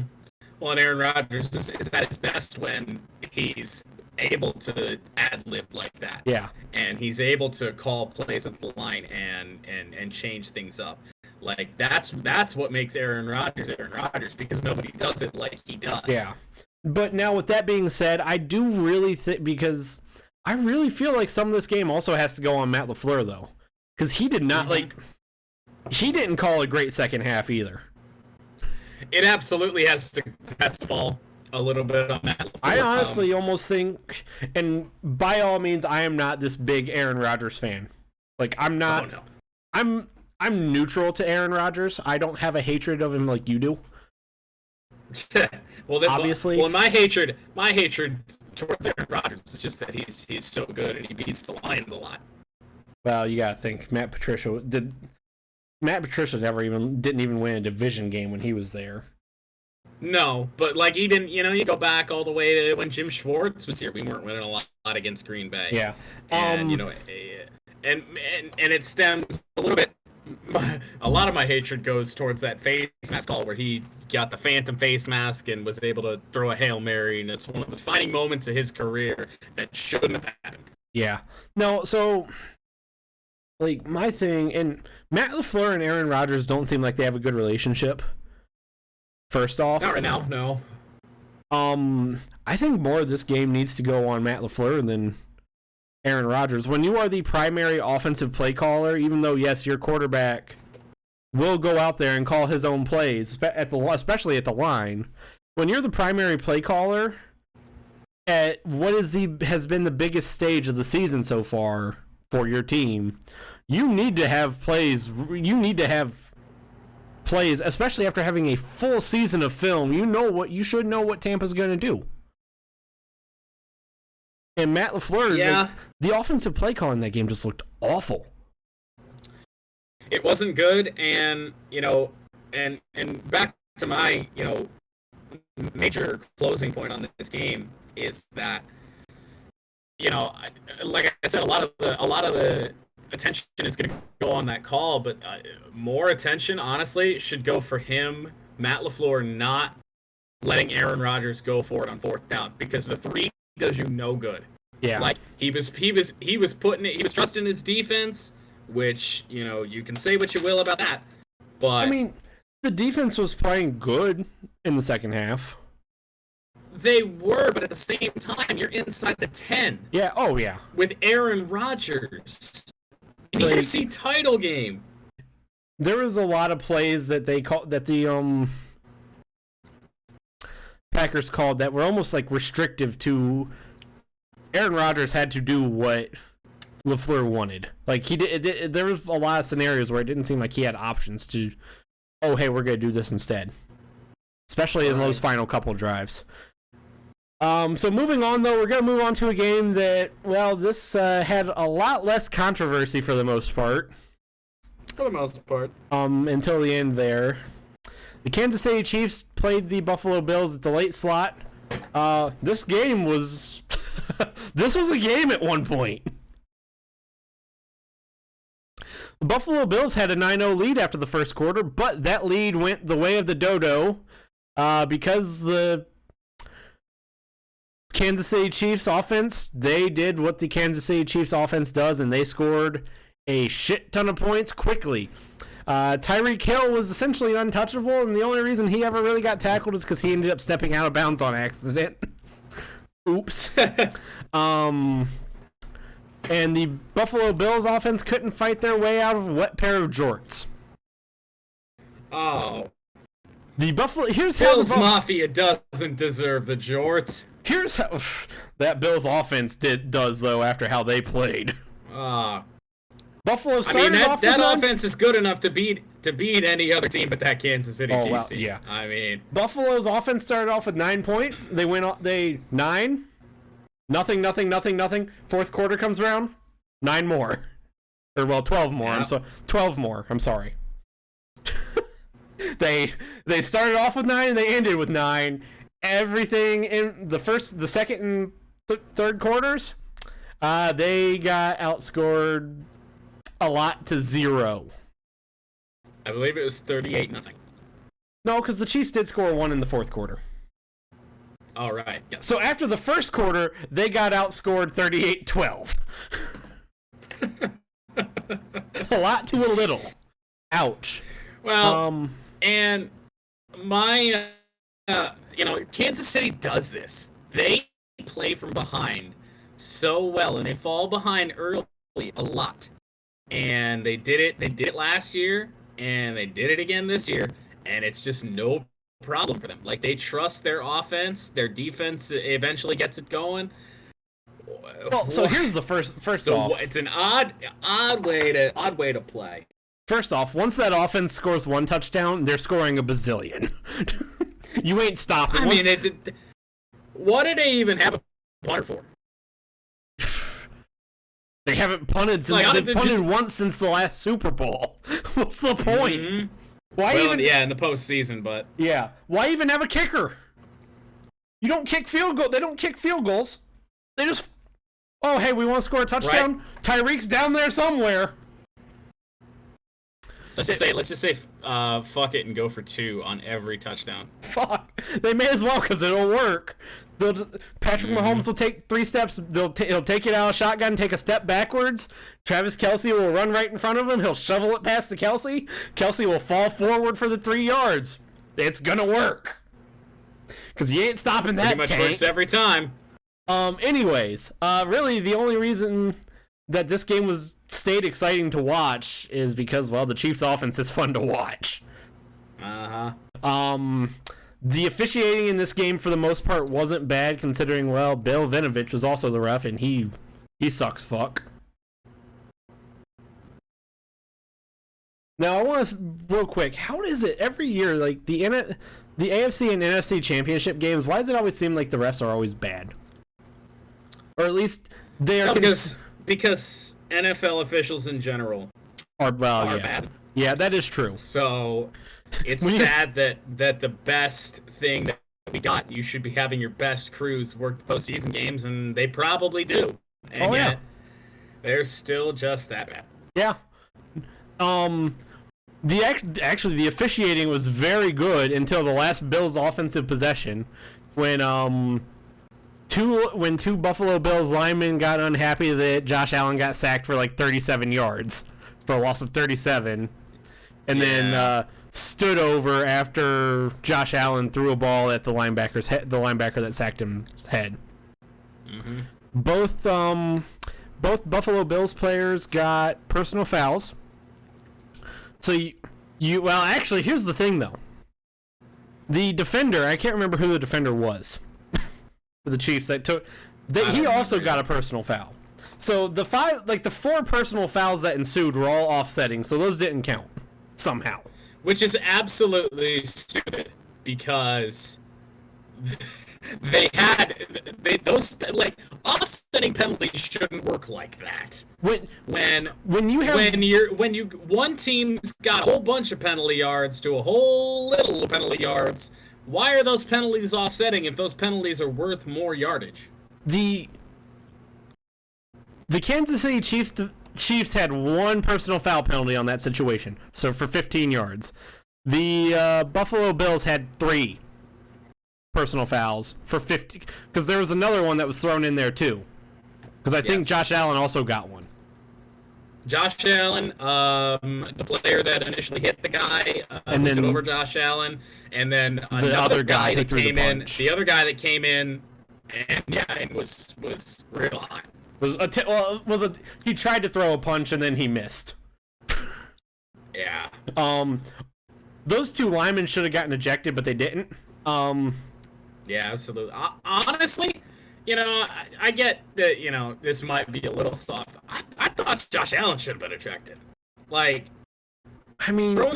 Well, and Aaron Rodgers is at his best when he's able to ad-lib like that. Yeah. And he's able to call plays at the line and change things up. Like, that's what makes Aaron Rodgers, because nobody does it like he does. Yeah. But now, with that being said, I do really think, because I really feel like some of this game also has to go on Matt LaFleur, though. Because he did not, he didn't call a great second half either. It absolutely has to fall a little bit on Matt LaFleur. I honestly almost think, and by all means, I am not this big Aaron Rodgers fan. Like, I'm not. Oh, no. I'm neutral to Aaron Rodgers. I don't have a hatred of him like you do. Well, obviously. Well, my hatred towards Aaron Rodgers is just that he's so good and he beats the Lions a lot. Well, you gotta think Matt Patricia didn't even win a division game when he was there. No, but like, even you go back all the way to when Jim Schwartz was here, we weren't winning a lot against Green Bay. Yeah, and and it stems a little bit. A lot of my hatred goes towards that face mask call where he got the phantom face mask and was able to throw a Hail Mary, and it's one of the defining moments of his career that shouldn't have happened. Yeah. No, so, like, my thing, and Matt LaFleur and Aaron Rodgers don't seem like they have a good relationship, first off. Not right now, no. I think more of this game needs to go on Matt LaFleur than Aaron Rodgers. When you are the primary offensive play caller, even though, yes, your quarterback will go out there and call his own plays, especially at the line, when you're the primary play caller at what has been the biggest stage of the season so far for your team, you need to have plays. You need to have plays, especially after having a full season of film. You should know what Tampa's going to do. And Matt LaFleur, the offensive play call in that game just looked awful. It wasn't good, and and back to my major closing point on this game is that like I said, a lot of the attention is going to go on that call, but more attention, honestly, should go for him, Matt LaFleur, not letting Aaron Rodgers go for it on 4th down, because the 3 does you no good. Yeah. Like, he was trusting his defense, which, you can say what you will about that. But the defense was playing good in the second half. They were, but at the same time, you're inside the 10. Yeah, oh yeah. With Aaron Rodgers. In the NFC title game. There was a lot of plays that they called, that the Packers called, that were almost like restrictive to Aaron Rodgers had to do what LaFleur wanted. Like, there was a lot of scenarios where it didn't seem like he had options to, oh, hey, we're going to do this instead. Especially in those final couple drives. So moving on, though, we're going to move on to a game that, well, this had a lot less controversy for the most part. For the most part. Until the end there. The Kansas City Chiefs played the Buffalo Bills at the late slot. This game was... this was a game at one point. The Buffalo Bills had a 9-0 lead after the first quarter, but that lead went the way of the dodo because the Kansas City Chiefs offense, they did what the Kansas City Chiefs offense does, and they scored a shit ton of points quickly. Tyreek Hill was essentially untouchable, and the only reason he ever really got tackled is because he ended up stepping out of bounds on accident. Oops. And the Buffalo Bills offense couldn't fight their way out of a wet pair of jorts. Oh. The Buffalo... Here's Bills how the Mafia doesn't deserve the jorts. Here's how... That Bills offense does, though, after how they played. Buffalo started off that offense is good enough to beat any other team but that Kansas City Chiefs team. Yeah. I mean, Buffalo's offense started off with 9 points. They went off. Nine. Nothing. Fourth quarter comes around. 9 more. Or, well, 12 more. Yeah. 12 more. I'm sorry. They started off with 9 and they ended with 9. Everything in the second and third quarters, they got outscored a lot to 0. I believe it was 38-0. No, because the Chiefs did score 1 in the fourth quarter. All right. Yes. So after the first quarter, they got outscored 38-12. A lot to a little. Ouch. Well, and my, Kansas City does this. They play from behind so well, and they fall behind early a lot. And they did it. They did it last year, and they did it again this year, and it's just no problem for them. Like, they trust their offense. Their defense eventually gets it going. Well, so here's the first off. It's an odd way to play. First off, once that offense scores 1 touchdown, they're scoring a bazillion. You ain't stopping. What did they even have a punter for? They haven't punted since they've punted once since the last Super Bowl. What's the point? Mm-hmm. In the postseason, but yeah, why even have a kicker? You don't kick field goal. They don't kick field goals. They just, oh hey, we want to score a touchdown. Right. Tyreek's down there somewhere. Let's just say, fuck it and go for 2 on every touchdown. Fuck, they may as well because it'll work. Patrick Mahomes will take 3 steps. He'll take it out of shotgun, take a step backwards. Travis Kelce will run right in front of him. He'll shovel it past to Kelce. Kelce will fall forward for the 3 yards. It's gonna work because you ain't stopping that. Pretty much tank. Works every time. Anyways, really the only reason that this game stayed exciting to watch is because, well, the Chiefs' offense is fun to watch. The officiating in this game, for the most part, wasn't bad, considering, well, Bill Vinovich was also the ref, and he sucks fuck. Now, I want to, real quick, how is it every year, like, the AFC and NFC championship games, why does it always seem like the refs are always bad? Or at least they are... Because NFL officials in general are bad. Yeah, that is true. So it's sad that the best thing that we got, you should be having your best crews work the postseason games, and they probably do. And yet, they're still just that bad. Yeah. The officiating was very good until the last Bills offensive possession, when two Buffalo Bills linemen got unhappy that Josh Allen got sacked for like 37 yards for a loss of 37, and then stood over after Josh Allen threw a ball at the linebacker that sacked him's head. Mm-hmm. Both Buffalo Bills players got personal fouls. So well, actually, here's the thing though. The defender, I can't remember who the defender was. For the Chiefs he also got a personal foul. So the 4 personal fouls that ensued were all offsetting, so those didn't count somehow. Which is absolutely stupid, because those like offsetting penalties shouldn't work like that. When one team's got a whole bunch of penalty yards to a whole little penalty yards, why are those penalties offsetting if those penalties are worth more yardage? The Kansas City Chiefs had one personal foul penalty on that situation, so for 15 yards. The Buffalo Bills had 3 personal fouls for 50, because there was another one that was thrown in there too, because I think Josh Allen also got one. Josh Allen, the player that initially hit the guy, and then over Josh Allen, and then the other guy that came in. The other guy that came in, and it was real hot. He tried to throw a punch and then he missed. Yeah. Those 2 linemen should have gotten ejected, but they didn't. Yeah, absolutely. Honestly, I get that, this might be a little soft. I thought Josh Allen should have been ejected. Like, I mean, throwing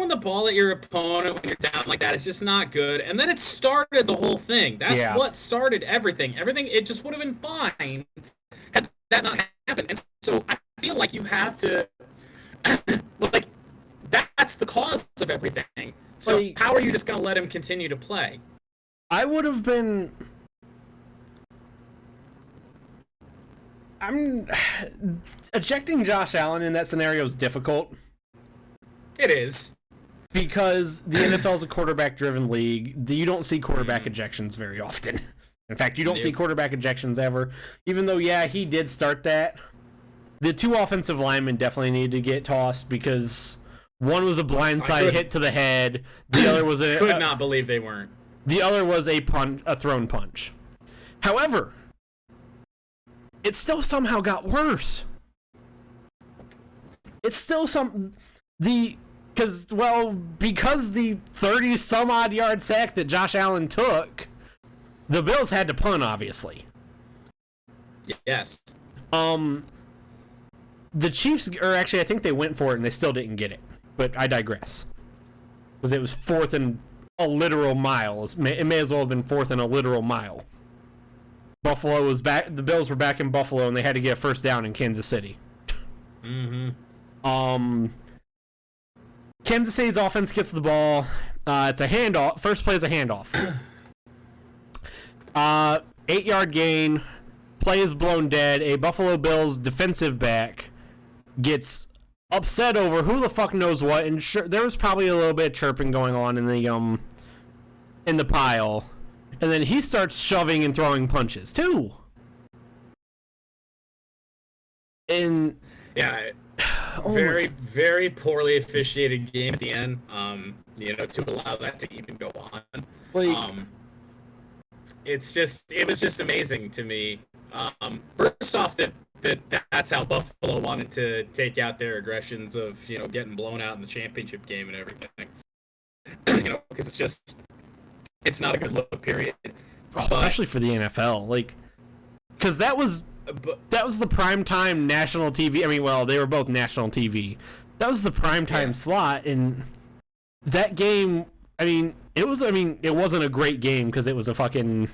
the ball at your opponent when you're down like that is just not good. And then it started the whole thing. That's what started everything. It just would have been fine had that not happened. And so I feel like you have to, like, that's the cause of everything. So how are you just going to let him continue to play? I would have been... Ejecting Josh Allen in that scenario is difficult. It is. Because the NFL is a quarterback-driven league. You don't see quarterback ejections very often. In fact, you don't see quarterback ejections ever. Even though, he did start that. The 2 offensive linemen definitely needed to get tossed because one was a blindside hit to the head. The other was a... could not believe they weren't. The other was a thrown punch. However, it still somehow got worse. It's still because the 30 some odd yard sack that Josh Allen took, the Bills had to punt, obviously. Yes. The Chiefs, or actually I think they went for it and they still didn't get it. But I digress. Because it was 4th and a literal mile. It may as well have been 4th and a literal mile. Buffalo was back. The Bills were back in Buffalo, and they had to get a first down in Kansas City. Mm-hmm. Kansas City's offense gets the ball. It's a handoff. First play is a handoff. 8-yard gain. Play is blown dead. A Buffalo Bills defensive back gets upset over who the fuck knows what, and there was probably a little bit of chirping going on in the pile, and then he starts shoving and throwing punches too. And very, very poorly officiated game at the end. To allow that to even go on. It was just amazing to me. First off, that's how Buffalo wanted to take out their aggressions of getting blown out in the championship game and everything. Because it's not a good look. Period. Especially for the NFL, because that was the primetime national TV. I mean, well, they were both national TV. That was the primetime slot, and that game. I mean, it wasn't a great game because it was a fucking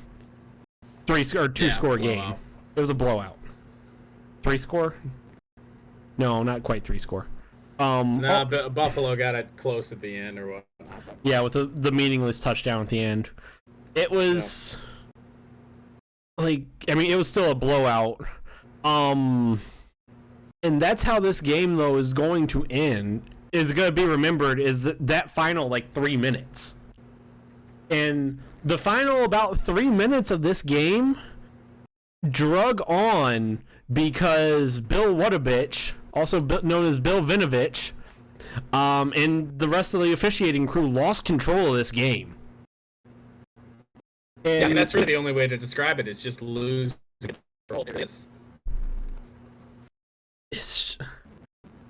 2-score game. It was a blowout. 3-score? No, not quite 3-score. Buffalo got it close at the end, or what? Yeah, with the meaningless touchdown at the end. It was it was still a blowout. And that's how this game though is going to end. Is going to be remembered is that final 3 minutes. And the final about 3 minutes of this game drug on because Bill Whatabitch, also known as Bill Vinovich, and the rest of the officiating crew lost control of this game. And that's really the only way to describe it is just lose control.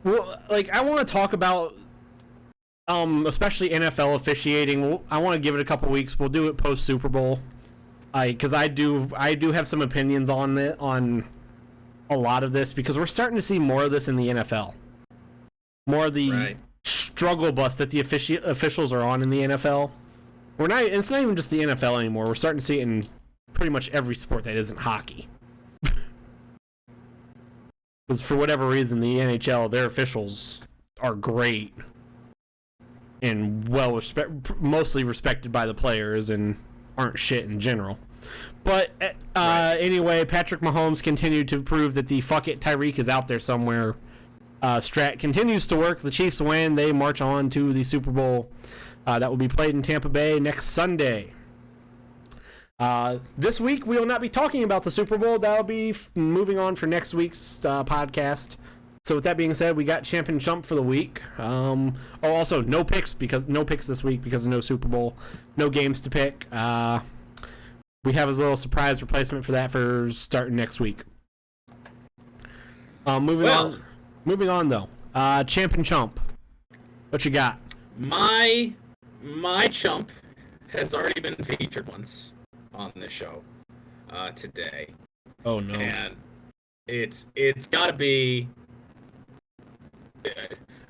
I want to talk about especially NFL officiating. I want to give it a couple weeks. We'll do it post Super Bowl. Because I do have some opinions on it, on a lot of this, because we're starting to see more of this in the NFL. More of the struggle bus that the officials are on in the NFL. It's not even just the NFL anymore. We're starting to see it in pretty much every sport that isn't hockey. Because for whatever reason, the NHL, their officials are great and mostly respected by the players and aren't shit in general. But anyway, Patrick Mahomes continued to prove that the fuck it Tyreek is out there somewhere. Strat continues to work. The Chiefs win. They march on to the Super Bowl that will be played in Tampa Bay next Sunday. This week we will not be talking about the Super Bowl. That'll be moving on for next week's podcast. So with that being said, we got Champ and Chump for the week. Also no picks this week because of no Super Bowl, no games to pick. We have a little surprise replacement for that for starting next week. Moving on though. Champ and Chump, what you got? My chump has already been featured once on this show today. Oh no! And it's got to be.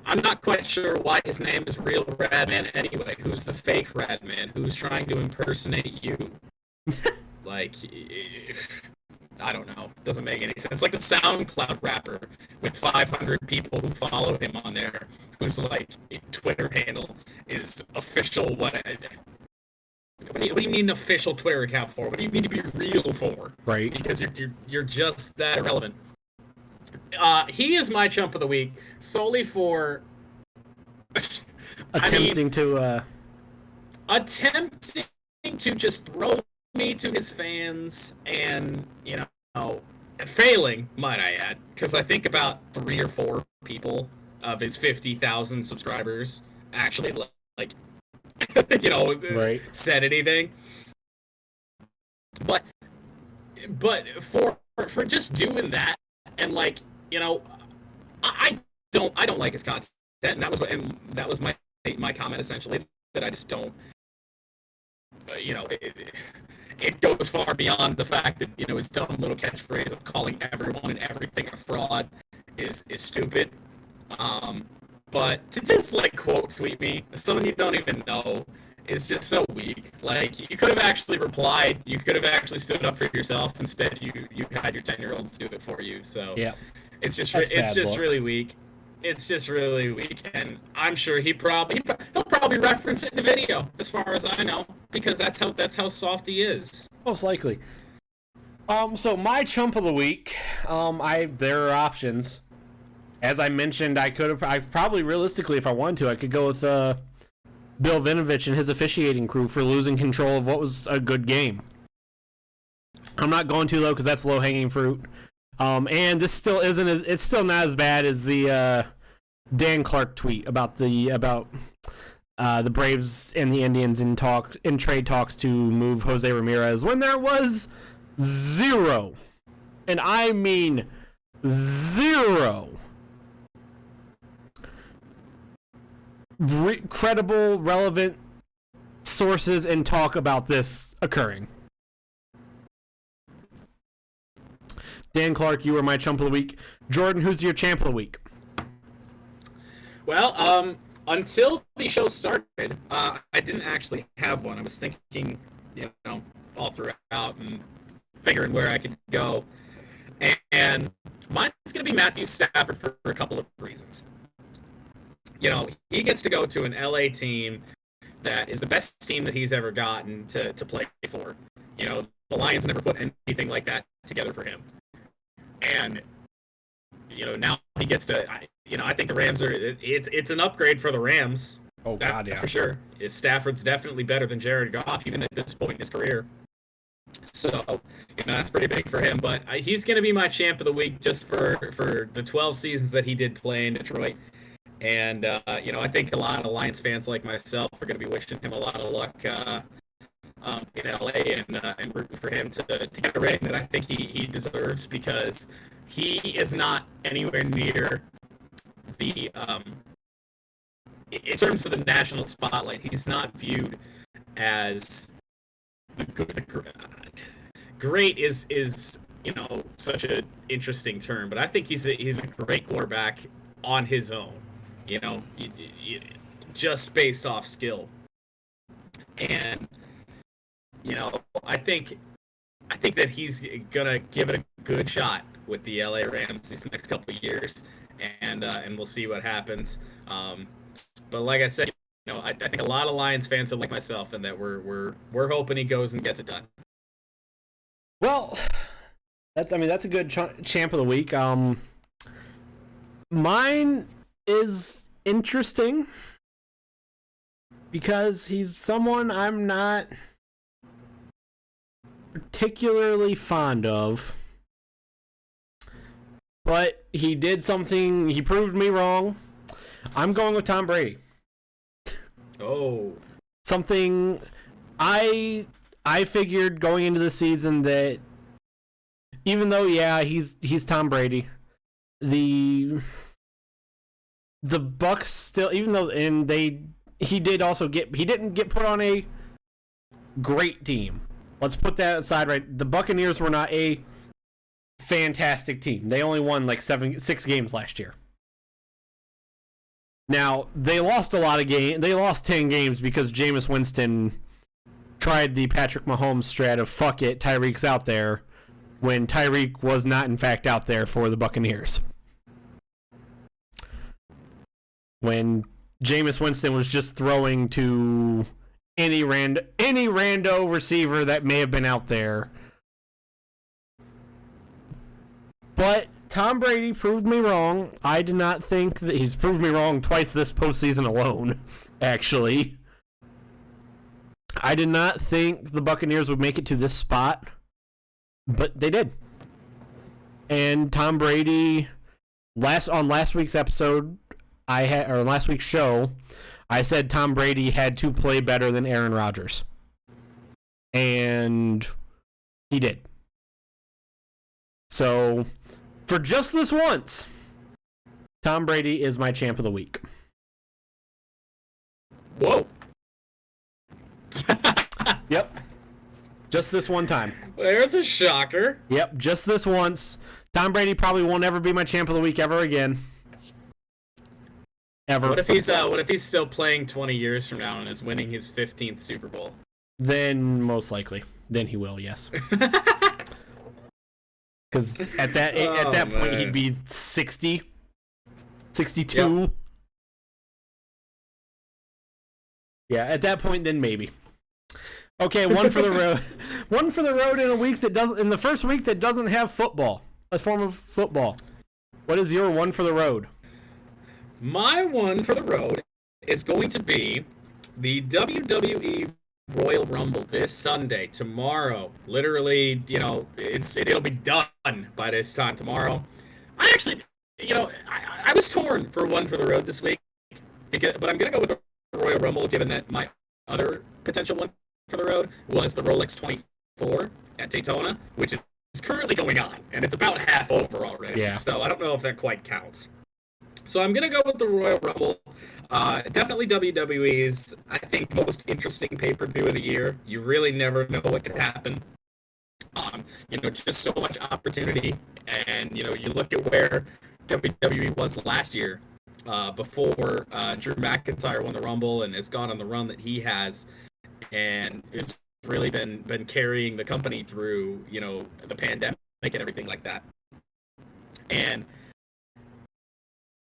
I'm not quite sure why his name is Real Radman anyway. Who's the fake Radman? Who's trying to impersonate you? Like, I don't know. Doesn't make any sense. Like the SoundCloud rapper with 500 people who follow him on there, whose like Twitter handle is official. What do you need an official Twitter account for? What do you need to be real for? Right. Because you're just that irrelevant. He is my chump of the week solely for attempting to just throw me to his fans and, failing, might I add, because I think about 3 or 4 people of his 50,000 subscribers actually like right. said anything. But for just doing that and I don't like his content, and that was my comment essentially, that I just don't. It goes far beyond the fact that his dumb little catchphrase of calling everyone and everything a fraud is stupid. But to just quote tweet me someone you don't even know is just so weak. Like, you could have actually replied. You could have actually stood up for yourself. Instead, you had your 10-year-olds do it for you. So yeah, it's just really weak. It's just really weak, and I'm sure he'll probably reference it in the video, as far as I know, because that's how soft he is. Most likely. So my chump of the week, there are options. As I mentioned, I probably realistically, if I wanted to, I could go with Bill Vinovich and his officiating crew for losing control of what was a good game. I'm not going too low because that's low hanging fruit. And this still it's still not as bad as the Dan Clark tweet about the Braves and the Indians in trade talks to move Jose Ramirez, when there was zero, and I mean zero, credible, relevant sources and talk about this occurring. Dan Clark, you were my chump of the week. Jordan, who's your champ of the week? Well, until the show started, I didn't actually have one. I was thinking, all throughout and figuring where I could go. And mine's going to be Matthew Stafford for a couple of reasons. He gets to go to an LA team that is the best team that he's ever gotten to play for. The Lions never put anything like that together for him. And, now he gets to, I think the Rams it's an upgrade for the Rams. Oh, God, yeah. For sure. Stafford's definitely better than Jared Goff, even at this point in his career. So, that's pretty big for him. But he's going to be my champ of the week just for the 12 seasons that he did play in Detroit. And, I think a lot of Lions fans like myself are going to be wishing him a lot of luck in LA and rooting for him to get a ring that I think he deserves, because he is not anywhere near the in terms of the national spotlight, he's not viewed as the great is such an interesting term, but I think he's a great quarterback on his own, just based off skill. and I think that he's gonna give it a good shot with the LA Rams these next couple of years, and we'll see what happens. But like I said, I think a lot of Lions fans are like myself, and that we're hoping he goes and gets it done. Well, that's a good champ of the week. Mine is interesting because he's someone I'm not particularly fond of, but he did something. He proved me wrong. I'm going with Tom Brady. Oh, something I figured going into the season that even though he's Tom Brady, the Bucks still, even though he didn't get put on a great team. Let's put that aside, right? The Buccaneers were not a fantastic team. They only won like 6 games last year. Now, they lost a lot of games. They lost 10 games because Jameis Winston tried the Patrick Mahomes strat of fuck it, Tyreek's out there, when Tyreek was not in fact out there for the Buccaneers. When Jameis Winston was just throwing to any rando receiver that may have been out there. But Tom Brady proved me wrong. I did not think that he's proved me wrong twice this postseason alone, actually. I did not think the Buccaneers would make it to this spot, but they did. And Tom Brady, on last week's episode, last week's show, I said Tom Brady had to play better than Aaron Rodgers. And he did. So, for just this once, Tom Brady is my champ of the week. Whoa. Yep. Just this one time. There's a shocker. Yep, just this once. Tom Brady probably won't ever be my champ of the week ever again. Ever. What if he's still playing 20 years from now and is winning his 15th Super Bowl? Then most likely. Then he will, yes. Because at that point he'd be 60, 62. Yep. Yeah, at that point then maybe. Okay, one for the road. One for the road in the first week that doesn't have football. A form of football. What is your one for the road? My one for the road is going to be the WWE Royal Rumble this Sunday, tomorrow. Literally, it'll be done by this time tomorrow. I actually, I was torn for one for the road this week, but I'm going to go with the Royal Rumble, given that my other potential one for the road was the Rolex 24 at Daytona, which is currently going on, and it's about half over already. Yeah. So I don't know if that quite counts. So I'm going to go with the Royal Rumble. Definitely WWE's, I think, most interesting pay-per-view of the year. You really never know what could happen. Just so much opportunity. And, you look at where WWE was last year before Drew McIntyre won the Rumble and has gone on the run that he has. And it's really been carrying the company through, the pandemic and everything like that. And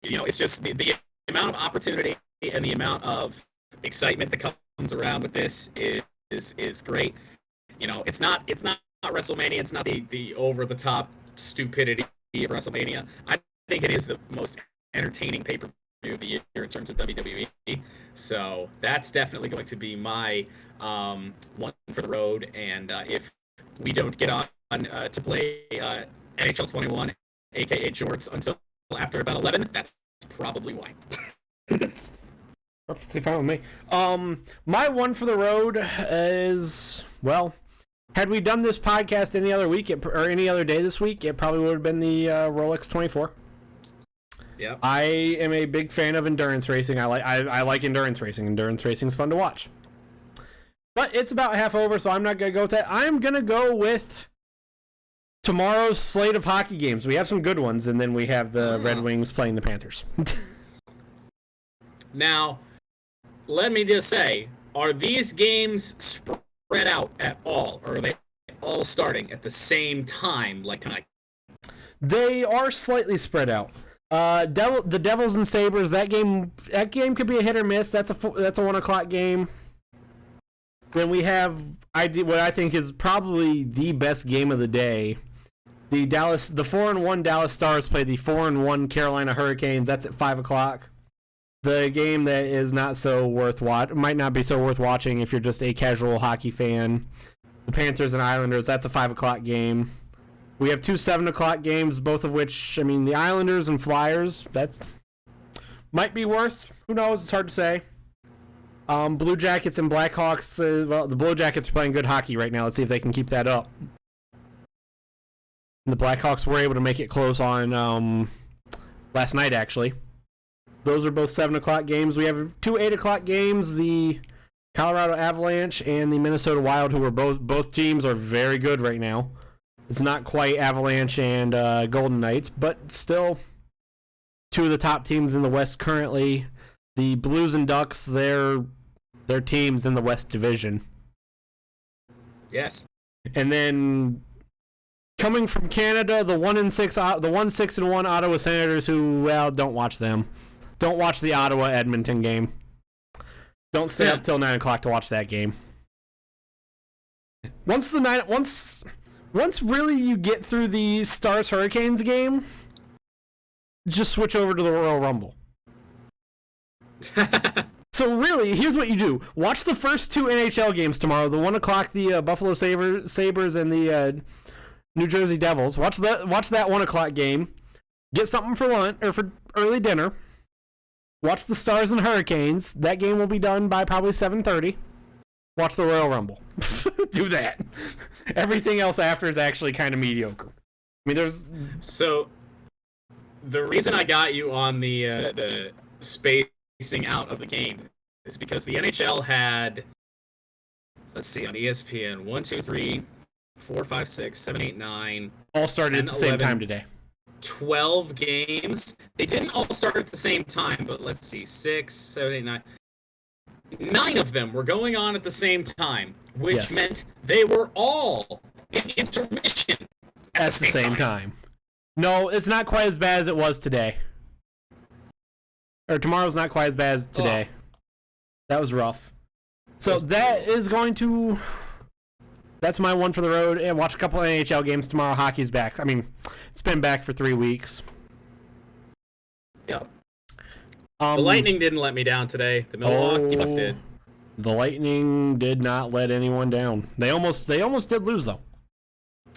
it's just the amount of opportunity and the amount of excitement that comes around with this is great. It's not WrestleMania. It's not the over the top stupidity of WrestleMania. I think it is the most entertaining pay-per-view of the year in terms of WWE. So that's definitely going to be my one for the road. And if we don't get on to play NHL 21, aka Jorts, until after about 11, that's probably why. Perfectly fine with me. My one for the road is, well, had we done this podcast any other week or any other day this week, it probably would have been the Rolex 24. Yeah. I am a big fan of endurance racing. I like endurance racing. Endurance racing is fun to watch. But it's about half over, so I'm not going to go with that. I'm going to go with tomorrow's slate of hockey games. We have some good ones, and then we have the Red Wings playing the Panthers. Now, let me just say, Are these games spread out at all, or are they all starting at the same time, like tonight? They are slightly spread out. The Devils and Sabres, that game could be a hit or miss. That's a 1:00 game. Then we have what I think is probably the best game of the day. The 4-1 Dallas Stars play the 4-1 Carolina Hurricanes. That's at 5:00. The game that is not so might not be so worth watching if you're just a casual hockey fan. The Panthers and Islanders. That's a 5:00 game. We have two 7:00 games, both of which, I mean, the Islanders and Flyers, that might be worth. Who knows? It's hard to say. Blue Jackets and Blackhawks. Well, the Blue Jackets are playing good hockey right now. Let's see if they can keep that up. And the Blackhawks were able to make it close on last night, actually. Those are both 7:00 games. We have two 8:00 games. The Colorado Avalanche and the Minnesota Wild, who are both teams are very good right now. It's not quite Avalanche and Golden Knights, but still two of the top teams in the West currently. The Blues and Ducks, they're teams in the West Division. Yes. And then coming from Canada, the 1-6-1 Ottawa Senators, who, well, don't watch them. Don't watch the Ottawa Edmonton game. Don't stay up till 9:00 to watch that game. Once really you get through the Stars Hurricanes game, just switch over to the Royal Rumble. So really, here's what you do. Watch the first two NHL games tomorrow. The 1:00, the Buffalo Sabres and the New Jersey Devils. Watch that 1:00 game. Get something for lunch or for early dinner. Watch the Stars and Hurricanes. That game will be done by probably 7:30. Watch the Royal Rumble. Do that. Everything else after is actually kind of mediocre. I mean, So, the reason I got you on the spacing out of the game is because the NHL had, let's see, on ESPN, 1, 2, 3, 4, 5, 6, 7, 8, 9. All started 10, at the same 11, time today. 12 games. They didn't all start at the same time, but let's see, 6, 7, 8, 9. 9 of them were going on at the same time, which meant they were all in intermission at the same time. No, it's not quite as bad as it was today. Or tomorrow's not quite as bad as today. Oh. That was rough. So that's my one for the road. And watch a couple of NHL games tomorrow. Hockey's back. I mean, it's been back for 3 weeks. Yep. The Lightning didn't let me down today. The Milwaukee Bucks did. The Lightning did not let anyone down. They almost did lose though.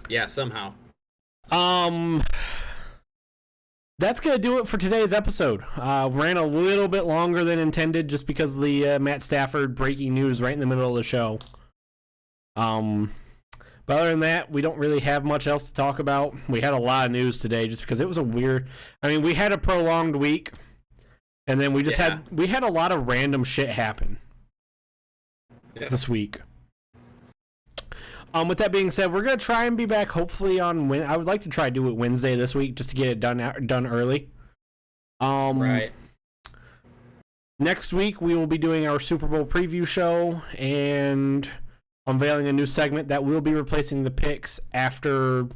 Yeah, somehow. That's gonna do it for today's episode. Ran a little bit longer than intended just because of the Matt Stafford breaking news right in the middle of the show. But other than that, we don't really have much else to talk about. We had a lot of news today just because it was we had a prolonged week. And then we just had a lot of random shit happen this week. With that being said, we're gonna try and be back hopefully on I would like to try to do it Wednesday this week just to get it done early. Right. Next week we will be doing our Super Bowl preview show and unveiling a new segment that will be replacing the picks after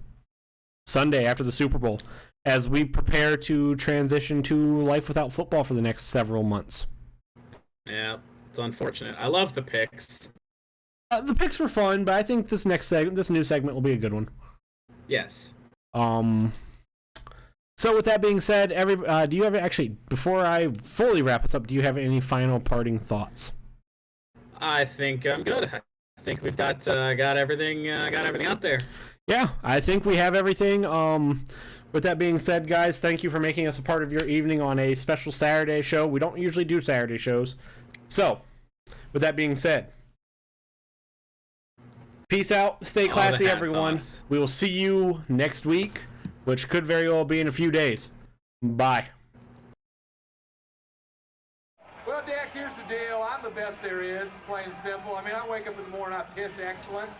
Sunday after the Super Bowl, as we prepare to transition to life without football for the next several months. Yeah, it's unfortunate. I love the picks. The picks were fun, but I think this new segment will be a good one. Yes. So with that being said, do you have before I fully wrap us up, do you have any final parting thoughts? I think I'm good. I think we've got everything out there. Yeah, I think we have everything. With that being said, guys, thank you for making us a part of your evening on a special Saturday show. We don't usually do Saturday shows. So, with that being said, peace out. Stay classy, everyone. We will see you next week, which could very well be in a few days. Bye. Well, Dak, here's the deal. I'm the best there is, plain and simple. I mean, I wake up in the morning, I piss excellence.